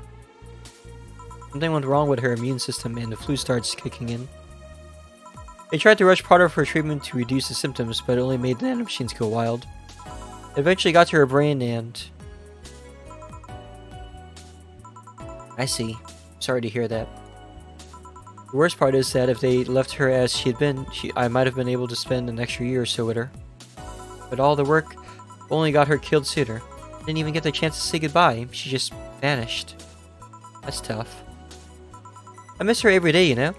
Something went wrong with her immune system and the flu starts kicking in. They tried to rush part of her treatment to reduce the symptoms, but it only made the nanomachines go wild. It eventually got to her brain and... I see. Sorry to hear that. The worst part is that if they left her as she had been, I might have been able to spend an extra year or so with her. But all the work only got her killed sooner. Didn't even get the chance to say goodbye. She just vanished. That's tough. I miss her every day, you know?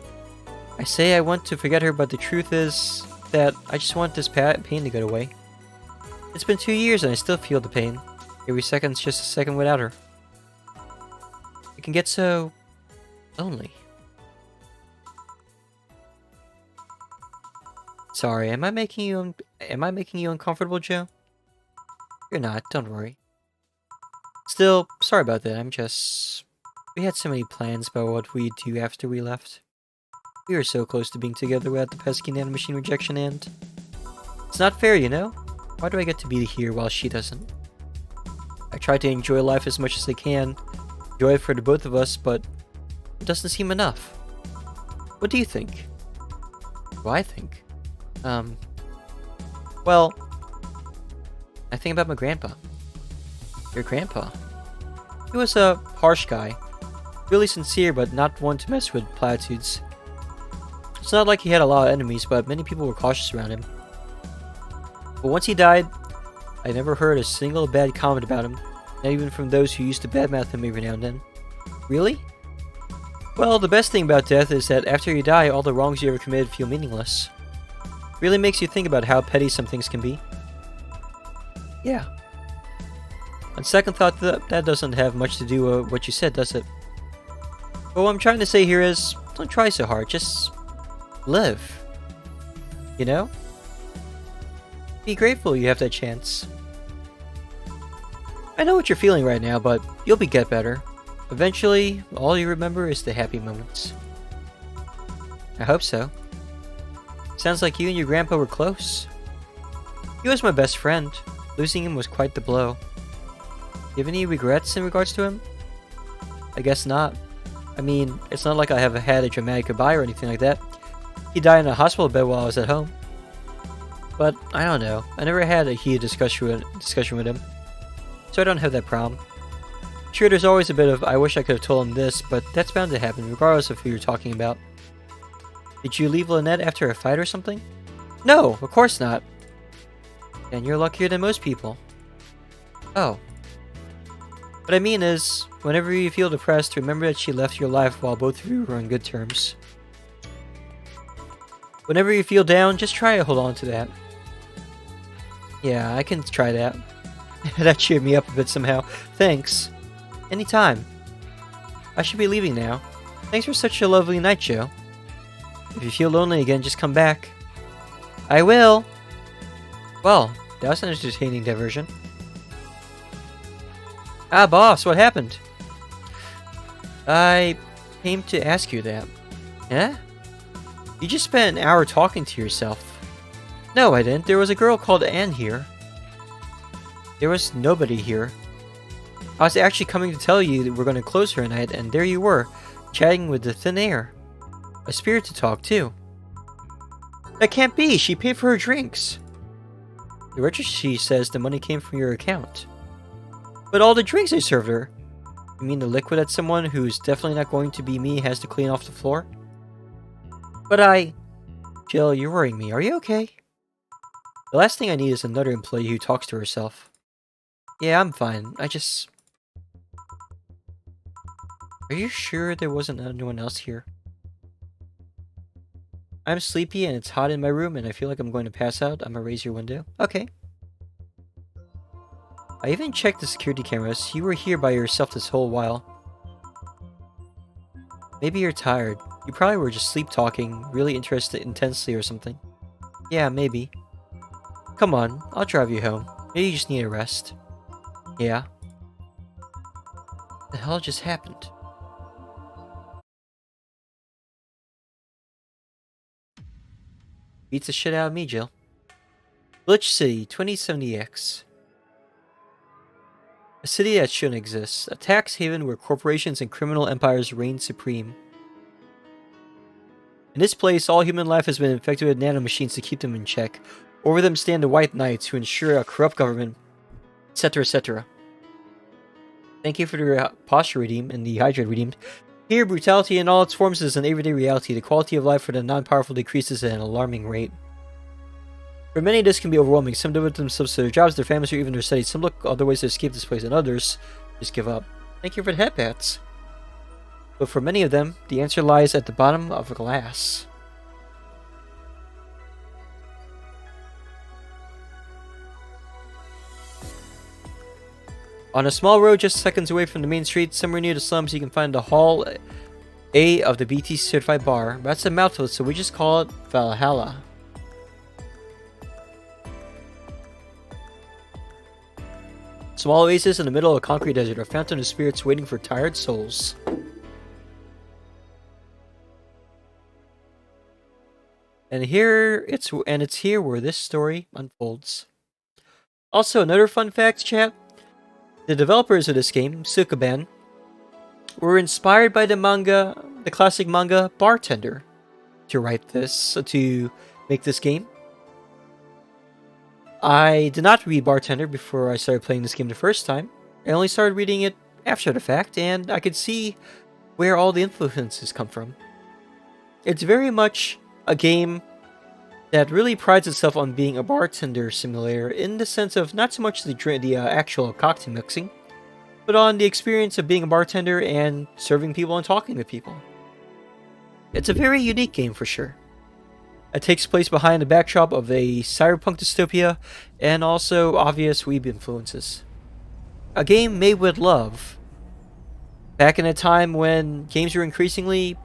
I say I want to forget her, but the truth is that I just want this pain to go away. It's been 2 years and I still feel the pain. Every second's just a second without her. It can get so... lonely. Sorry, am I making you uncomfortable, Joe? You're not, don't worry. Still, sorry about that, we had so many plans about what we'd do after we left. We were so close to being together without the pesky nanomachine rejection and... It's not fair, you know? Why do I get to be here while she doesn't? I try to enjoy life as much as I can, enjoy it for the both of us, but it doesn't seem enough. What do you think? What do I think? Well, I think about my grandpa. Your grandpa? He was a harsh guy. Really sincere, but not one to mess with platitudes. It's not like he had a lot of enemies, but many people were cautious around him. But once he died, I never heard a single bad comment about him, not even from those who used to badmouth him every now and then. Really? Well, the best thing about death is that after you die, all the wrongs you ever committed feel meaningless. Really makes you think about how petty some things can be. Yeah. On second thought, that doesn't have much to do with what you said, does it? But what I'm trying to say here is, don't try so hard, just live. You know? Be grateful you have that chance. I know what you're feeling right now, but you'll get better. Eventually, all you remember is the happy moments. I hope so. Sounds like you and your grandpa were close. He was my best friend. Losing him was quite the blow. Do you have any regrets in regards to him? I guess not. I mean, it's not like I have had a dramatic goodbye or anything like that. He died in a hospital bed while I was at home. But, I don't know. I never had a heated discussion with him. So I don't have that problem. Sure, there's always a bit of, I wish I could have told him this, but that's bound to happen, regardless of who you're talking about. Did you leave Lynette after a fight or something? No, of course not. And you're luckier than most people. Oh. What I mean is, whenever you feel depressed, remember that she left your life while both of you were on good terms. Whenever you feel down, just try to hold on to that. Yeah, I can try that. That cheered me up a bit somehow. Thanks. Anytime. I should be leaving now. Thanks for such a lovely night, Joe. If you feel lonely again, just come back. I will! Well, that was an entertaining diversion. Ah, boss, what happened? I came to ask you that. Eh? You just spent an hour talking to yourself. No, I didn't. There was a girl called Anne here. There was nobody here. I was actually coming to tell you that we're going to close for a night, and there you were, chatting with the thin air. A spirit to talk, too. That can't be! She paid for her drinks! The registry says the money came from your account. But all the drinks I served her! You mean the liquid that someone who's definitely not going to be me has to clean off the floor? But Jill, you're worrying me. Are you okay? The last thing I need is another employee who talks to herself. Yeah, I'm fine. Are you sure there wasn't anyone else here? I'm sleepy and it's hot in my room and I feel like I'm going to pass out. I'm gonna raise your window. Okay. I even checked the security cameras. You were here by yourself this whole while. Maybe you're tired. You probably were just sleep talking, really interested intensely or something. Yeah, maybe. Come on, I'll drive you home. Maybe you just need a rest. Yeah. What the hell just happened? Beats the shit out of me, Jill. Glitch City, 2070X. A city that shouldn't exist. A tax haven where corporations and criminal empires reign supreme. In this place, all human life has been infected with nanomachines to keep them in check. Over them stand the White Knights who ensure a corrupt government, etc., etc. Thank you for the posture redeem and the hydrate redeemed. Here, brutality in all its forms is an everyday reality. The quality of life for the non-powerful decreases at an alarming rate. For many, this can be overwhelming. Some devote themselves to their jobs, their families, or even their studies. Some look other ways to escape this place, and others just give up. Thank you for the headbats. But for many of them, the answer lies at the bottom of a glass. On a small road just seconds away from the main street, somewhere near the slums, you can find the Hall A of the BT certified bar. That's a mouthful, so we just call it Valhalla. Small oasis in the middle of a concrete desert, a fountain of spirits waiting for tired souls. And it's here where this story unfolds. Also, another fun fact, chat. The developers of this game, Sukaban, were inspired by the classic manga Bartender, to make this game. I did not read Bartender before I started playing this game the first time. I only started reading it after the fact, and I could see where all the influences come from. It's very much a game that really prides itself on being a bartender simulator in the sense of not so much the actual cocktail mixing, but on the experience of being a bartender and serving people and talking to people. It's a very unique game for sure. It takes place behind the backdrop of a Cyberpunk Dystopia and also obvious weeb influences. A game made with love. Back in a time when games were increasingly,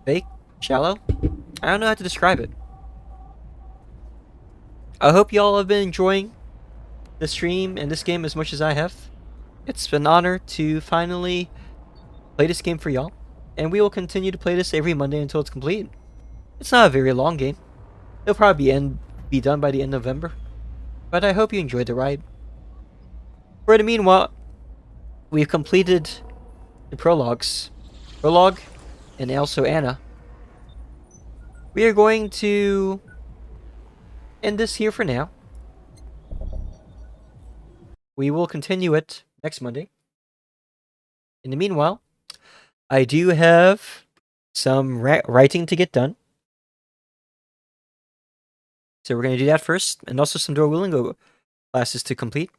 fake, shallow. I don't know how to describe it. I hope y'all have been enjoying the stream and this game as much as I have. It's been an honor to finally play this game for y'all, and we will continue to play this every Monday until it's complete. It's not a very long game. It'll probably be done by the end of November, but I hope you enjoyed the ride. For the meanwhile, we've completed the prologue, and also Anna. We are going to end this here for now. We will continue it next Monday. In the meanwhile, I do have some writing to get done. So we're going to do that first, and also some Duolingo classes to complete.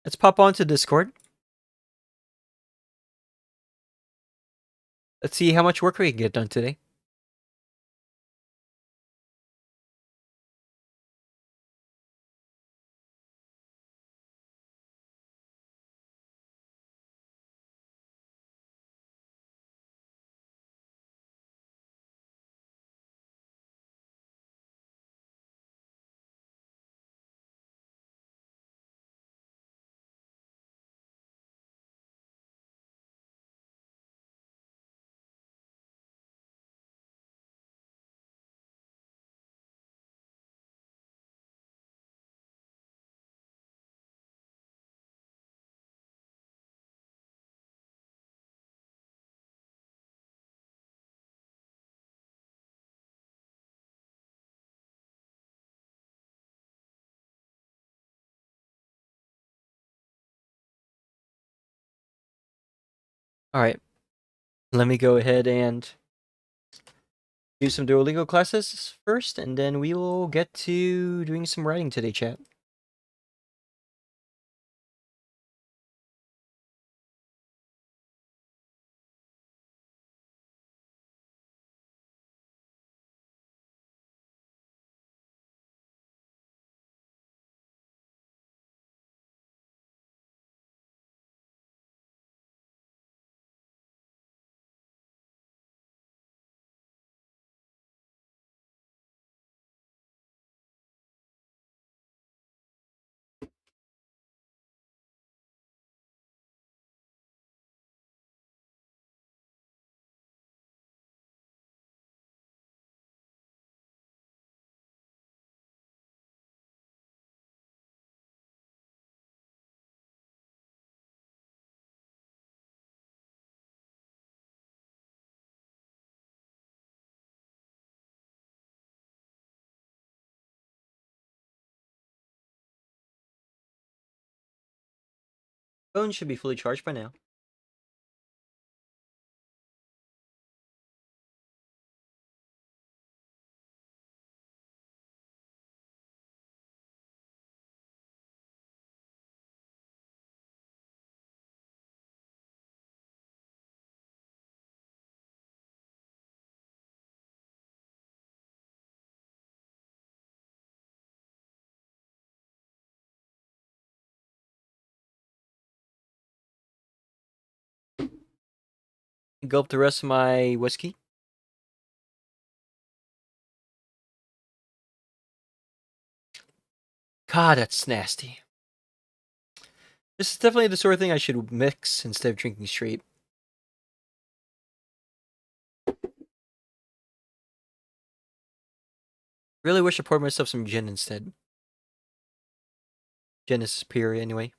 Let's pop onto Discord. Let's see how much work we can get done today. Alright, let me go ahead and do some Duolingo classes first, and then we will get to doing some writing today, chat. Phone should be fully charged by now. Gulp the rest of my whiskey. God, that's nasty. This is definitely the sort of thing I should mix instead of drinking straight. Really wish I poured myself some gin instead. Gin is superior anyway.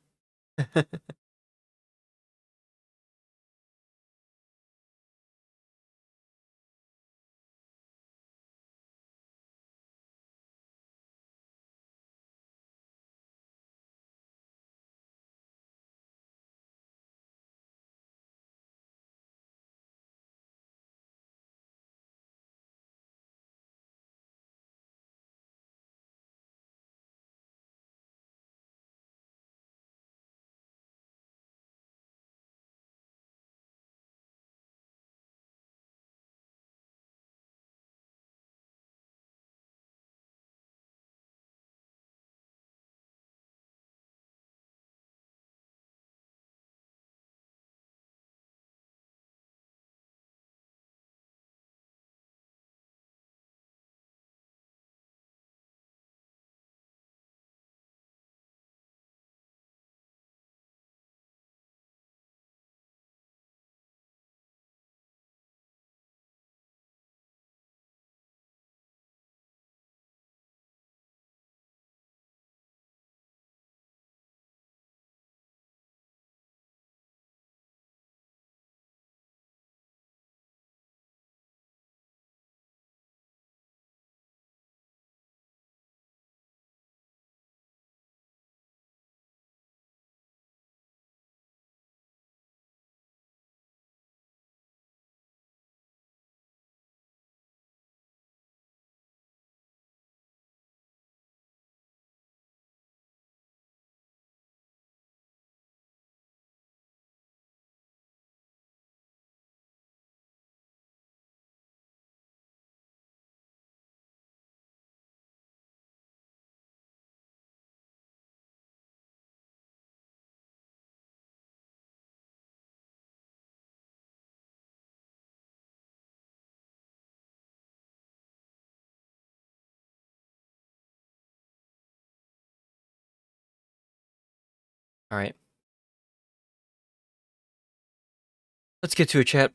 All right. Let's get to it, chat.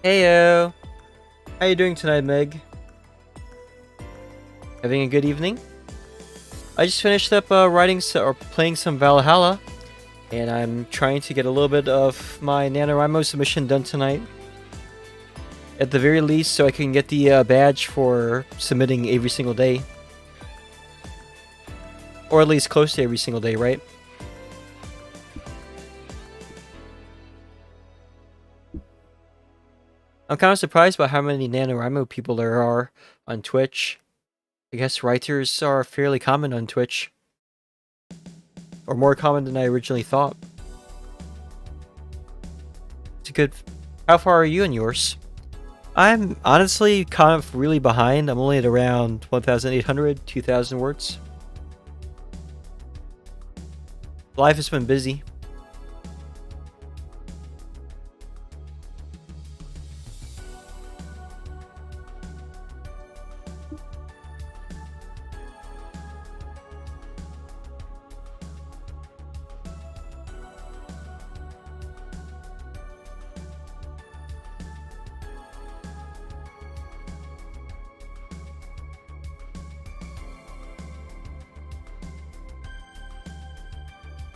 Heyo! How you doing tonight, Meg? Having a good evening? I just finished up or playing some Valhalla, and I'm trying to get a little bit of my NaNoWriMo submission done tonight. At the very least, so I can get the badge for submitting every single day. Or at least close to every single day, right? I'm kind of surprised by how many NaNoWriMo people there are on Twitch. I guess writers are fairly common on Twitch. Or more common than I originally thought. It's a good... How far are you in yours? I'm honestly kind of really behind. I'm only at around 1,800, 2,000 words. Life has been busy.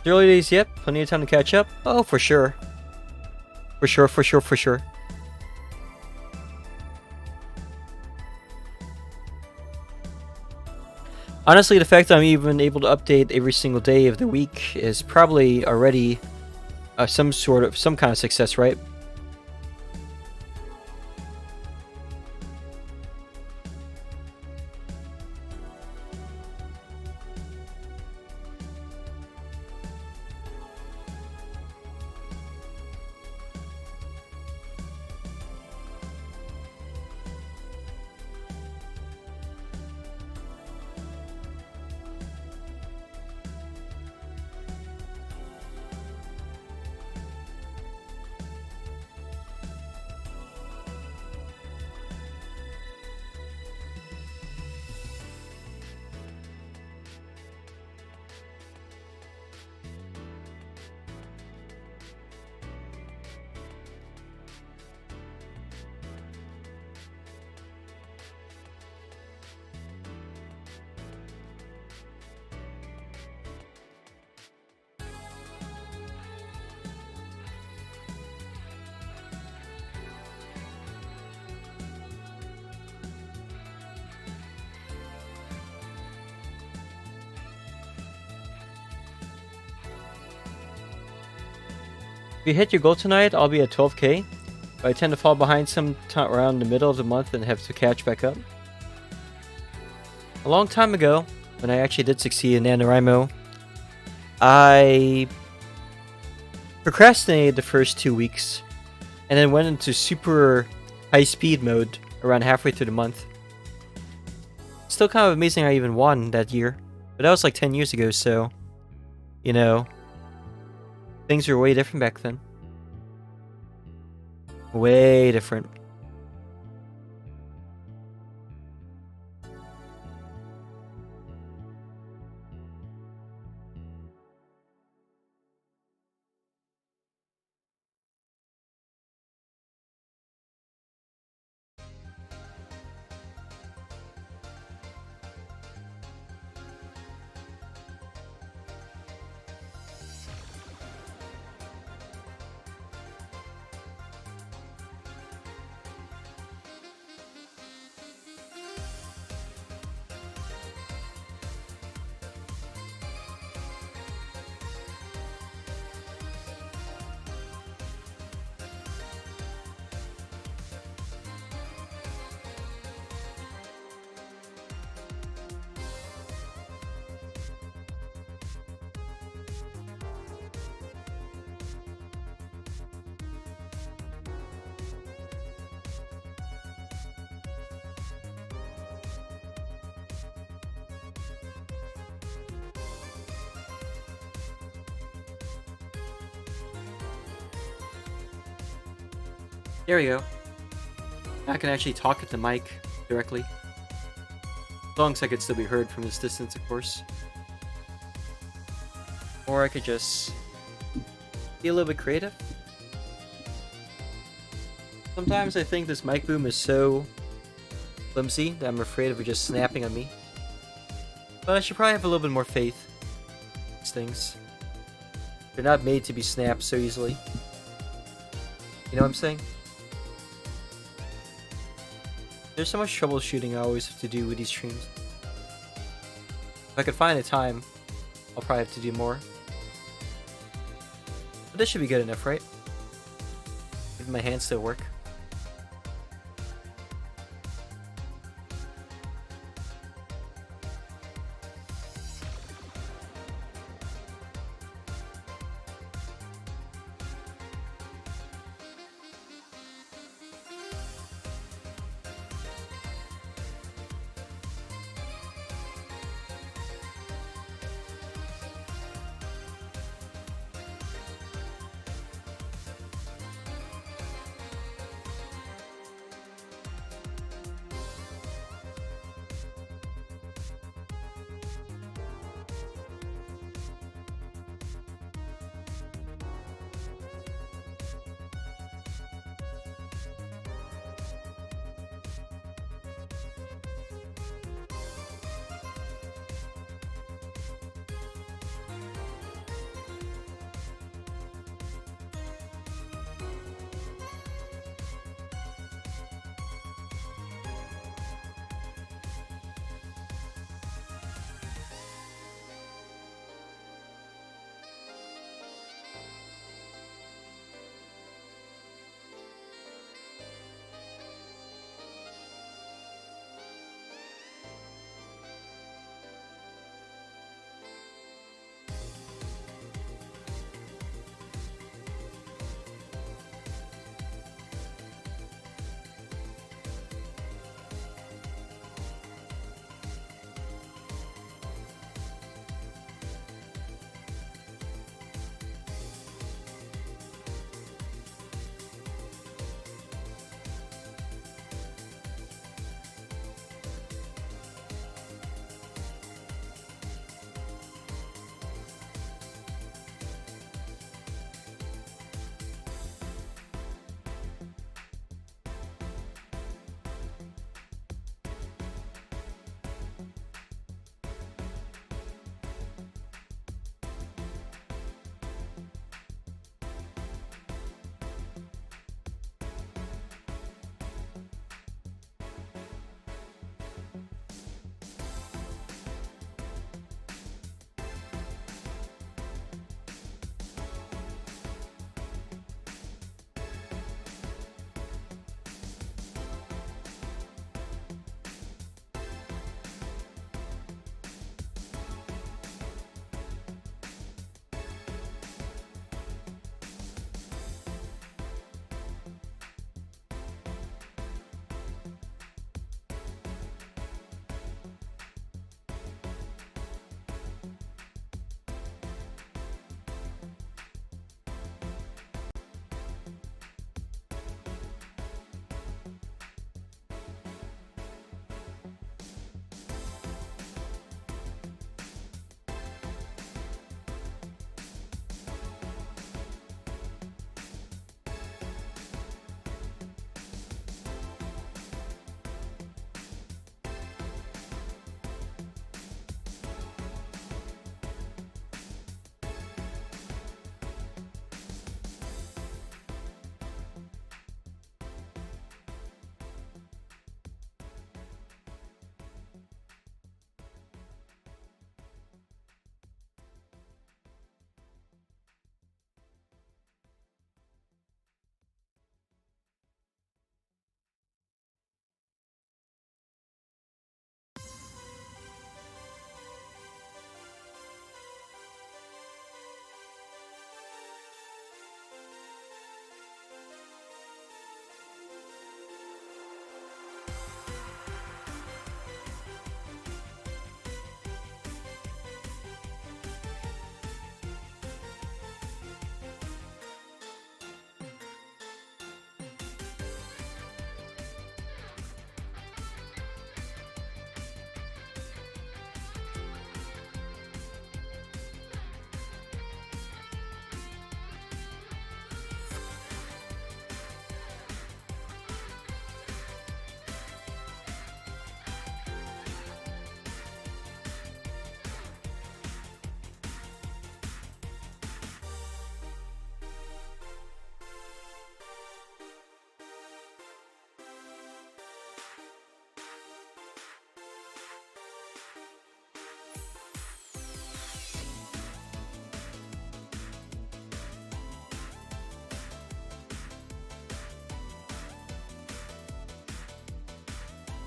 The early days, yep. Plenty of time to catch up. Oh, for sure. For sure. Honestly, the fact that I'm even able to update every single day of the week is probably already some kind of success, right? If you hit your goal tonight, I'll be at 12k. But I tend to fall behind around the middle of the month and have to catch back up. A long time ago, when I actually did succeed in NaNoWriMo, I procrastinated the first 2 weeks and then went into super high speed mode around halfway through the month. Still kind of amazing I even won that year, but that was like 10 years ago, so, you know, things were way different back then. Way different. There we go. I can actually talk at the mic directly. As long as I could still be heard from this distance, of course. Or I could just be a little bit creative. Sometimes I think this mic boom is so flimsy that I'm afraid of it just snapping on me. But I should probably have a little bit more faith in these things. They're not made to be snapped so easily. You know what I'm saying? There's so much troubleshooting I always have to do with these streams. If I could find a time, I'll probably have to do more. But this should be good enough, right? Even my hands still work.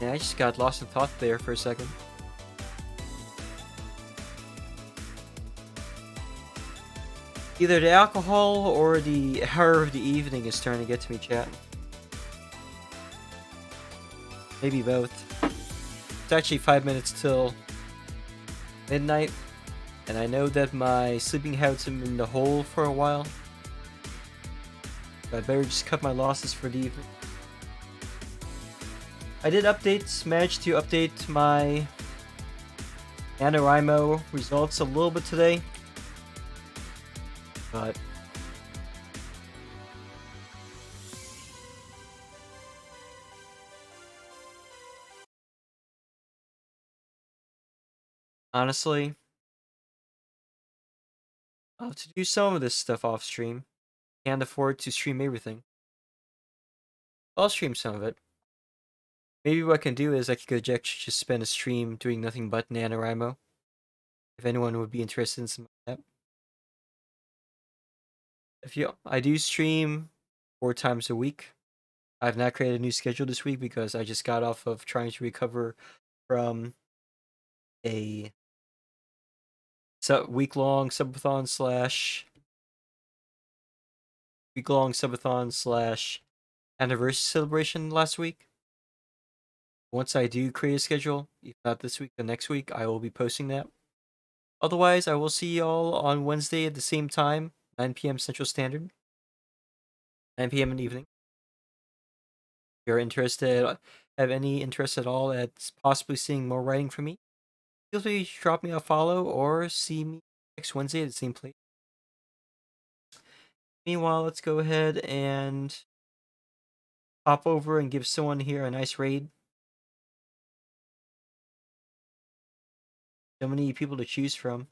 Yeah, I just got lost in thought there for a second. Either the alcohol or the hour of the evening is starting to get to me, chat. Maybe both. It's actually 5 minutes till midnight, and I know that my sleeping habits have been in the hole for a while. So I better just cut my losses for the evening. I did manage to update my NaNoWriMo results a little bit today, but honestly, I'll have to do some of this stuff off stream. Can't afford to stream everything. I'll stream some of it. Maybe what I can do is I could just spend a stream doing nothing but NaNoWriMo. If anyone would be interested in some of that. I do stream 4 times a week. I've not created a new schedule this week because I just got off of trying to recover from a week-long subathon slash anniversary celebration last week. Once I do create a schedule, if not this week, the next week, I will be posting that. Otherwise, I will see y'all on Wednesday at the same time, 9 p.m. Central Standard, 9 p.m. in the evening. If you're interested, have any interest at all at possibly seeing more writing from me, feel free to drop me a follow or see me next Wednesday at the same place. Meanwhile, let's go ahead and hop over and give someone here a nice raid. So many people to choose from.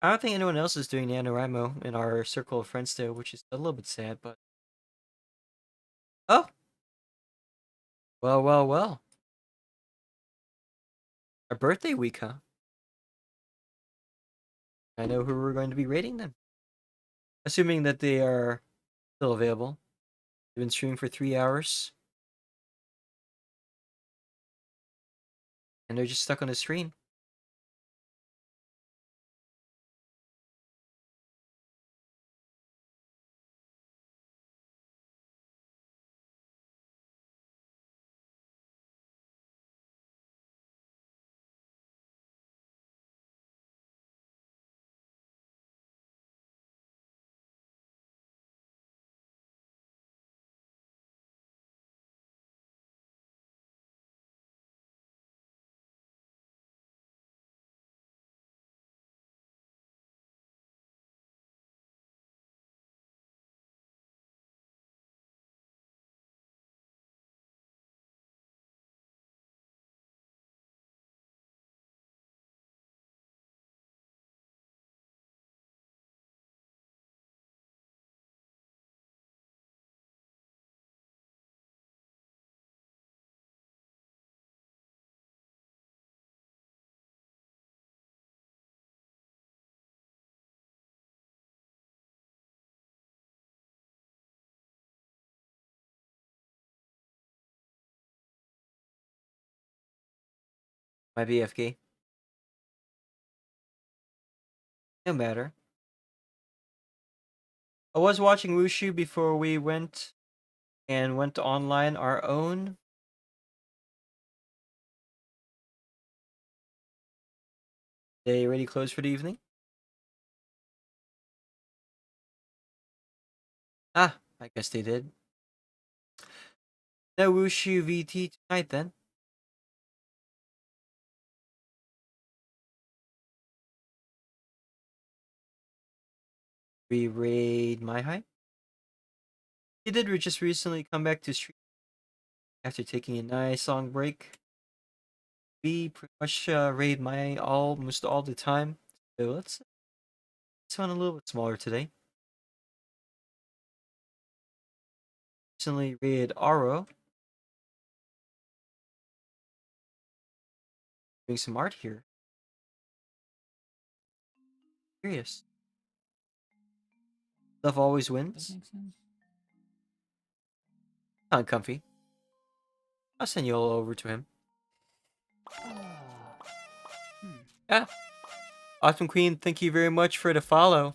I don't think anyone else is doing NaNoWriMo in our circle of friends though, which is a little bit sad, but... Oh! Well, well, well. A birthday week, huh? I know who we're going to be raiding then. Assuming that they are still available. They've been streaming for 3 hours. And they're just stuck on the screen. My BFK. No matter. I was watching Wushu before we went online our own. They already closed for the evening? Ah, I guess they did. No Wushu VT tonight then. We raid My High. He did just recently come back to stream after taking a nice long break. We pretty much raid My almost all the time. So let's run a little bit smaller today. Recently raided Aro. Doing some art here. Curious. Love always wins. That makes sense. Not comfy. I'll send you all over to him. Hmm. Yeah. Awesome Queen, thank you very much for the follow.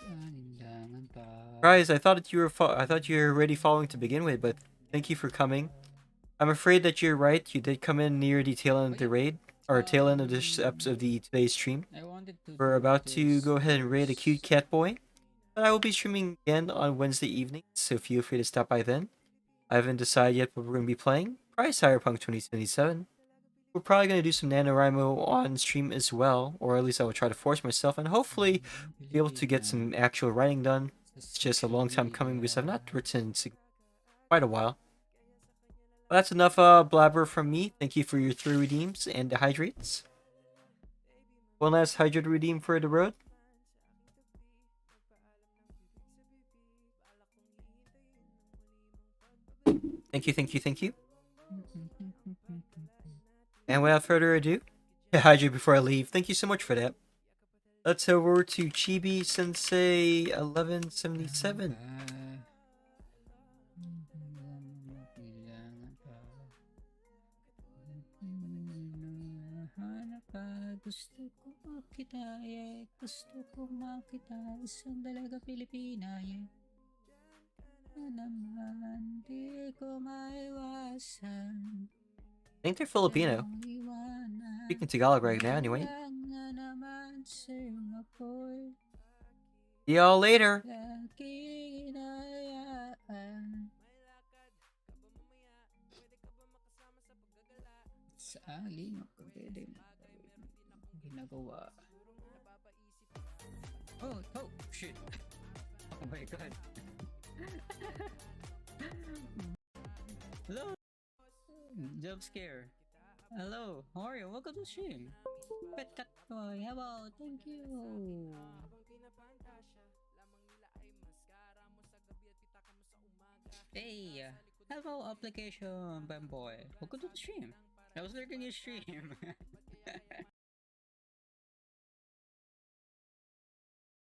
Alinlangan pa. Rise, I thought you were already following to begin with, but thank you for coming. I'm afraid that you're right. You did come in near the tail end of the raid, or tail end of this episode of today's stream. I wanted to We're do about to this go ahead and raid a cute first. cat boy. But I will be streaming again on Wednesday evening, so feel free to stop by then. I haven't decided yet what we're going to be playing. Probably Cyberpunk 2077. We're probably going to do some NaNoWriMo on stream as well, or at least I will try to force myself, and hopefully be able to get some actual writing done. It's just a long time coming because I've not written in quite a while. Well, that's enough blabber from me. Thank you for your 3 redeems and the hydrates. One last hydrate redeem for the road. Thank you, thank you, thank you. And without further ado, hydrate before I leave. Thank you so much for that. Let's head over to Chibi Sensei 1177. Gusto ko makita, yeah. Gusto ko makita isang dalaga Pilipina, yeah. Naman, di ko maiwasan. I think they're Filipino. Speaking Tagalog right now, anyway. See y'all later. Sali pwede ginagawa. Oh, shit. Oh my god. Hello. Jump scare. Hello, how are you? Welcome to stream. Pet cat boy, hello, thank you. Hey, hello application boy. Welcome to the stream. I was lurking your stream.